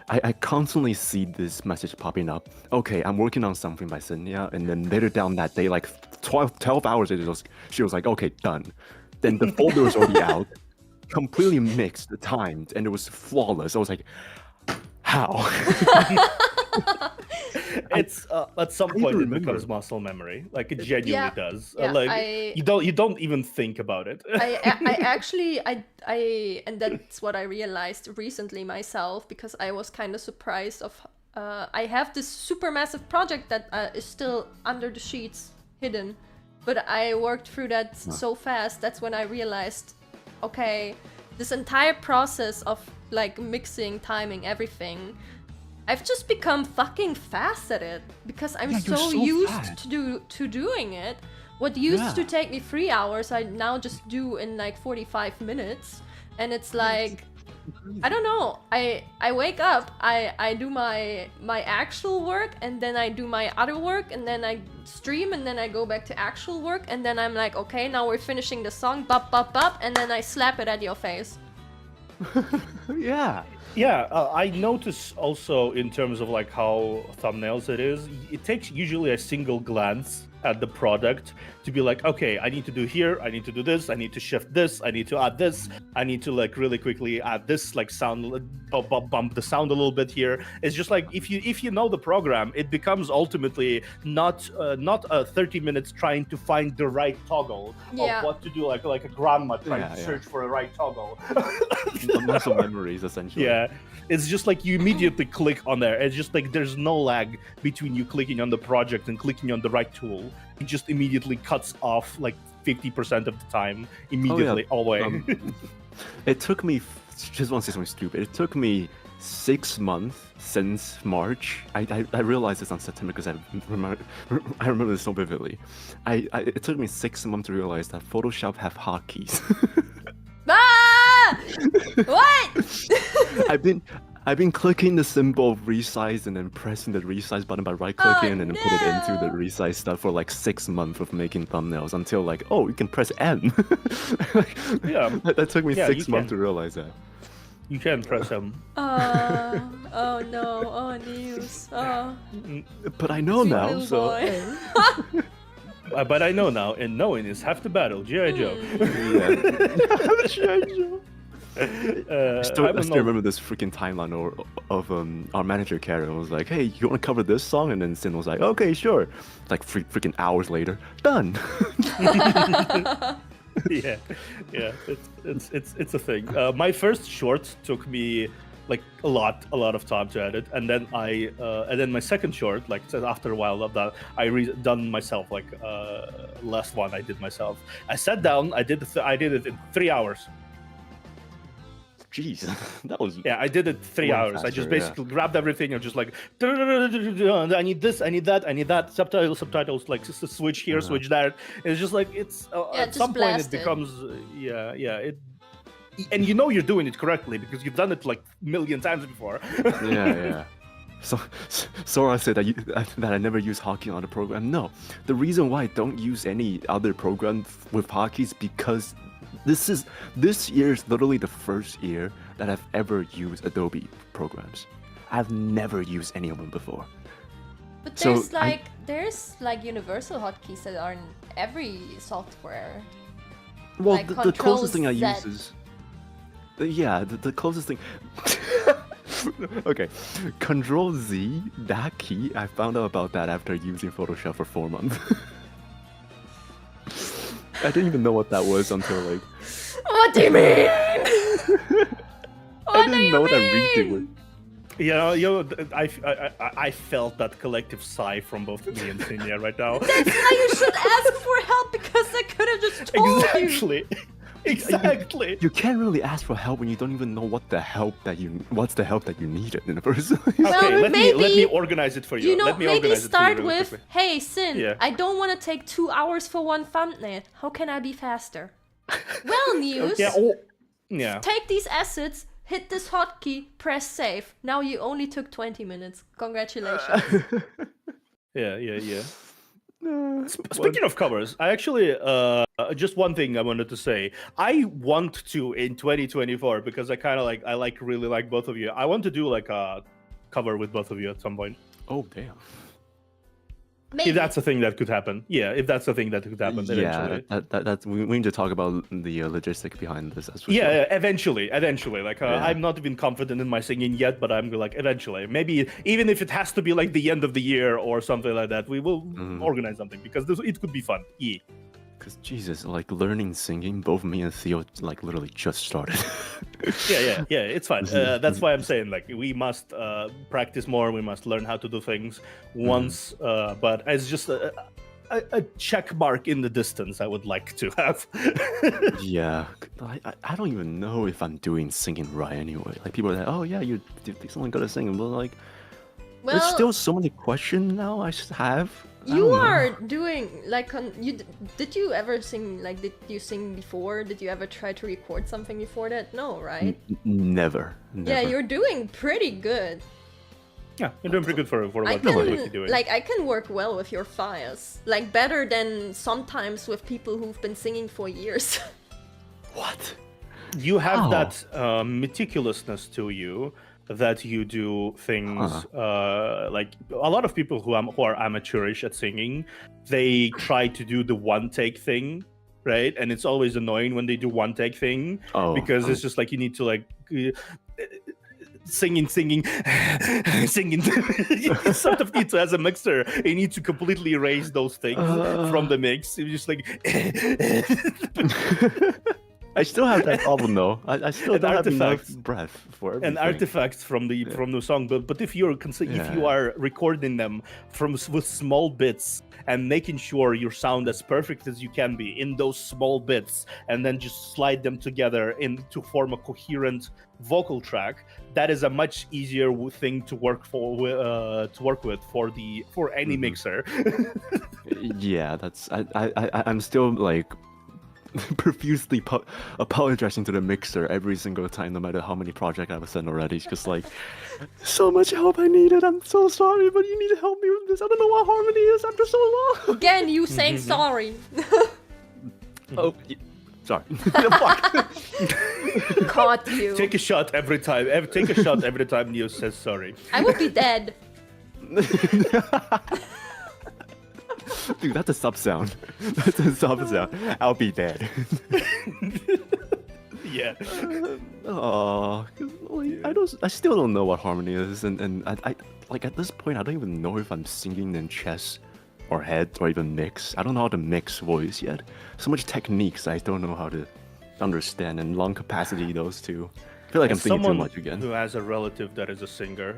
I constantly see this message popping up. Okay, I'm working on something by Cinnia, and then later down that day, like 12 hours later, she was like, okay, done. Then the folder was already out, completely mixed, timed, and it was flawless. I was like, how? It's at some point it becomes muscle memory. Like it genuinely does. Like you don't even think about it. I actually and that's what I realized recently myself, because I was kind of surprised of I have this super massive project that is still under the sheets hidden, but I worked through that so fast. That's when I realized, okay, this entire process of like mixing, timing, everything, I've just become fucking fast at it, because I'm so used to doing it. What used to take me 3 hours, I now just do in like 45 minutes. And it's like, I don't know, I wake up, I do my actual work, and then I do my other work, and then I stream, and then I go back to actual work, and then I'm like, okay, now we're finishing the song, bop, bop, bop, and then I slap it at your face. Yeah, I notice also in terms of like how thumbnails it takes usually a single glance at the product to be like, okay, I need to do here, I need to do this, I need to shift this, I need to add this, I need to like really quickly add this, like sound, bump the sound a little bit here. It's just like if you know the program, it becomes ultimately not 30 minutes trying to find the right toggle of what to do, like a grandma trying to search for a right toggle. Muscle memories, essentially. Yeah, it's just like you immediately click on there. It's just like there's no lag between you clicking on the project and clicking on the right tool. It just immediately cuts off like 50% of the time immediately away. It took me, just want to say something stupid. It took me 6 months since March. I realized this on September because I remember this so vividly. It took me 6 months to realize that Photoshop have hotkeys. Ah! What? I've been clicking the symbol of resize and then pressing the resize button by right-clicking and then put it into the resize stuff for like 6 months of making thumbnails until like, oh, you can press N. Yeah, that took me 6 months to realize that. You can press M. Oh no, oh Nious. Oh. But I know now, so. But I know now, and knowing is half the battle. G.I. Joe. G.I. Joe. I still remember this freaking timeline of our manager Karen was like, "Hey, you want to cover this song?" And then Sin was like, "Okay, sure." Like freaking hours later, done. yeah, it's a thing. My first short took me like a lot of time to edit, and then my second short, like after a while of that, I done myself. Like last one I did myself. I sat down, I did it in 3 hours. Jeez, that was... Yeah, I did it 3 hours. Faster, I just basically grabbed everything and just like, I need this, I need that, subtitles, like switch here, switch there. It's just like, it's, at some point it becomes, and you know you're doing it correctly because you've done it like a million times before. yeah. So I said that I never use hotkey on a program. No, the reason why I don't use any other program with hotkeys because this year is literally the first year that I've ever used Adobe programs. I've never used any of them before. But there's like universal hotkeys that are in every software. Well, like the closest thing I use is... Yeah, the closest thing... Okay, Control Z, that key, I found out about that after using Photoshop for 4 months. I didn't even know what that was until like... What do you mean? I didn't know what I'm redoing. I felt that collective sigh from both me and Cinnia right now. That's why you should ask for help because I could have just told you. Exactly. You can't really ask for help when you don't even know what's the help that you needed in the first place. Okay, let me organize it for you. You know, maybe start with, hey Sin, I don't want to take 2 hours for one thumbnail. How can I be faster? Well, Nious. Take these assets, hit this hotkey, press save. Now you only took 20 minutes. Congratulations. Yeah. Speaking of covers, I actually just one thing I wanted to say. I want to in 2024 because I really like both of you. I want to do like a cover with both of you at some point. Oh damn. Maybe. If that's a thing that could happen. Yeah, if that's a thing that could happen eventually. That's we need to talk about the logistic behind this. That's for sure. Yeah, eventually. Like I'm not even confident in my singing yet, but I'm like eventually. Maybe even if it has to be like the end of the year or something like that, we will organize something because it could be fun. Yeah. Because Jesus, like learning singing, both me and Theo like literally just started. yeah, it's fine. That's why I'm saying like we must practice more. We must learn how to do things once. But as just a check mark in the distance, I would like to have. Yeah, I don't even know if I'm doing singing right anyway. Like people are like, oh yeah, you're someone good at singing, but like, there's still so many questions now I have. You are doing like did you ever sing like did you sing before? Did you ever try to record something before that? No, right? Never. Yeah, you're doing pretty good. Yeah, you're doing pretty good for what you're doing. Like I can work well with your files, like better than sometimes with people who've been singing for years. What? You have that meticulousness to you that you do things like a lot of people who are amateurish at singing, they try to do the one take thing, right? And it's always annoying when they do one take thing because it's just like you need to like singing you sort of need to, as a mixer, you need to completely erase those things from the mix. It's just like I still have that problem though. I still don't have enough breath for everything. And artifacts from the song, but if you are recording them with small bits and making sure your sound as perfect as you can be in those small bits, and then just slide them together to form a coherent vocal track, that is a much easier thing to work with for any mixer. Yeah, that's I'm still like profusely apologizing to the mixer every single time, no matter how many projects I've sent already. It's just like, so much help I needed. I'm so sorry, but you need to help me with this. I don't know what harmony is after so long. Again, you saying sorry. Oh, sorry. Fuck. Caught you. Take a shot every time. Take a shot every time Nious says sorry. I would be dead. Dude, that's a sub sound. That's a sub sound. I'll be dead. Yeah. I still don't know what harmony is, and I like at this point I don't even know if I'm singing in chest or head or even mix. I don't know how to mix voice yet. So much techniques I don't know how to understand, and lung capacity, those two. I feel like I'm thinking too much again. Who has a relative that is a singer,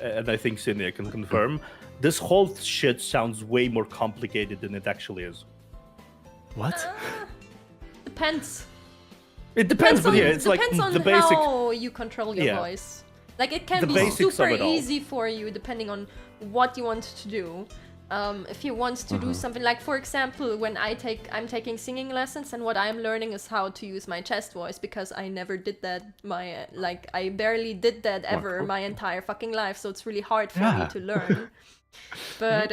and I think Cinnia can confirm, this whole shit sounds way more complicated than it actually is. What? Depends. It depends, but yeah, it's like the basic. How you control your voice. Like it can be super easy for you depending on what you want to do. If you want to do something like, for example, when I'm taking singing lessons, and what I'm learning is how to use my chest voice, because I never did that. I barely did that ever my entire fucking life, so it's really hard for me to learn. But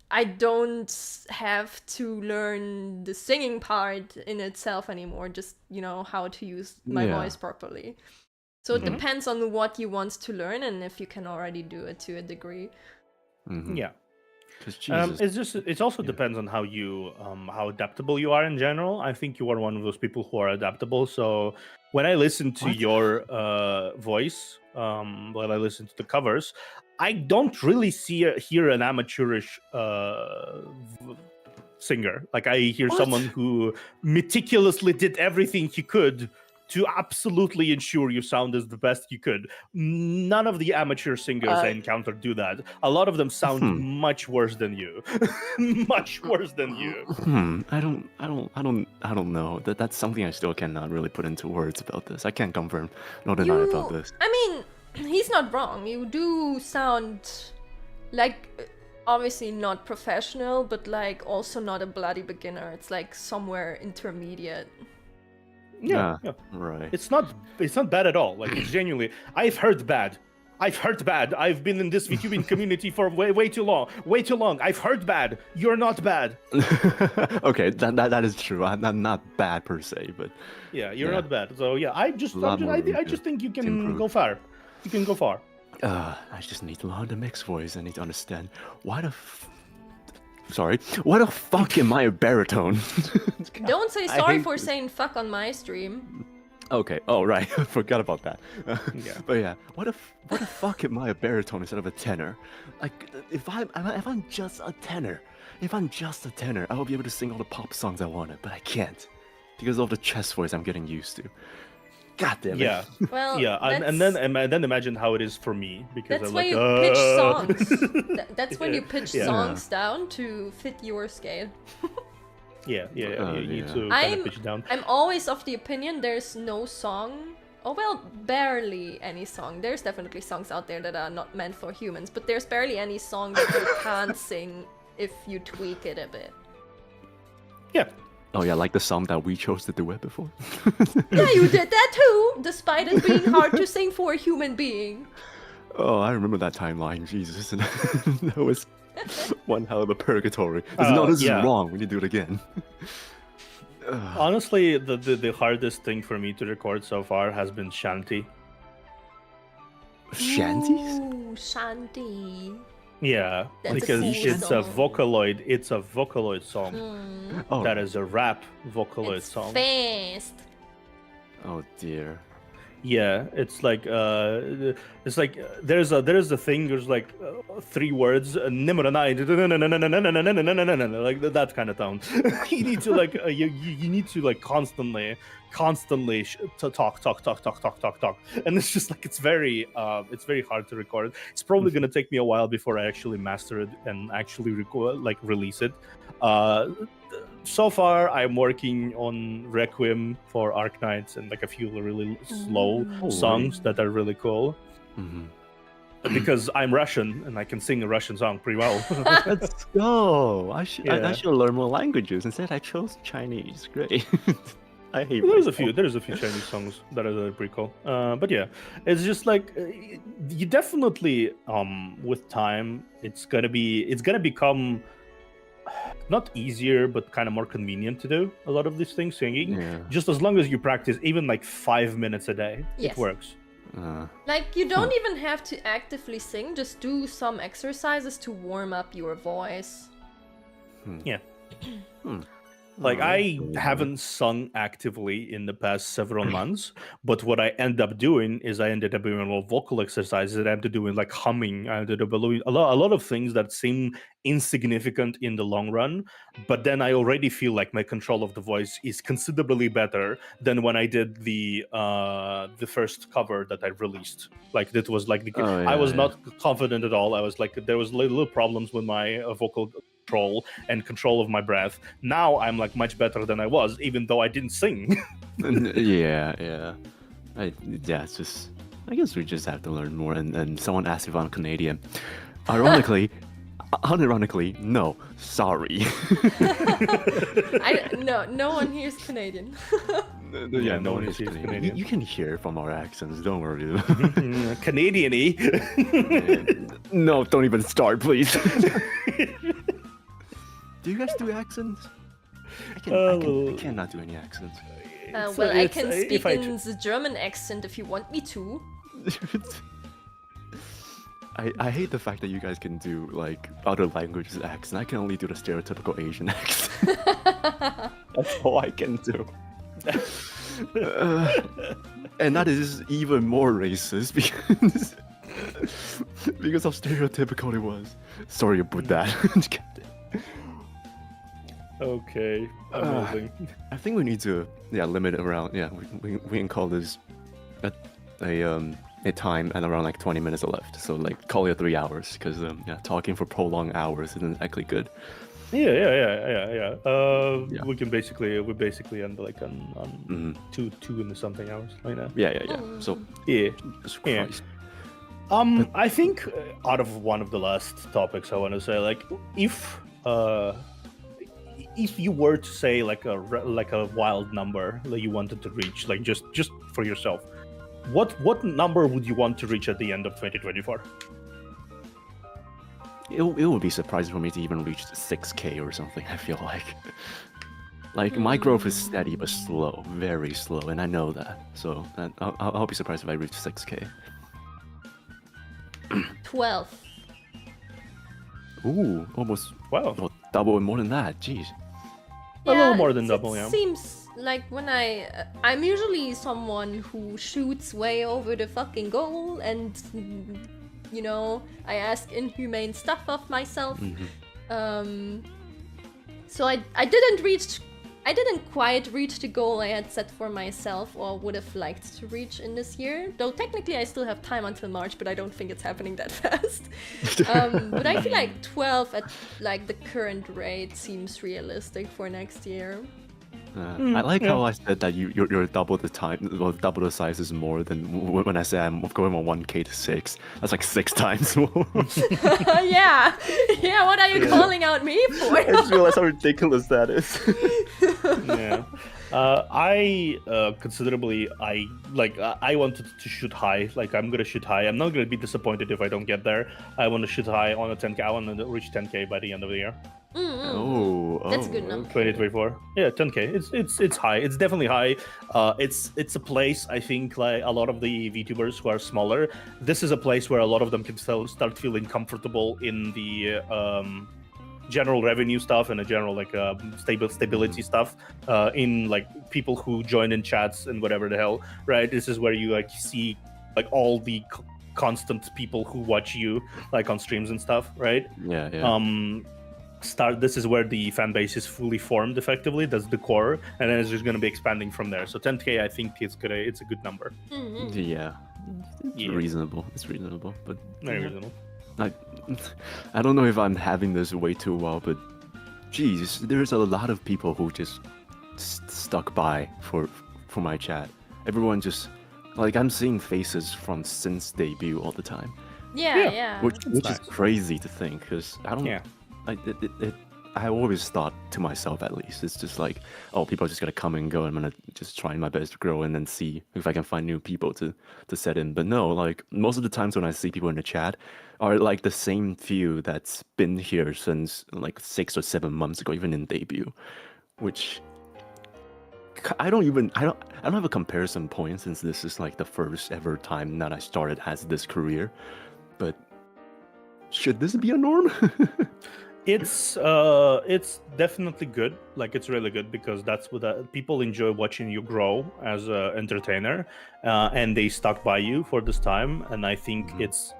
I don't have to learn the singing part in itself anymore. Just how to use my voice properly. So it depends on what you want to learn and if you can already do it to a degree. Yeah. It also depends on how adaptable you are in general. I think you are one of those people who are adaptable. So when I listen to your voice, when I listen to the covers, I don't really hear an amateurish singer. Like I hear someone who meticulously did everything he could to absolutely ensure you sound as the best you could. None of the amateur singers I encountered do that. A lot of them sound much worse than you. Much worse than you. I don't know. That's something I still cannot really put into words about this. I can't confirm nor deny about this. I mean, he's not wrong. You do sound like, obviously not professional, but like also not a bloody beginner. It's like somewhere intermediate. Yeah, right. It's not bad at all. Like it's genuinely. I've heard bad. I've been in this VTubing community for way too long. I've heard bad. You're not bad. Okay, that is true. I'm not bad per se, but yeah, you're not bad. So yeah, I just think you can go far. You can go far. I just need to learn the mixed voice. I need to understand why the fuck am I a baritone? Don't say sorry for saying fuck on my stream. Okay. Oh right, I forgot about that. But yeah, what the fuck am I a baritone instead of a tenor? Like if I'm just a tenor, I will be able to sing all the pop songs I wanted, but I can't because of the chest voice I'm getting used to. God damn it. Yeah. Well, yeah, and then imagine how it is for me, because that's I'm why like, you pitch songs. That's when you pitch songs down to fit your scale. You need to kind of pitch down. I'm always of the opinion there's no song. Oh well, barely any song. There's definitely songs out there that are not meant for humans, but there's barely any song that you can't sing if you tweak it a bit. Yeah. Oh yeah, like the song that we chose to do it before. Yeah, you did that too, despite it being hard to sing for a human being. Oh, I remember that timeline, Jesus. That was one hell of a purgatory. No, this is wrong, we need to do it again. Honestly, the hardest thing for me to record so far has been shanty. Shanties? Ooh, shanty. Yeah, That's a because cool it's song. a Vocaloid. It's a Vocaloid song. Oh, That is a rap Vocaloid It's song. fast. oh dear. Yeah, it's like there's a thing. There's like 3 words. Nimranai, like that kind of tone. You need to like you need to like constantly talk, and it's just like it's very hard to record. It's probably gonna take me a while before I actually master it and actually release it. So far, I'm working on Requiem for Arknights and like a few really slow songs that are really cool. Because I'm Russian and I can sing a Russian song pretty well. Let's go. I should learn more languages. Instead, I chose Chinese. Great. I hate. There's a few Chinese songs that are pretty cool. But yeah, it's just like you definitely with time it's gonna become not easier, but kind of more convenient to do a lot of these things singing. Yeah. Just as long as you practice even like 5 minutes a day, Yes. it works. Like, you don't even have to actively sing, just do some exercises to warm up your voice. Yeah. Like, I haven't sung actively in the past several months, but what I end up doing is I ended up doing a lot of vocal exercises. I ended up doing like humming. I ended up doing a lot of things that seem insignificant in the long run, but then I already feel like my control of the voice is considerably better than when I did the first cover that I released. Like, that was like I was not confident at all. I was like, there was little problems with my vocal control and control of my breath. Now I'm like much better than I was, even though I didn't sing. Yeah. It's just. I guess we just have to learn more. And someone asked if I'm Canadian. Unironically, no. Sorry. No one here is Canadian. Yeah, no one is Canadian. You can hear from our accents. Don't worry. Canadian-y. No, don't even start, please. Do you guys do accents? I cannot do any accents. Well, I can speak in the German accent if you want me to. I hate the fact that you guys can do like other languages accent. I can only do the stereotypical Asian accent. That's all I can do. And that is even more racist because how stereotypical it was. Sorry about that. Okay, amazing. I think we need to limit it around. Yeah, we can call this a time and around like 20 minutes left. So like call it 3 hours because talking for prolonged hours isn't actually good. Yeah. We basically end like on 2 and something hours right now. Yeah. So yeah. Christ. I think out of one of the last topics I want to say, like, if you were to say like a wild number that you wanted to reach, like just for yourself, what number would you want to reach at the end of 2024? It would be surprising for me to even reach 6K or something. I feel like my growth is steady but slow, very slow, and I know that. So I'll be surprised if I reach 6K. 12. Ooh, almost double and more than that. Jeez. A little more than double, yeah. It seems like when I'm usually someone who shoots way over the fucking goal, and you know, I ask inhumane stuff of myself. So I didn't quite reach the goal I had set for myself or would have liked to reach in this year. Though technically I still have time until March, but I don't think it's happening that fast. But I feel like 12 at like the current rate seems realistic for next year. I like how I said that you're double the time, well, double the size is more than when I say I'm going from 1K to 6. That's like 6 times more. Yeah, what are you calling out me for? I just realized how ridiculous that is. Yeah. I wanted to shoot high. Like, I'm gonna shoot high. I'm not gonna be disappointed if I don't get there. I want to shoot high on a 10K. I want to reach 10K by the end of the year. That's a good number. 2024. Yeah, 10K. It's high. It's definitely high. It's a place, I think, like a lot of the VTubers who are smaller. This is a place where a lot of them can start feeling comfortable in the general revenue stuff and a general like stability stuff. In like people who join in chats and whatever the hell, right? This is where you like see like all the constant people who watch you like on streams and stuff, right? Yeah. This is where the fan base is fully formed effectively. That's the core, and then it's just going to be expanding from there. So 10K, I think it's a good number. Yeah, it's reasonable. It's reasonable, but very reasonable. I don't know if I'm having this way too well, but geez, there's a lot of people who just stuck by for my chat. Everyone just like I'm seeing faces from since debut all the time. Yeah. Which is crazy to think, because I don't. Yeah. I always thought to myself, at least, it's just like, oh, people are just gonna come and go. I'm gonna just try my best to grow and then see if I can find new people to set in. But no, like most of the times when I see people in the chat are like the same few that's been here since like 6 or 7 months ago, even in debut, which I don't have a comparison point since this is like the first ever time that I started as this career. But should this be a norm? It's definitely good. Like it's really good because that's what people enjoy watching you grow as an entertainer, and they stuck by you for this time. And I think it's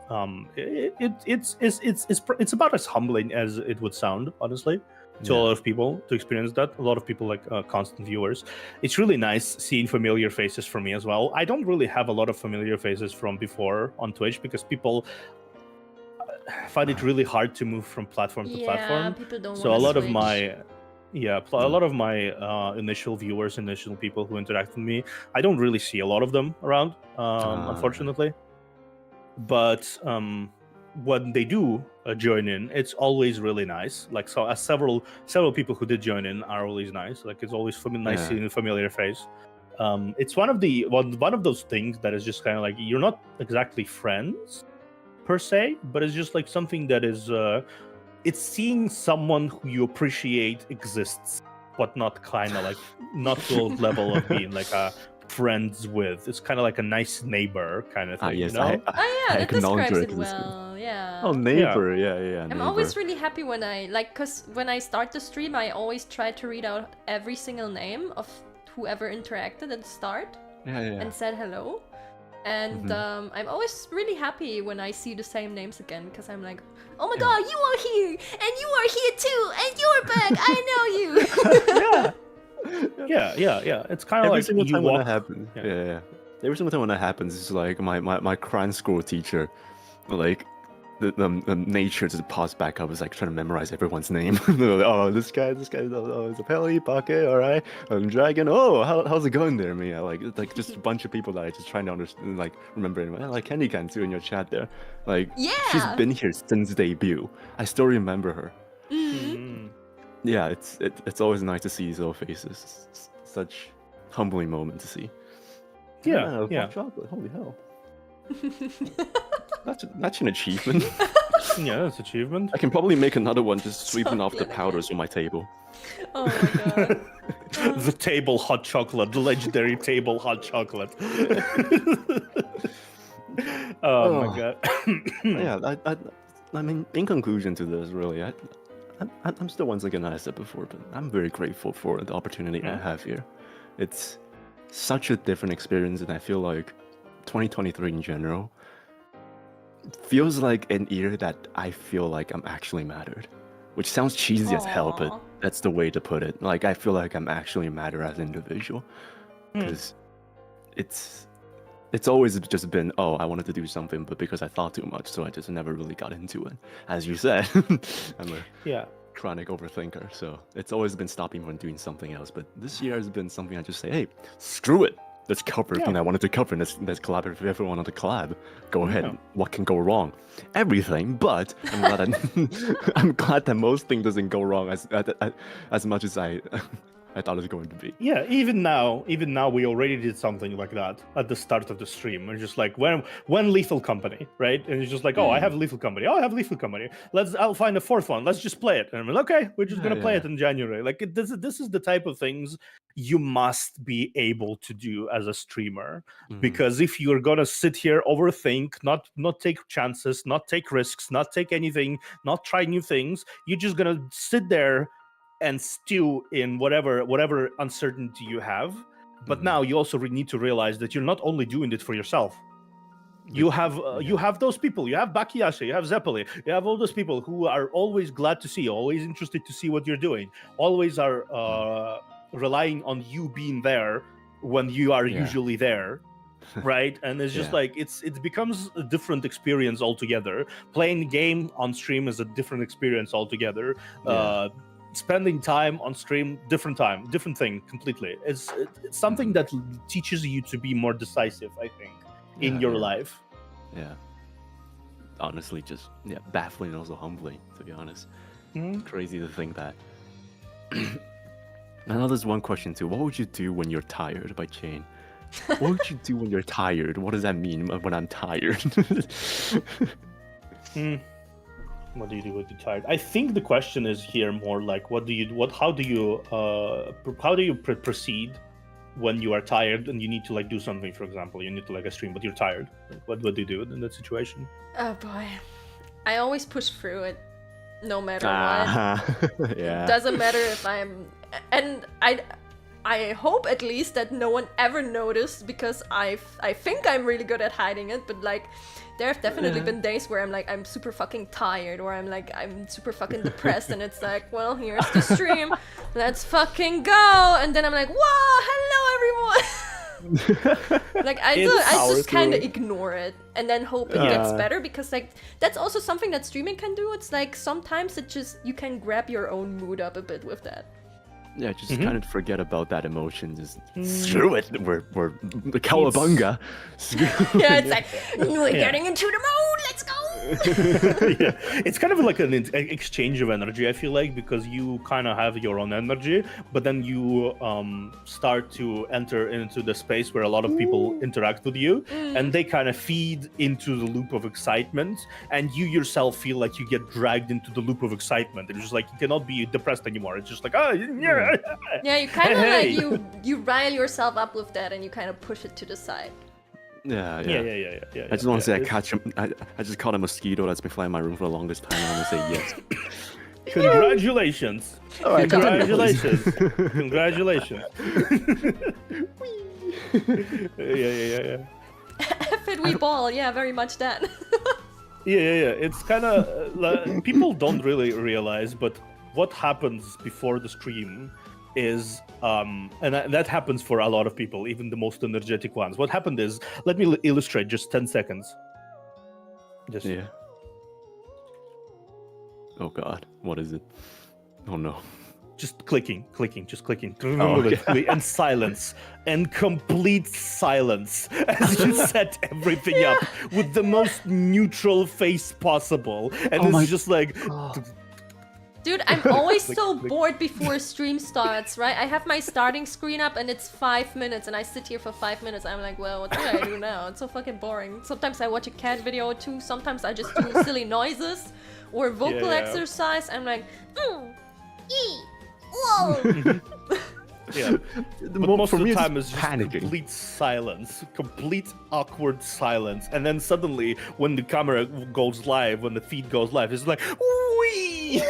about as humbling as it would sound, honestly, to a lot of people to experience that. A lot of people like constant viewers. It's really nice seeing familiar faces for me as well. I don't really have a lot of familiar faces from before on Twitch because people find it really hard to move from platform to platform. People don't so a lot of my initial viewers, initial people who interact with me, I don't really see a lot of them around, unfortunately. But when they do join in, it's always really nice. Like several people who did join in are always nice. Like it's always nice seeing a familiar face. It's one of those things that is just kind of like you're not exactly friends per se, but it's just like something that is it's seeing someone who you appreciate exists, but not kind of like not to a level of being like friends with. It's kind of like a nice neighbor kind of thing. Yes, you know? That describes it well. Yeah. Oh, neighbor. Yeah. I'm always really happy when because when I start the stream, I always try to read out every single name of whoever interacted at the start and said hello. And I'm always really happy when I see the same names again, because I'm like, oh my god, you are here, and you are here too, and you're back, I know you. Yeah. It's kind of every like single time walk... when that happens. Yeah. Every single time when that happens, it's like my crime school teacher, like the nature just pops back up. It's like trying to memorize everyone's name. Like, oh, this guy, oh, it's a Peli, Pake, all right, Dragon. Oh, how's it going there, Mia? Like just a bunch of people that I just trying to understand, like remember. Like Candy Can too in your chat there. Like she's been here since debut. I still remember her. Yeah, it's always nice to see these little faces. It's such humbling moment to see. Yeah. Chocolate. Holy hell. That's an achievement. Yeah, that's an achievement. I can probably make another one just sweeping off the powders on my table. Oh my god. The table hot chocolate, the legendary table hot chocolate. Oh my god. Yeah, I mean, in conclusion to this, really, I'm still once again, as I said before, but I'm very grateful for the opportunity I have here. It's such a different experience, and I feel like 2023 in general feels like an year that I feel like I'm actually mattered, which sounds cheesy as hell, but that's the way to put it. Like I feel like I'm actually matter as an individual, because it's always just been, oh, I wanted to do something, but because I thought too much, so I just never really got into it. As you said, I'm a chronic overthinker, so it's always been stopping me from doing something else. But this year has been something I just say, hey, screw it. Let's cover everything I wanted to cover. Let's collaborate with everyone on the collab. Go ahead. What can go wrong? Everything. But I'm glad that most things doesn't go wrong as much as I I thought it was going to be. Yeah, even now, we already did something like that at the start of the stream. It's just like when Lethal Company, right? And it's just like, oh, I have Lethal Company. Oh, I have Lethal Company. I'll find a fourth one. Let's just play it. And I'm like, okay, we're just gonna play it in January. Like this is the type of things you must be able to do as a streamer, because if you're gonna sit here, overthink, not take chances, not take risks, not take anything, not try new things, you're just gonna sit there and stew in whatever uncertainty you have. But now you also need to realize that you're not only doing it for yourself. You have those people. You have Backseating, you have Zeppeli, you have all those people who are always glad to see you, always interested to see what you're doing, always are relying on you being there when you are usually there. Right? And it's just like it becomes a different experience altogether. Playing the game on stream is a different experience altogether. Spending time on stream, different thing completely. It's something that teaches you to be more decisive, I think, in your life. Yeah. Honestly, just baffling and also humbling, to be honest. Crazy to think that. I know there's one question too. What would you do when you're tired, by Chain? What would you do when you're tired? What does that mean when I'm tired? What do you do when you're tired? I think the question is here more like, how do you proceed when you are tired and you need to like do something? For example, you need to like a stream, but you're tired. What do you do in that situation? Oh boy, I always push through it, no matter what. Yeah. Doesn't matter if and I hope at least that no one ever noticed, because I think I'm really good at hiding it, but like there have definitely been days where I'm super fucking tired, or I'm super fucking depressed, and it's like, well, here's the stream, let's fucking go, and then I'm like, whoa, hello everyone. Like I just kind of ignore it and then hope it gets better, because like that's also something that streaming can do. It's like sometimes you can grab your own mood up a bit with that. Yeah, just kind of forget about that emotion. Just screw it. We're the cowabunga. Yeah, it's like we're getting into the mode. Let's go. It's kind of like an exchange of energy, I feel like, because you kind of have your own energy, but then you start to enter into the space where a lot of people interact with you, and they kind of feed into the loop of excitement, and you yourself feel like you get dragged into the loop of excitement. It's just like you cannot be depressed anymore. It's just like, oh, yeah. Yeah, you kind of like you rile yourself up with that, and you kind of push it to the side. Yeah. I just want to say I just caught a mosquito that's been flying in my room for the longest time. I want to say yes. Congratulations! Congratulations! Congratulations! Yeah. F we ball, yeah, very much that. Yeah. It's kind of people don't really realize, but what happens before the stream is, and that happens for a lot of people, even the most energetic ones. What happened is, let me illustrate just 10 seconds. Oh God, what is it? Oh no. Just clicking. Oh, okay. And silence. And complete silence as you set everything up with the most neutral face possible. And it's just like... Dude, I'm always so bored before a stream starts, right? I have my starting screen up and it's 5 minutes, and I sit here for 5 minutes. I'm like, well, what do I do now? It's so fucking boring. Sometimes I watch a cat video or two. Sometimes I just do silly noises or vocal exercise. I'm like, whoa. Yeah, but most of the time is just panicking. Complete silence, complete awkward silence, and then suddenly, when the camera goes live, when the feed goes live, it's like, wee!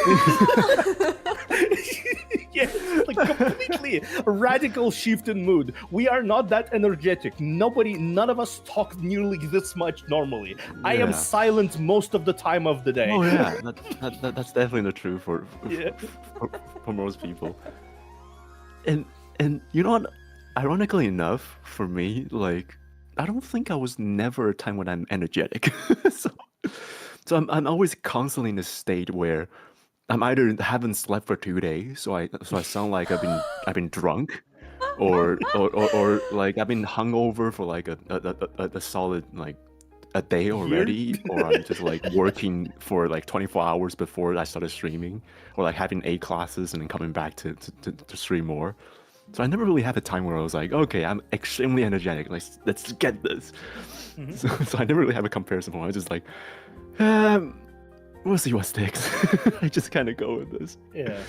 Yeah, like completely radical shift in mood. We are not that energetic. None of us talk nearly this much normally. I am silent most of the time of the day. Oh yeah, that's definitely the truth for most people. And you know what? Ironically enough, for me, like, I don't think I was never a time when I'm energetic. so I'm always constantly in a state where I'm either haven't slept for 2 days, so I sound like I've been drunk, or like I've been hungover for like a solid like a day already, or I'm just like working for like 24 hours before I started streaming, or like having 8 classes and then coming back to stream more. So I never really had a time where I was like, okay, I'm extremely energetic. Like, let's get this. So I never really have a comparison point. I was just like, we'll see what sticks. I just kind of go with this. Yeah.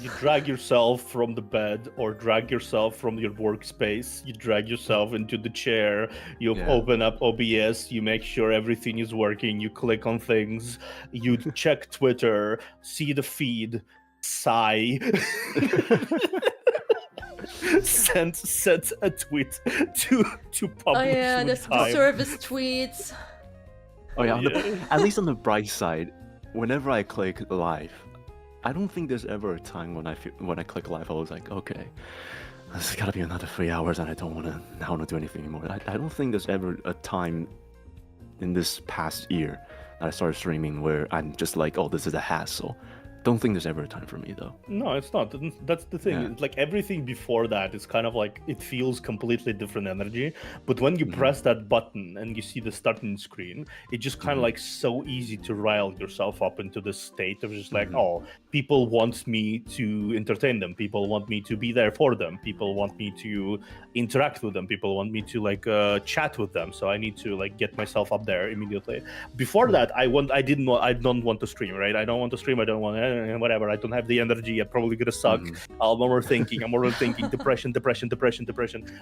You drag yourself from the bed or drag yourself from your workspace. You drag yourself into the chair. You open up OBS. You make sure everything is working. You click on things. You check Twitter, see the feed, sigh. Send a tweet to publish. Oh yeah, the service tweets. Oh yeah, at least on the bright side, whenever I click live, I don't think there's ever a time when I click live I was like, okay, this has got to be another 3 hours and I don't want to do anything anymore. I don't think there's ever a time in this past year that I started streaming where I'm just like, oh, this is a hassle. Don't think there's ever a time for me though. No, it's not. That's the thing. It's like everything before that is kind of like it feels completely different energy. But when you press that button and you see the starting screen, it just kind of like so easy to rile yourself up into this state of just like, oh, people want me to entertain them. People want me to be there for them. People want me to interact with them. People want me to like chat with them. So I need to like get myself up there immediately. Before that, I don't want to stream, right? I don't want to stream. I don't want whatever. I don't have the energy. I'm probably gonna suck. I'm overthinking. Depression.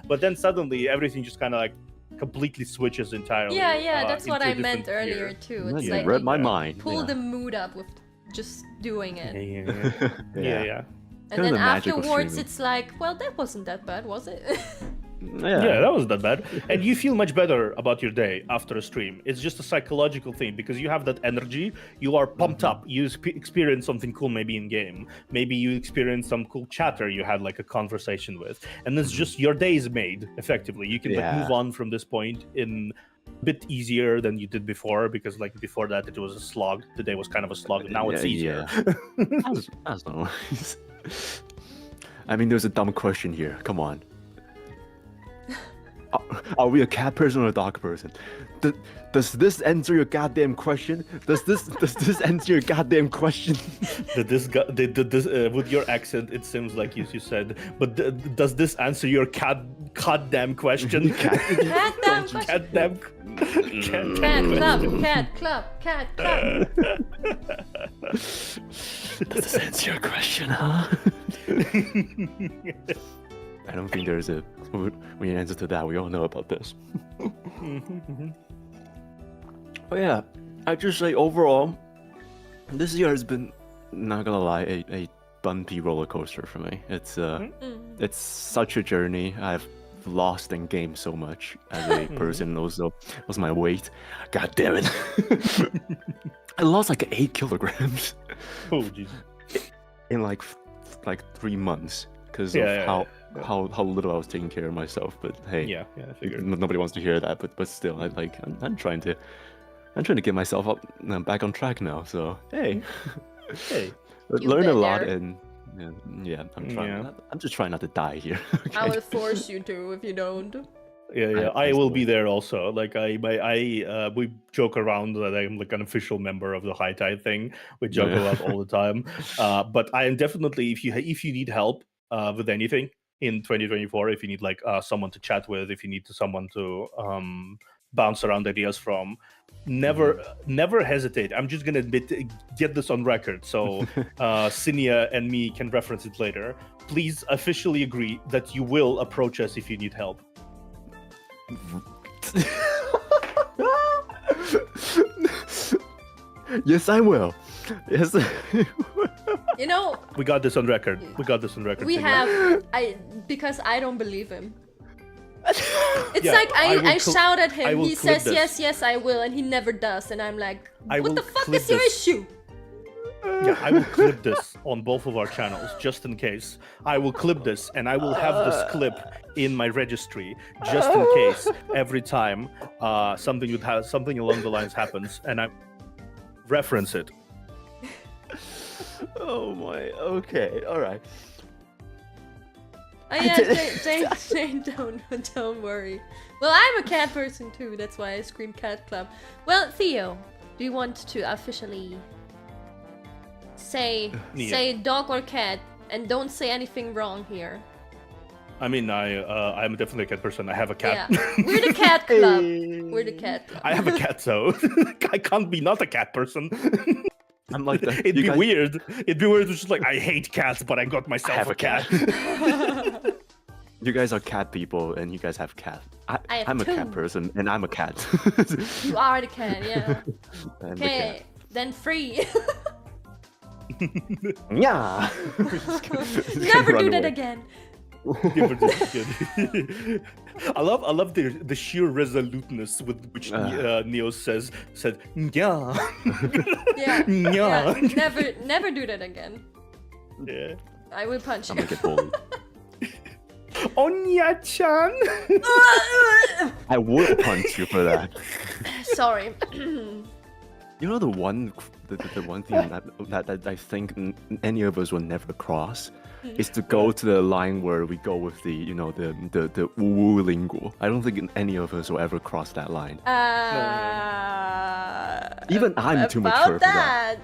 But then suddenly everything just kind of like completely switches entirely. Yeah. That's what I meant earlier too. It's like read my mind. Pull the mood up with just doing it. Yeah. And then afterwards, it's like, well, that wasn't that bad, was it? Yeah, that wasn't that bad. And you feel much better about your day after a stream. It's just a psychological thing because you have that energy. You are pumped up. You experience something cool maybe in game. Maybe you experience some cool chatter you had like a conversation with. And it's just your day is made, effectively. You can like move on from this point in a bit easier than you did before because like before that it was a slog. The day was kind of a slog. Now it's easier. That's nice. I mean, there's a dumb question here. Come on. Are we a cat person or a dog person? Does this answer your goddamn question? Does this answer your goddamn question? With your accent, it seems like you said. But does this answer your goddamn question? Cat club. Does this answer your question, huh? I don't think there's a answer to that. We all know about this. But yeah, I just say overall, this year has been, not gonna lie, a bumpy roller coaster for me. It's such a journey. I've lost and gained so much as a person. Also, was my weight. God damn it! I lost like 8 kilograms. Oh jeez. In like 3 months because of how little I was taking care of myself. But hey, I figured nobody wants to hear that. But still, I'm trying to get myself up back on track now. So hey, learn a lot and I'm trying. I'm just trying not to die here. Okay? I will force you to if you don't. I will be there also. Like we joke around that I'm like an official member of the High Tide thing. We joke about all the time. But I am definitely if you need help with anything in 2024, if you need like someone to chat with, if you need someone to bounce around ideas from, never hesitate. I'm just gonna get this on record so Cinnia and me can reference it later. Please officially agree that you will approach us if you need help. Yes, I will. Yes. You know, we got this on record. We have because I don't believe him. It's like I shout at him. He says yes, I will, and he never does. And I'm like, what the fuck is your issue? Yeah, I will clip this on both of our channels just in case. I will clip this and I will have this clip in my registry just in case every time something along the lines happens and I reference it. Oh my, okay, all right. Oh yeah, Jane, don't worry. Well, I'm a cat person too. That's why I scream Cat Club. Well, Theo, do you want to officially say dog or cat, and don't say anything wrong here? I mean, I'm definitely a cat person. I have a cat. Yeah. We're the cat club. We're the cat club. I have a cat, so I can't be not a cat person. I'm like that. It'd be weird. It'd be weird. It's just like I hate cats, but I got myself a cat. You guys are cat people, and you guys have cat. I'm a cat person, and I'm a cat. You are the cat, yeah. Okay, then free. Yeah. Never do that again. I love the sheer resoluteness with which Nious said yeah. Yeah. Never do that again. Yeah. I will punch you. I'm gonna get bullied. Onya-chan. I would punch you for that. Sorry. You know the one thing that I think any of us will never cross is to go to the line where we go with the the woo lingual. I don't think any of us will ever cross that line. Even I'm too mature for that.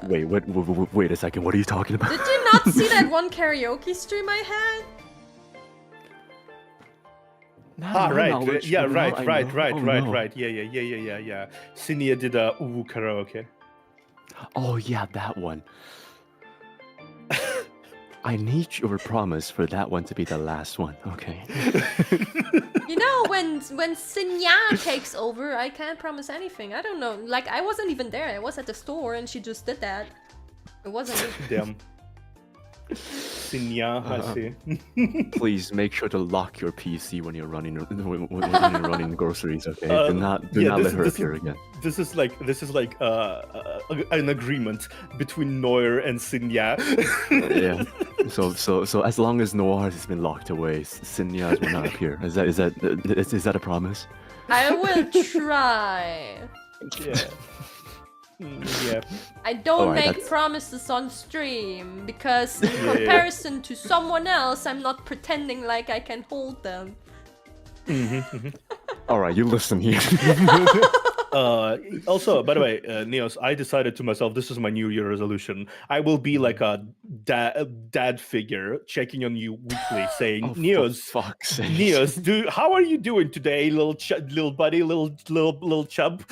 Wait a second. What are you talking about? Did you not see that one karaoke stream I had? Right. Yeah, right. Yeah. Cinnia did a ooh karaoke. Oh yeah, that one. I need your promise for that one to be the last one, okay? You know, when Cinnia takes over, I can't promise anything. I don't know. Like, I wasn't even there. I was at the store and she just did that. It wasn't me. Damn. Cinnia, I see. Please make sure to lock your PC when you're running groceries, okay? Do not let her appear again. This is like an agreement between Noir and Cinnia. Yeah. So as long as Noir has been locked away, Cinnia will not appear. Is that a promise? I will try. Yeah. Yeah. I don't make promises on stream because in comparison to someone else, I'm not pretending like I can hold them. All right, you listen here. Also, by the way, Nious, I decided to myself, this is my New Year resolution. I will be like a dad figure checking on you weekly, saying, Nious, Nious, how are you doing today, little buddy, little chub?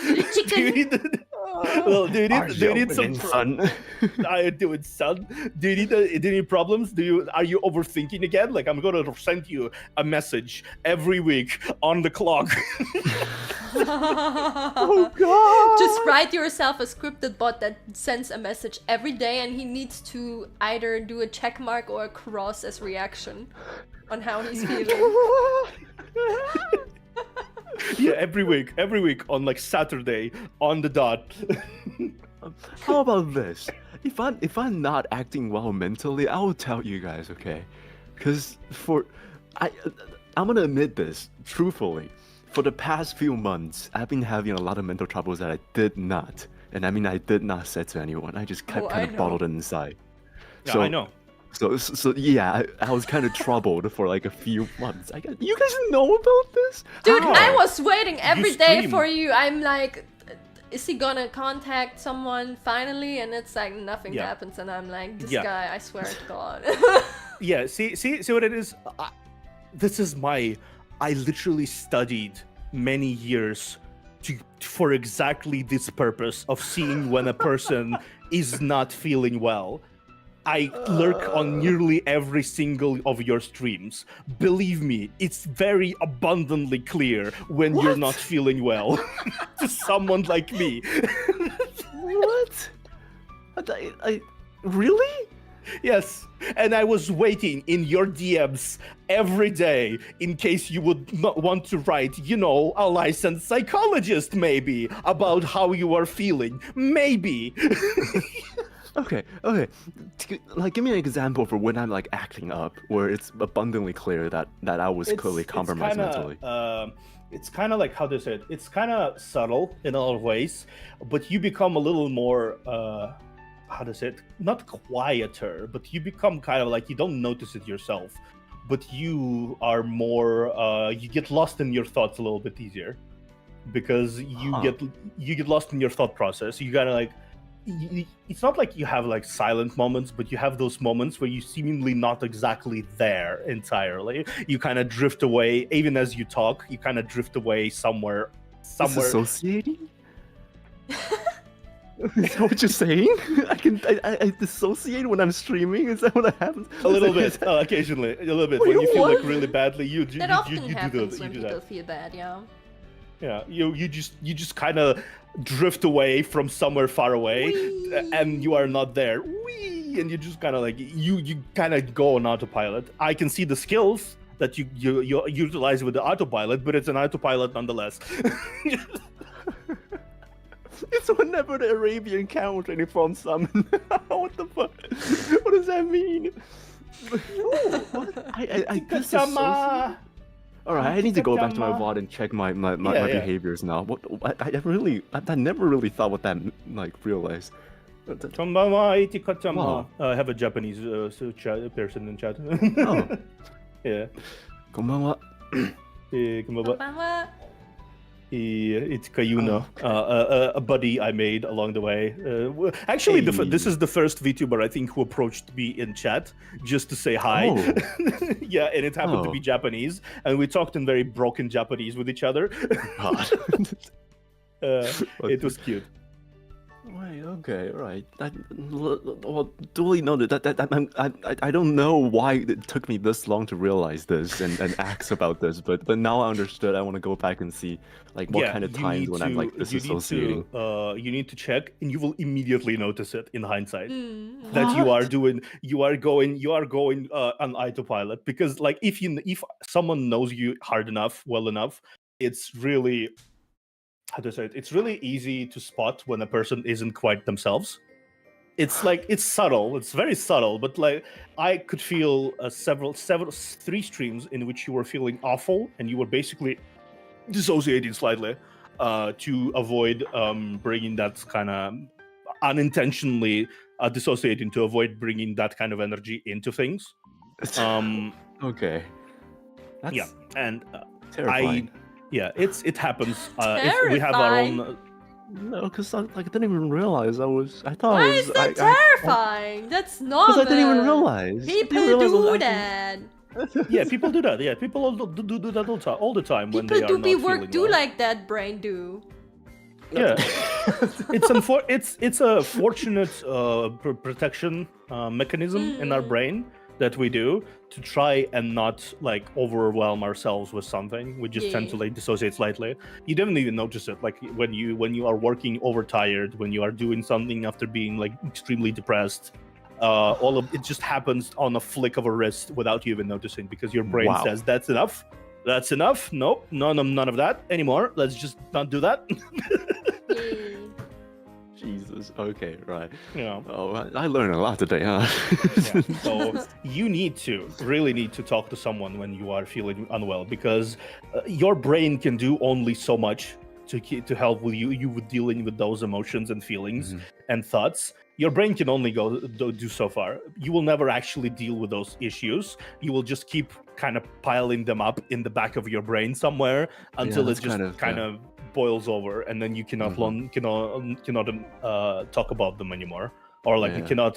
Well, do you need some son? Are you doing, son? Do you need problems? Are you overthinking again? Like, I'm gonna send you a message every week on the clock. Oh god! Just write yourself a scripted bot that sends a message every day, and he needs to either do a check mark or a cross as reaction on how he's feeling. Yeah, every week on like Saturday on the dot. How about this? If I'm not acting well mentally, I will tell you guys, okay? Because I'm gonna admit this truthfully. For the past few months, I've been having a lot of mental troubles that I did not say to anyone. I just kept kind of bottled it inside. Yeah, I know. So yeah, I was kind of troubled for like a few months. You guys know about this? Dude, I was waiting every day for you. I'm like, is he gonna contact someone finally? And it's like nothing happens, and I'm like, this guy, I swear to God. Yeah, see what it is? I literally studied many years for exactly this purpose of seeing when a person is not feeling well. I lurk on nearly every single of your streams. Believe me, it's very abundantly clear when you're not feeling well to someone like me. What? I really? Yes, and I was waiting in your DMs every day in case you would not want to write, a licensed psychologist maybe about how you are feeling. Maybe. Okay. Like, give me an example for when I'm like acting up, where it's abundantly clear that I was clearly compromised mentally. It's kind of like, how to say it? It's kind of subtle in a lot of ways, but you become a little more, how to say it, not quieter, but you become kind of like, you don't notice it yourself, but you are more you get lost in your thoughts a little bit easier, because you get lost in your thought process. You gotta like, it's not like you have like silent moments, but you have those moments where you seemingly not exactly there entirely. You kind of drift away, even as you talk. You kind of drift away somewhere. Dissociating? Is that what you're saying? I dissociate when I'm streaming. Is that what happens? A little bit, occasionally, a little bit. When you feel like really badly, you That often happens do when people that. feel bad. Yeah. Yeah, you just kind of drift away from somewhere far away, and you are not there. Whee! And you just kind of like you kind of go on autopilot. I can see the skills that you utilize with the autopilot, but it's an autopilot nonetheless. It's whenever the Arabian camel training from summon. What the fuck? What does that mean? I disassociate. All right, I need to go back to my VOD and check my behaviors now. I never really thought what that like realized. Wow. I have a Japanese person in chat. Oh. Yeah. Konbanwa. Konbanwa. It's Kayuna, a buddy I made along the way. Actually, this is the first VTuber I think who approached me in chat just to say hi. Oh. Yeah, and it happened to be Japanese, and we talked in very broken Japanese with each other. God. It was cute. Right, okay, right. Well, duly noted. I don't know why it took me this long to realize this and ask about this, but now I understood. I want to go back and see like what kind of times when I'm like disassociating. You need to check, and you will immediately notice it in hindsight that you are going on autopilot, because like if someone knows you well enough, it's really, how to say it? It's really easy to spot when a person isn't quite themselves. It's like, it's subtle. It's very subtle, but like I could feel three streams in which you were feeling awful and you were basically dissociating slightly to avoid bringing that kind of unintentionally dissociating, to avoid bringing that kind of energy into things. Okay. That's and terrifying. It happens. We have our own. No, because I didn't even realize I thought. Why is that terrifying? That's normal. Because I didn't even realize. People do that. Yeah, people do that. Yeah, people do that all the time when they are not feeling well. People do like that. Brain do. Yeah, it's a fortunate protection mechanism in our brain that we do to try and not like overwhelm ourselves with something. We just tend to like dissociate slightly. You don't even notice it, like when you are working overtired, when you are doing something after being like extremely depressed. All of it just happens on a flick of a wrist without you even noticing, because your brain says that's enough. That's enough. Nope, none of that anymore. Let's just not do that. Jesus. Okay, right. Yeah. Oh, I learned a lot today, huh? Yeah. So you really need to talk to someone when you are feeling unwell, because your brain can do only so much to help with you with dealing with those emotions and feelings and thoughts. Your brain can only do so far. You will never actually deal with those issues. You will just keep kind of piling them up in the back of your brain somewhere until it just kind of boils over, and then you cannot talk about them anymore, or like you cannot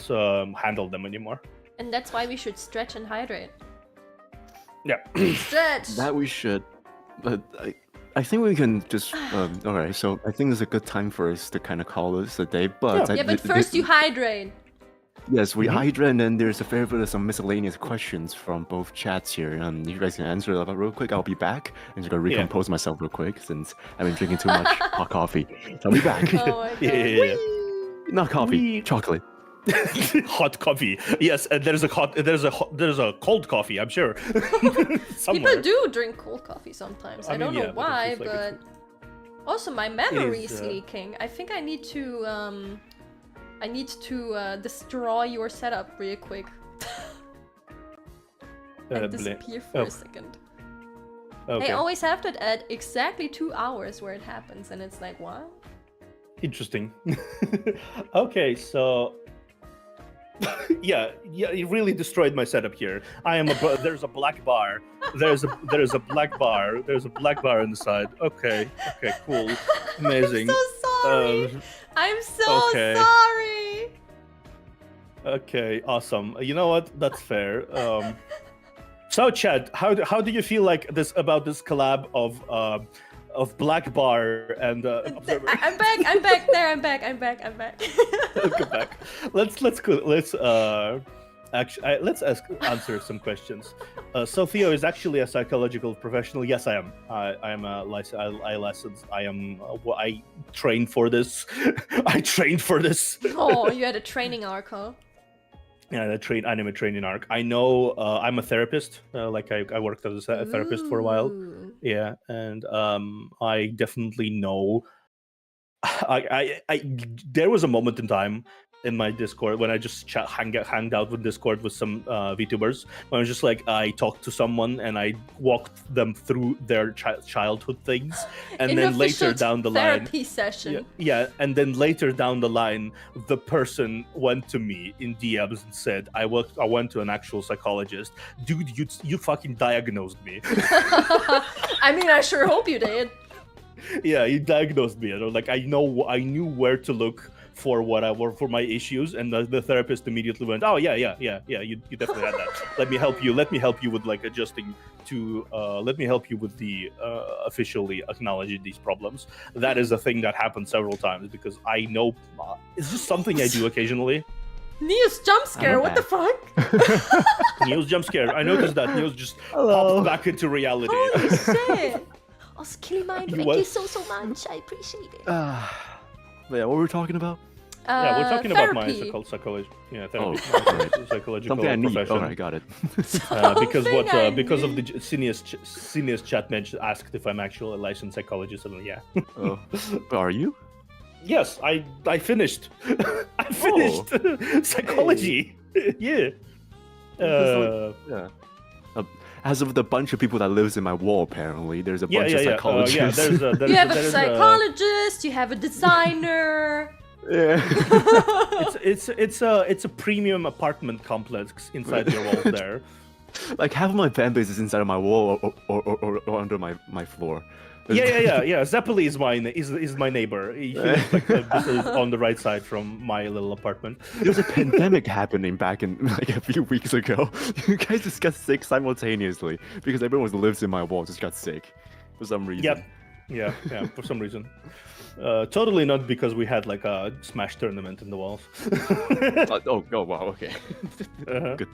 handle them anymore. And that's why we should stretch and hydrate. Yeah. Stretch. That we should. But I think we can just. All right, so I think it's a good time for us to kind of call this a day. But but first you hydrate. Yes, we hydrate, and then there's a fair bit of some miscellaneous questions from both chats here. You guys can answer that real quick. I'll be back. I'm just gonna recompose myself real quick since I've been drinking too much hot coffee. So I'll be back. Oh my God. Not coffee, chocolate. Hot coffee. Yes, and there's a cold coffee, I'm sure. People do drink cold coffee sometimes. I don't know why, but also my memory is leaking. I think I need to destroy your setup real quick. And disappear for a second. Okay. They always have that at exactly 2 hours where it happens, and it's like, what? Interesting. Okay, so Yeah, you really destroyed my setup here. There's a black bar. There's a black bar. There's a black bar on the side. Okay, cool, amazing. I'm so sorry. I'm so sorry. Okay, awesome. You know what? That's fair. So, Chad, how do you feel like about this collab of Black Bar and Observer? I'm back. I'm back. Welcome back. Let's answer some questions. So Theo is actually a psychological professional. Yes, I am. I am a licensed. I trained for this. I trained for this. Oh, you had a training arc, huh? Yeah, anime training arc. I know. I'm a therapist. Like I worked as a therapist for a while. Yeah, and I definitely know. There was a moment in time in my Discord when I just hanged out with Discord with some VTubers. When I was just like, I talked to someone and I walked them through their childhood things, and then later down the line, therapy session. Yeah, and then later down the line, the person went to me in DMs and said, I went to an actual psychologist. Dude, you fucking diagnosed me. I mean, I sure hope you did. Yeah, he diagnosed me. Like I knew where to look for for my issues, and the therapist immediately went, "Oh yeah, you definitely had that. Let me help you with like adjusting to. Let me help you with the officially acknowledging these problems." That is a thing that happened several times because I know it's just something I do occasionally. Nious jump scare. What the fuck? Nious jump scare. I noticed that Nious just popped back into reality. Holy shit! Oh, Skilly Mind, thank you so much. I appreciate it. Yeah, what were we talking about? Yeah, we're talking about my therapy. psychology. Yeah, therapy. Right. Psychological Something I need. profession. Oh, I got it. Because of the Cinnia's chat mentioned asked if I'm actually a licensed psychologist. And yeah. Oh, are you? Yes, I finished. I finished psychology. Yeah. Yeah. As of the bunch of people that lives in my wall, apparently, there's a bunch of psychologists. You have a psychologist. You have a designer. Yeah. It's a premium apartment complex inside your walls there. Like half of my fan base is inside of my wall or under my floor. Yeah. Zeppeli is my neighbor. He lives like this is on the right side from my little apartment. There's a pandemic happening back in like a few weeks ago. You guys just got sick simultaneously because everyone who lives in my wall just got sick for some reason. Yeah, for some reason. Totally not because we had like a Smash tournament in the walls. Oh wow, okay. Good.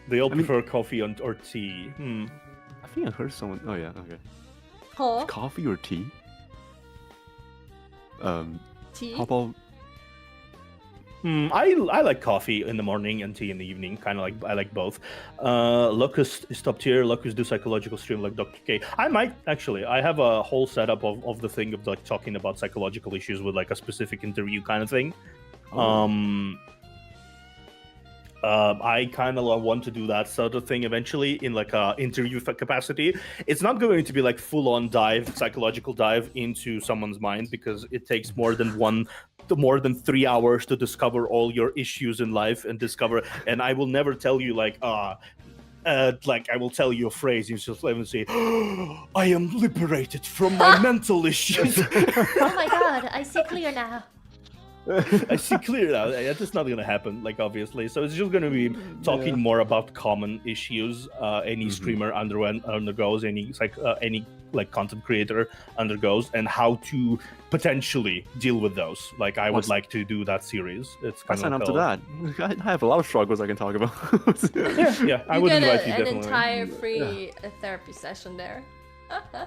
They all prefer coffee or tea. I think I heard someone. Oh yeah, okay. Huh? Coffee or tea? Tea? How about? I like coffee in the morning and tea in the evening. Kind of like I like both. Locust is top tier. Locust do psychological stream like Dr. K. I might actually. I have a whole setup of the thing of like talking about psychological issues with like a specific interview kind of thing. I kind of want to do that sort of thing eventually in like a interview capacity. It's not going to be like full-on psychological dive into someone's mind because it takes more than 3 hours to discover all your issues in life and I will never tell you like I will tell you a phrase and just let me say, I am liberated from my mental issues. Oh my god, I see clear now. I see clear now. That's not gonna happen, like obviously. So it's just gonna be talking more about common issues any streamer undergoes, any content creator undergoes, and how to potentially deal with those. Like I would like to do that series. It's kind I sign up to that. I have a lot of struggles I can talk about. yeah. I would invite you an definitely. entire free therapy session there.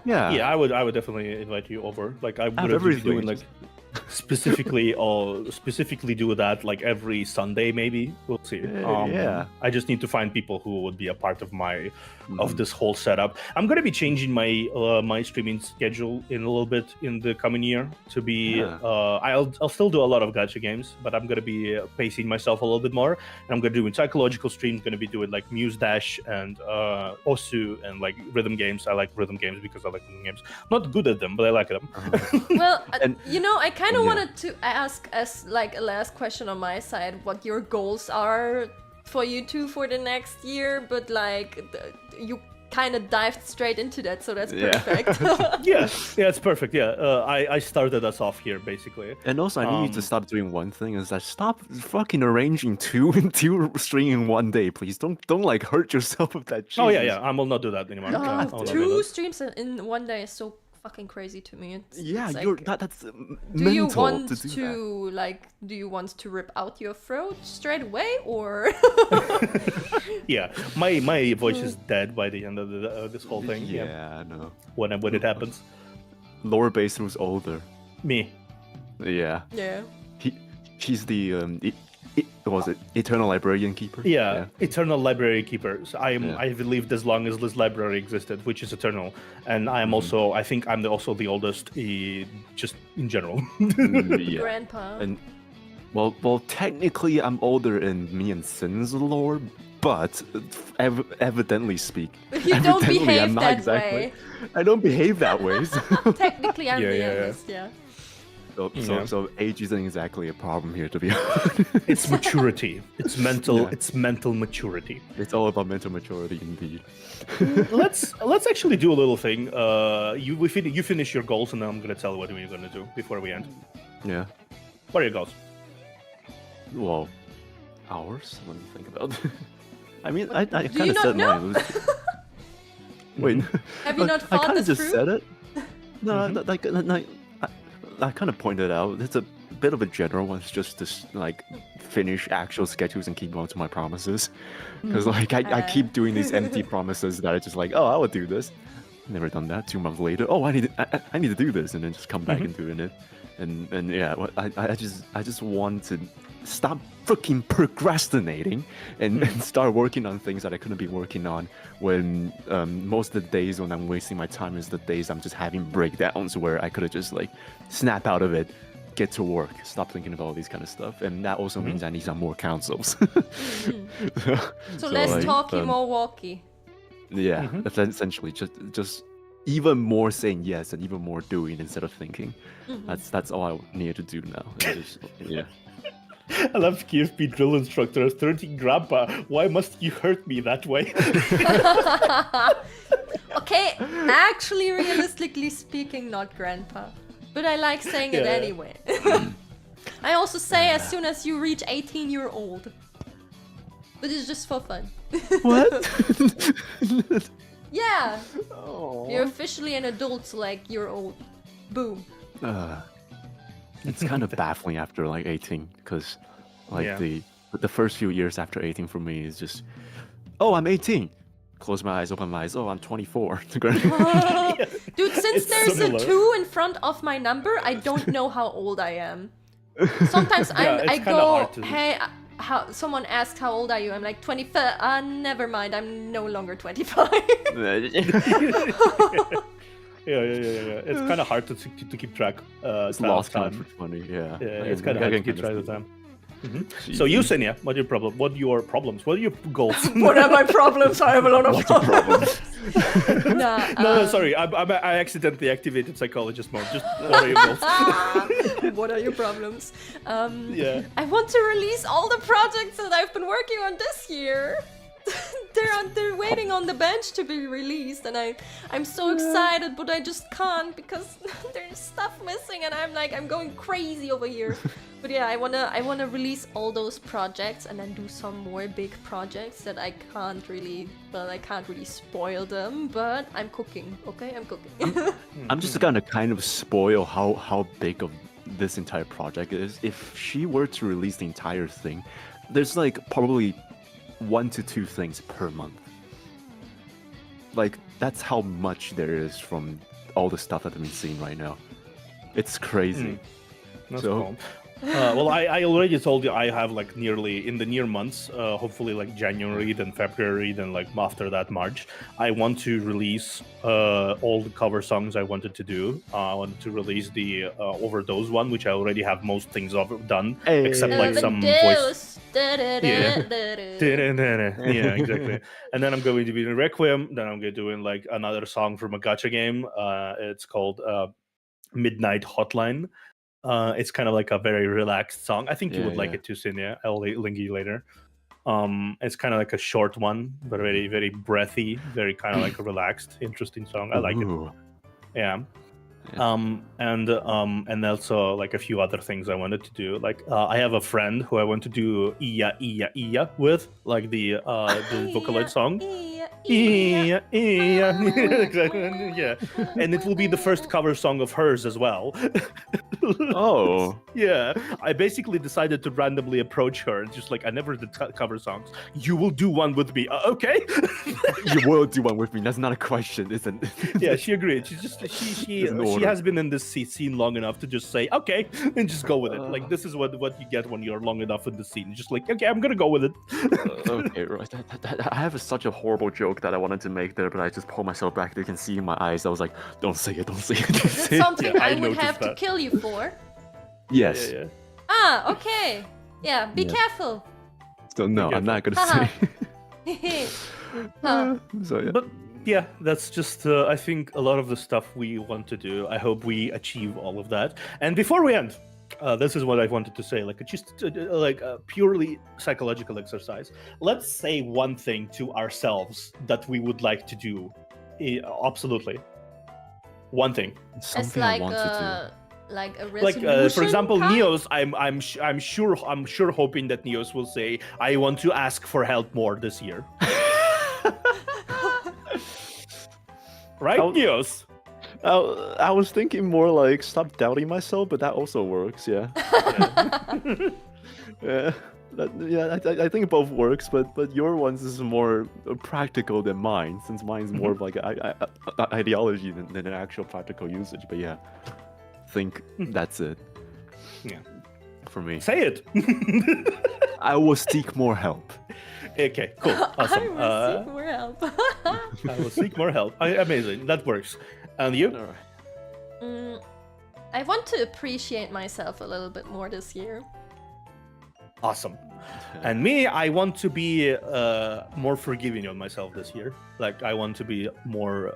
Yeah, I would definitely invite you over. Like I would be doing like specifically do that like every Sunday maybe. We'll see. I just need to find people who would be a part of my of this whole setup. I'm gonna be changing my my streaming schedule in a little bit in the coming year to be I'll still do a lot of gacha games, but I'm gonna be pacing myself a little bit more, and I'm gonna do psychological streams, gonna be doing like Muse Dash and Osu and like rhythm games. I like rhythm games because I like rhythm games. Not good at them, but I like them. Well, you know, I kind of wanted to ask as like a last question on my side what your goals are for you two for the next year, but like you kind of dived straight into that, so that's perfect. yeah, it's perfect. Yeah, I started us off here basically. And also, I need you to stop doing one thing: is that stop fucking arranging two stream in one day, please. Don't like hurt yourself with that. Jesus. Oh yeah, I will not do that anymore. No, two streams in one day is so fucking crazy to me. It's like, that's do you want to do like do you want to rip out your throat straight away or yeah, my voice is dead by the end of this whole thing. Yeah, I know. When it happens. Lower bass who's older. Me. Yeah. He's the what was it? Eternal Librarian Keeper? Yeah, Eternal Library Keeper. So I've lived as long as this library existed, which is eternal. And I am also, I think I'm also the oldest, just in general. Grandpa. And well, technically I'm older in me and Sin's lore, but evidently you don't behave that way. I don't behave that way. So. Technically I'm the youngest, So age isn't exactly a problem here, to be honest. It's maturity. It's mental. It's mental maturity. It's all about mental maturity, indeed. Let's actually do a little thing. You finish your goals, and then I'm gonna tell what we're gonna do before we end. Yeah. What are your goals? Well, hours. Let me think about. I mean, I kind of said mine. Wait. Have you not thought I kind of this just through? said it. No, I kind of pointed out it's a bit of a general one. It's just to like finish actual sketches and keep on to my promises, because like I keep doing these empty promises that are just like, oh, I would do this. Never done that. 2 months later, oh, I need to do this, and then just come back and doing it. And yeah, I just want to stop freaking procrastinating and start working on things that I couldn't be working on when most of the days when I'm wasting my time is the days I'm just having breakdowns where I could have just like snap out of it, get to work, stop thinking about all these kind of stuff. And that also means I need some more counsels. So less like, talky, more walky. Yeah, essentially just even more saying yes and even more doing instead of thinking. That's all I need to do now. I love KFP drill instructor, 13 grandpa. Why must you hurt me that way? Okay, actually, realistically speaking, not grandpa. But I like saying it anyway. I also say as soon as you reach 18, you're old. But it's just for fun. What? Yeah. Aww. You're officially an adult, so like you're old. Boom. It's kind of baffling after like 18, because like the first few years after 18 for me is just, oh, I'm 18. Close my eyes, open my eyes. Oh, I'm 24. Dude, since there's a 2 in front of my number, I don't know how old I am. Sometimes I go, hey, someone asks how old are you? I'm like 25. Never mind, I'm no longer 25. Yeah. It's kind of hard to keep track. It's lost time. Funny, yeah. It's kind of hard to keep track of time. So you, Cinnia, what are your problems? What are your problems? What are your goals? What are my problems? I have a lot of problems. No, sorry. I accidentally activated psychologist mode. Just what are your goals? What are your problems? I want to release all the projects that I've been working on this year. They're waiting on the bench to be released, and I'm so excited, but I just can't because there's stuff missing, and I'm going crazy over here. But yeah, I wanna release all those projects and then do some more big projects that I can't really spoil them, but I'm cooking. Okay, I'm cooking. I'm just gonna kind of spoil how big of this entire project is. If she were to release the entire thing, there's like probably 1 to 2 things per month. Like, that's how much there is from all the stuff that I've been seeing right now. It's crazy. That's cool. Well, I already told you I have like nearly in the near months, hopefully like January, then February, then like after that March, I want to release all the cover songs I wanted to do. I wanted to release the Overdose one, which I already have most things done, except like some voice. Yeah, exactly. And then I'm going to be in Requiem. Then I'm going to do like another song from a gacha game. It's called Midnight Hotline. It's kind of like a very relaxed song. I think you would like yeah. it too, Cinnia. I'll link you later. It's kind of like a short one, but very, very breathy, very kind of like a relaxed, interesting song. I like it. Ooh. Yeah. And also like a few other things I wanted to do. Like I have a friend who I want to do Iya Iya Iya with, like the Vocaloid song. Iya Iya. Exactly. Yeah. And it will be the first cover song of hers as well. Oh. Yeah. I basically decided to randomly approach her, just like I never did cover songs. You will do one with me. Okay. You will do one with me. That's not a question, isn't it? Yeah, she agreed. She has been in this scene long enough to just say okay and just go with it. Like this is what you get when you're long enough in the scene. Just like okay, I'm gonna go with it. Okay, right. I have such a horrible joke that I wanted to make there, but I just pulled myself back. You can see in my eyes. I was like, don't say it, don't say it. Don't Is say it it. something Yeah, I I would noticed have to that. kill you for? Yes. Yeah. Ah, okay. Yeah, be Yeah. careful. So no, I'm not gonna Haha. say. Huh. So yeah. But yeah, that's just I think a lot of the stuff we want to do. I hope we achieve all of that. And before we end, this is what I wanted to say. Like just like a purely psychological exercise. Let's say one thing to ourselves that we would like to do. Absolutely, one thing. It's Something like I want to like a Like resolution. for example, kind? Nious. I'm sure hoping that Nious will say, "I want to ask for help more this year." Right, Nious? I was thinking more like stop doubting myself, but that also works. Yeah. Yeah. I think both works, but your ones is more practical than mine, since mine's more of like a ideology than an actual practical usage. But yeah, I think that's it. Yeah. For me, Say it. I will seek more help. Okay, cool, awesome. I will seek more help. I will seek more help. Amazing, that works. And you? All right. I want to appreciate myself a little bit more this year. Awesome. And me, I want to be more forgiving of myself this year. Like I want to be more.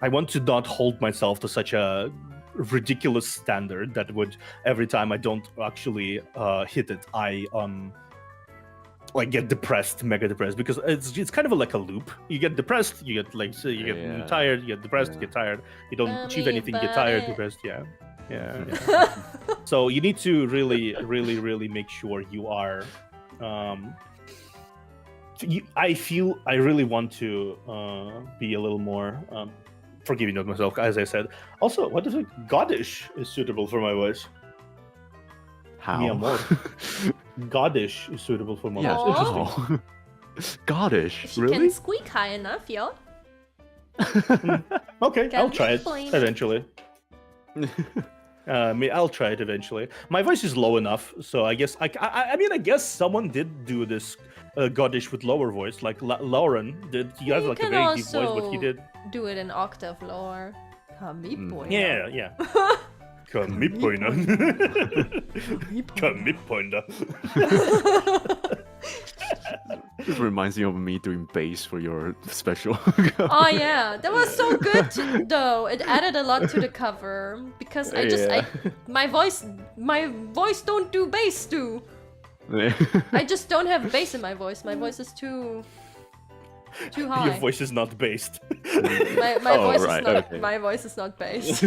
I want to not hold myself to such a ridiculous standard that would every time I don't actually hit it, I like get depressed, mega depressed, because it's kind of like a loop. You get depressed, you get like you get tired, you get depressed, you get tired. You don't achieve anything, you get tired, depressed. Yeah. So you need to really make sure you are. I really want to be a little more forgiving of myself, as I said. Also, what is it? Goddish is suitable for my voice. How? Mi amor. Goddish is suitable for my Yeah. voice. Interesting. Goddish, If you really? can squeak high enough, yo. Okay, Can I'll try it explain. eventually. I'll try it eventually. My voice is low enough, so I guess I mean I guess someone did do this Goddish with lower voice, like Lauren did. He has You like a can very deep voice, but he also did. do it in octave lower. Kami boy. Yeah. Come pointer. Come pointer. This reminds me of me doing bass for your special. Oh yeah, that was so good though. It added a lot to the cover because my voice don't do bass too. I just don't have bass in my voice. My voice is too high. Your voice is not based. My Oh, voice right, is not okay. my voice is not bass.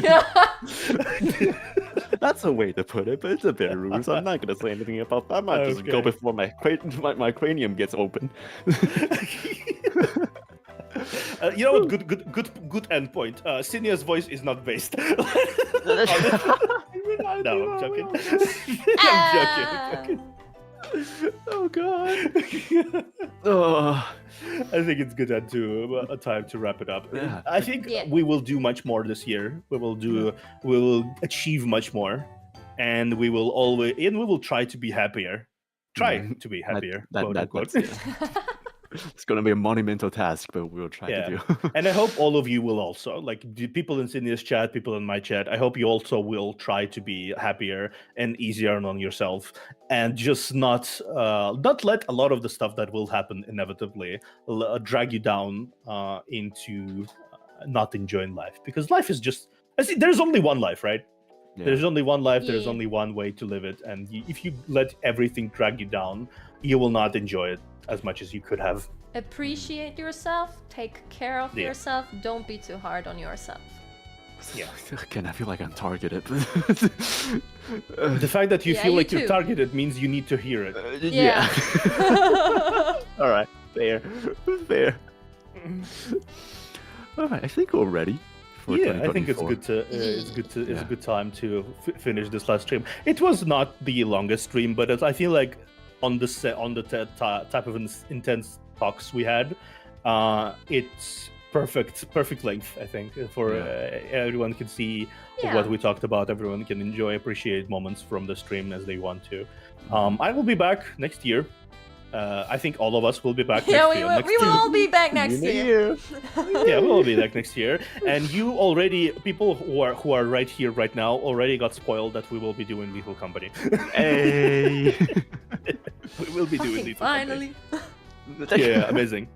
That's a way to put it, but it's a bit rude, so I'm not gonna say anything about that. I might just go Okay. before my cranium gets open. You know what? Good end point. Cinnia's voice is not based. No, I'm joking. I'm joking. Oh god. Oh. I think it's good at a time to wrap it up. Yeah. I think Yeah. we will do much more this year. We will achieve much more, and we will try to be happier. Try to be happier. quote unquote. It's gonna be a monumental task, but we'll try to do. And I hope all of you will also, like the people in Cinnia's chat, people in my chat, I hope you also will try to be happier and easier on yourself, and just not let a lot of the stuff that will happen inevitably drag you down into not enjoying life, because life is just, there's only one life, right? Yeah. There's only one life. There's Yeah. only one way to live it, and if you let everything drag you down, you will not enjoy it as much as you could have. Appreciate yourself. Take care of Yeah. yourself. Don't be too hard on yourself. Yeah. Again, I feel like I'm targeted. The fact that you Yeah, feel you like you're too. targeted means you need to hear it. Yeah. All right, fair, fair. All right, I think we're ready. For Yeah, I think it's 2024. good to it's Yeah. a good time to finish this last stream. It was not the longest stream, but I feel like on the type of intense talks we had, it's perfect length. I think for everyone can see Yeah. what we talked about. Everyone can enjoy, appreciate moments from the stream as they want to. I will be back next year. I think all of us will be back Yeah, next year. we will all be back next year. Yeah, we'll all be back next year. And you already, people who are right here right now, already got spoiled that we will be doing Lethal Company. Hey. We will be doing Fucking Lethal finally. Company. Yeah, amazing.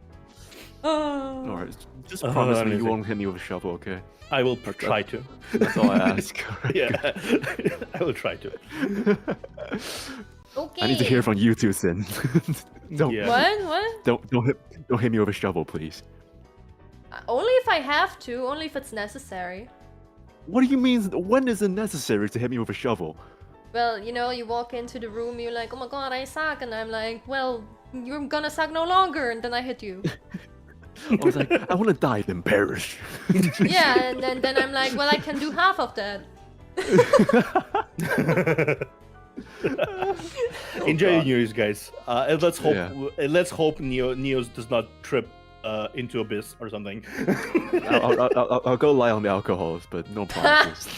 Oh. All right, just promise me you amazing. won't hit me with a shovel, okay? I will try to. That's all I ask. Yeah, I will try to. Okay. I need to hear from you too, Sin. don't, Yeah. What? don't hit me with a shovel, please. Only if I have to. Only if it's necessary. What do you mean? When is it necessary to hit me with a shovel? Well, you know, you walk into the room, you're like, oh my god, I suck, and I'm like, well, you're gonna suck no longer, and then I hit you. I was like, I want to die then perish. Yeah, and then I'm like, well, I can do half of that. Enjoy your God. New Year's, guys. And let's hope Yeah. Nios does not trip into abyss or something. I'll go lie on the alcohols, but no promises.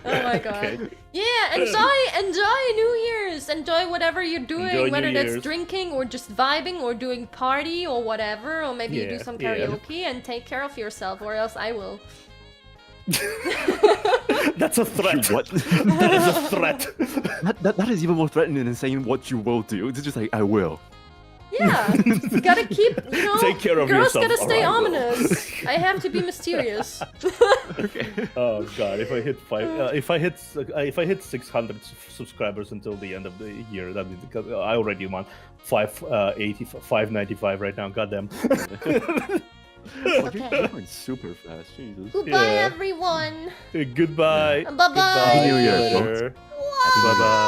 Oh my god. Okay. Yeah, enjoy New Year's. Enjoy whatever you're doing, Enjoy whether New that's Year's. drinking or just vibing or doing party or whatever, or maybe you do Yeah, some yeah. karaoke and take care of yourself, or else I will. That's a threat. What? That is a threat. That is even more threatening than saying what you will do. It's just like, I will. Yeah, gotta keep, you know, Take care of girls yourself, gotta stay alright. ominous. I have to be mysterious. Oh god, if I hit if I hit 600 subscribers until the end of the year, that'd be because I already want 595 right now. Goddamn. Okay. You're going super fast, Jesus. Goodbye, Yeah. everyone. Goodbye. Bye-bye. Goodbye. Happy New Year, See you later. Happy New Year. Bye-bye.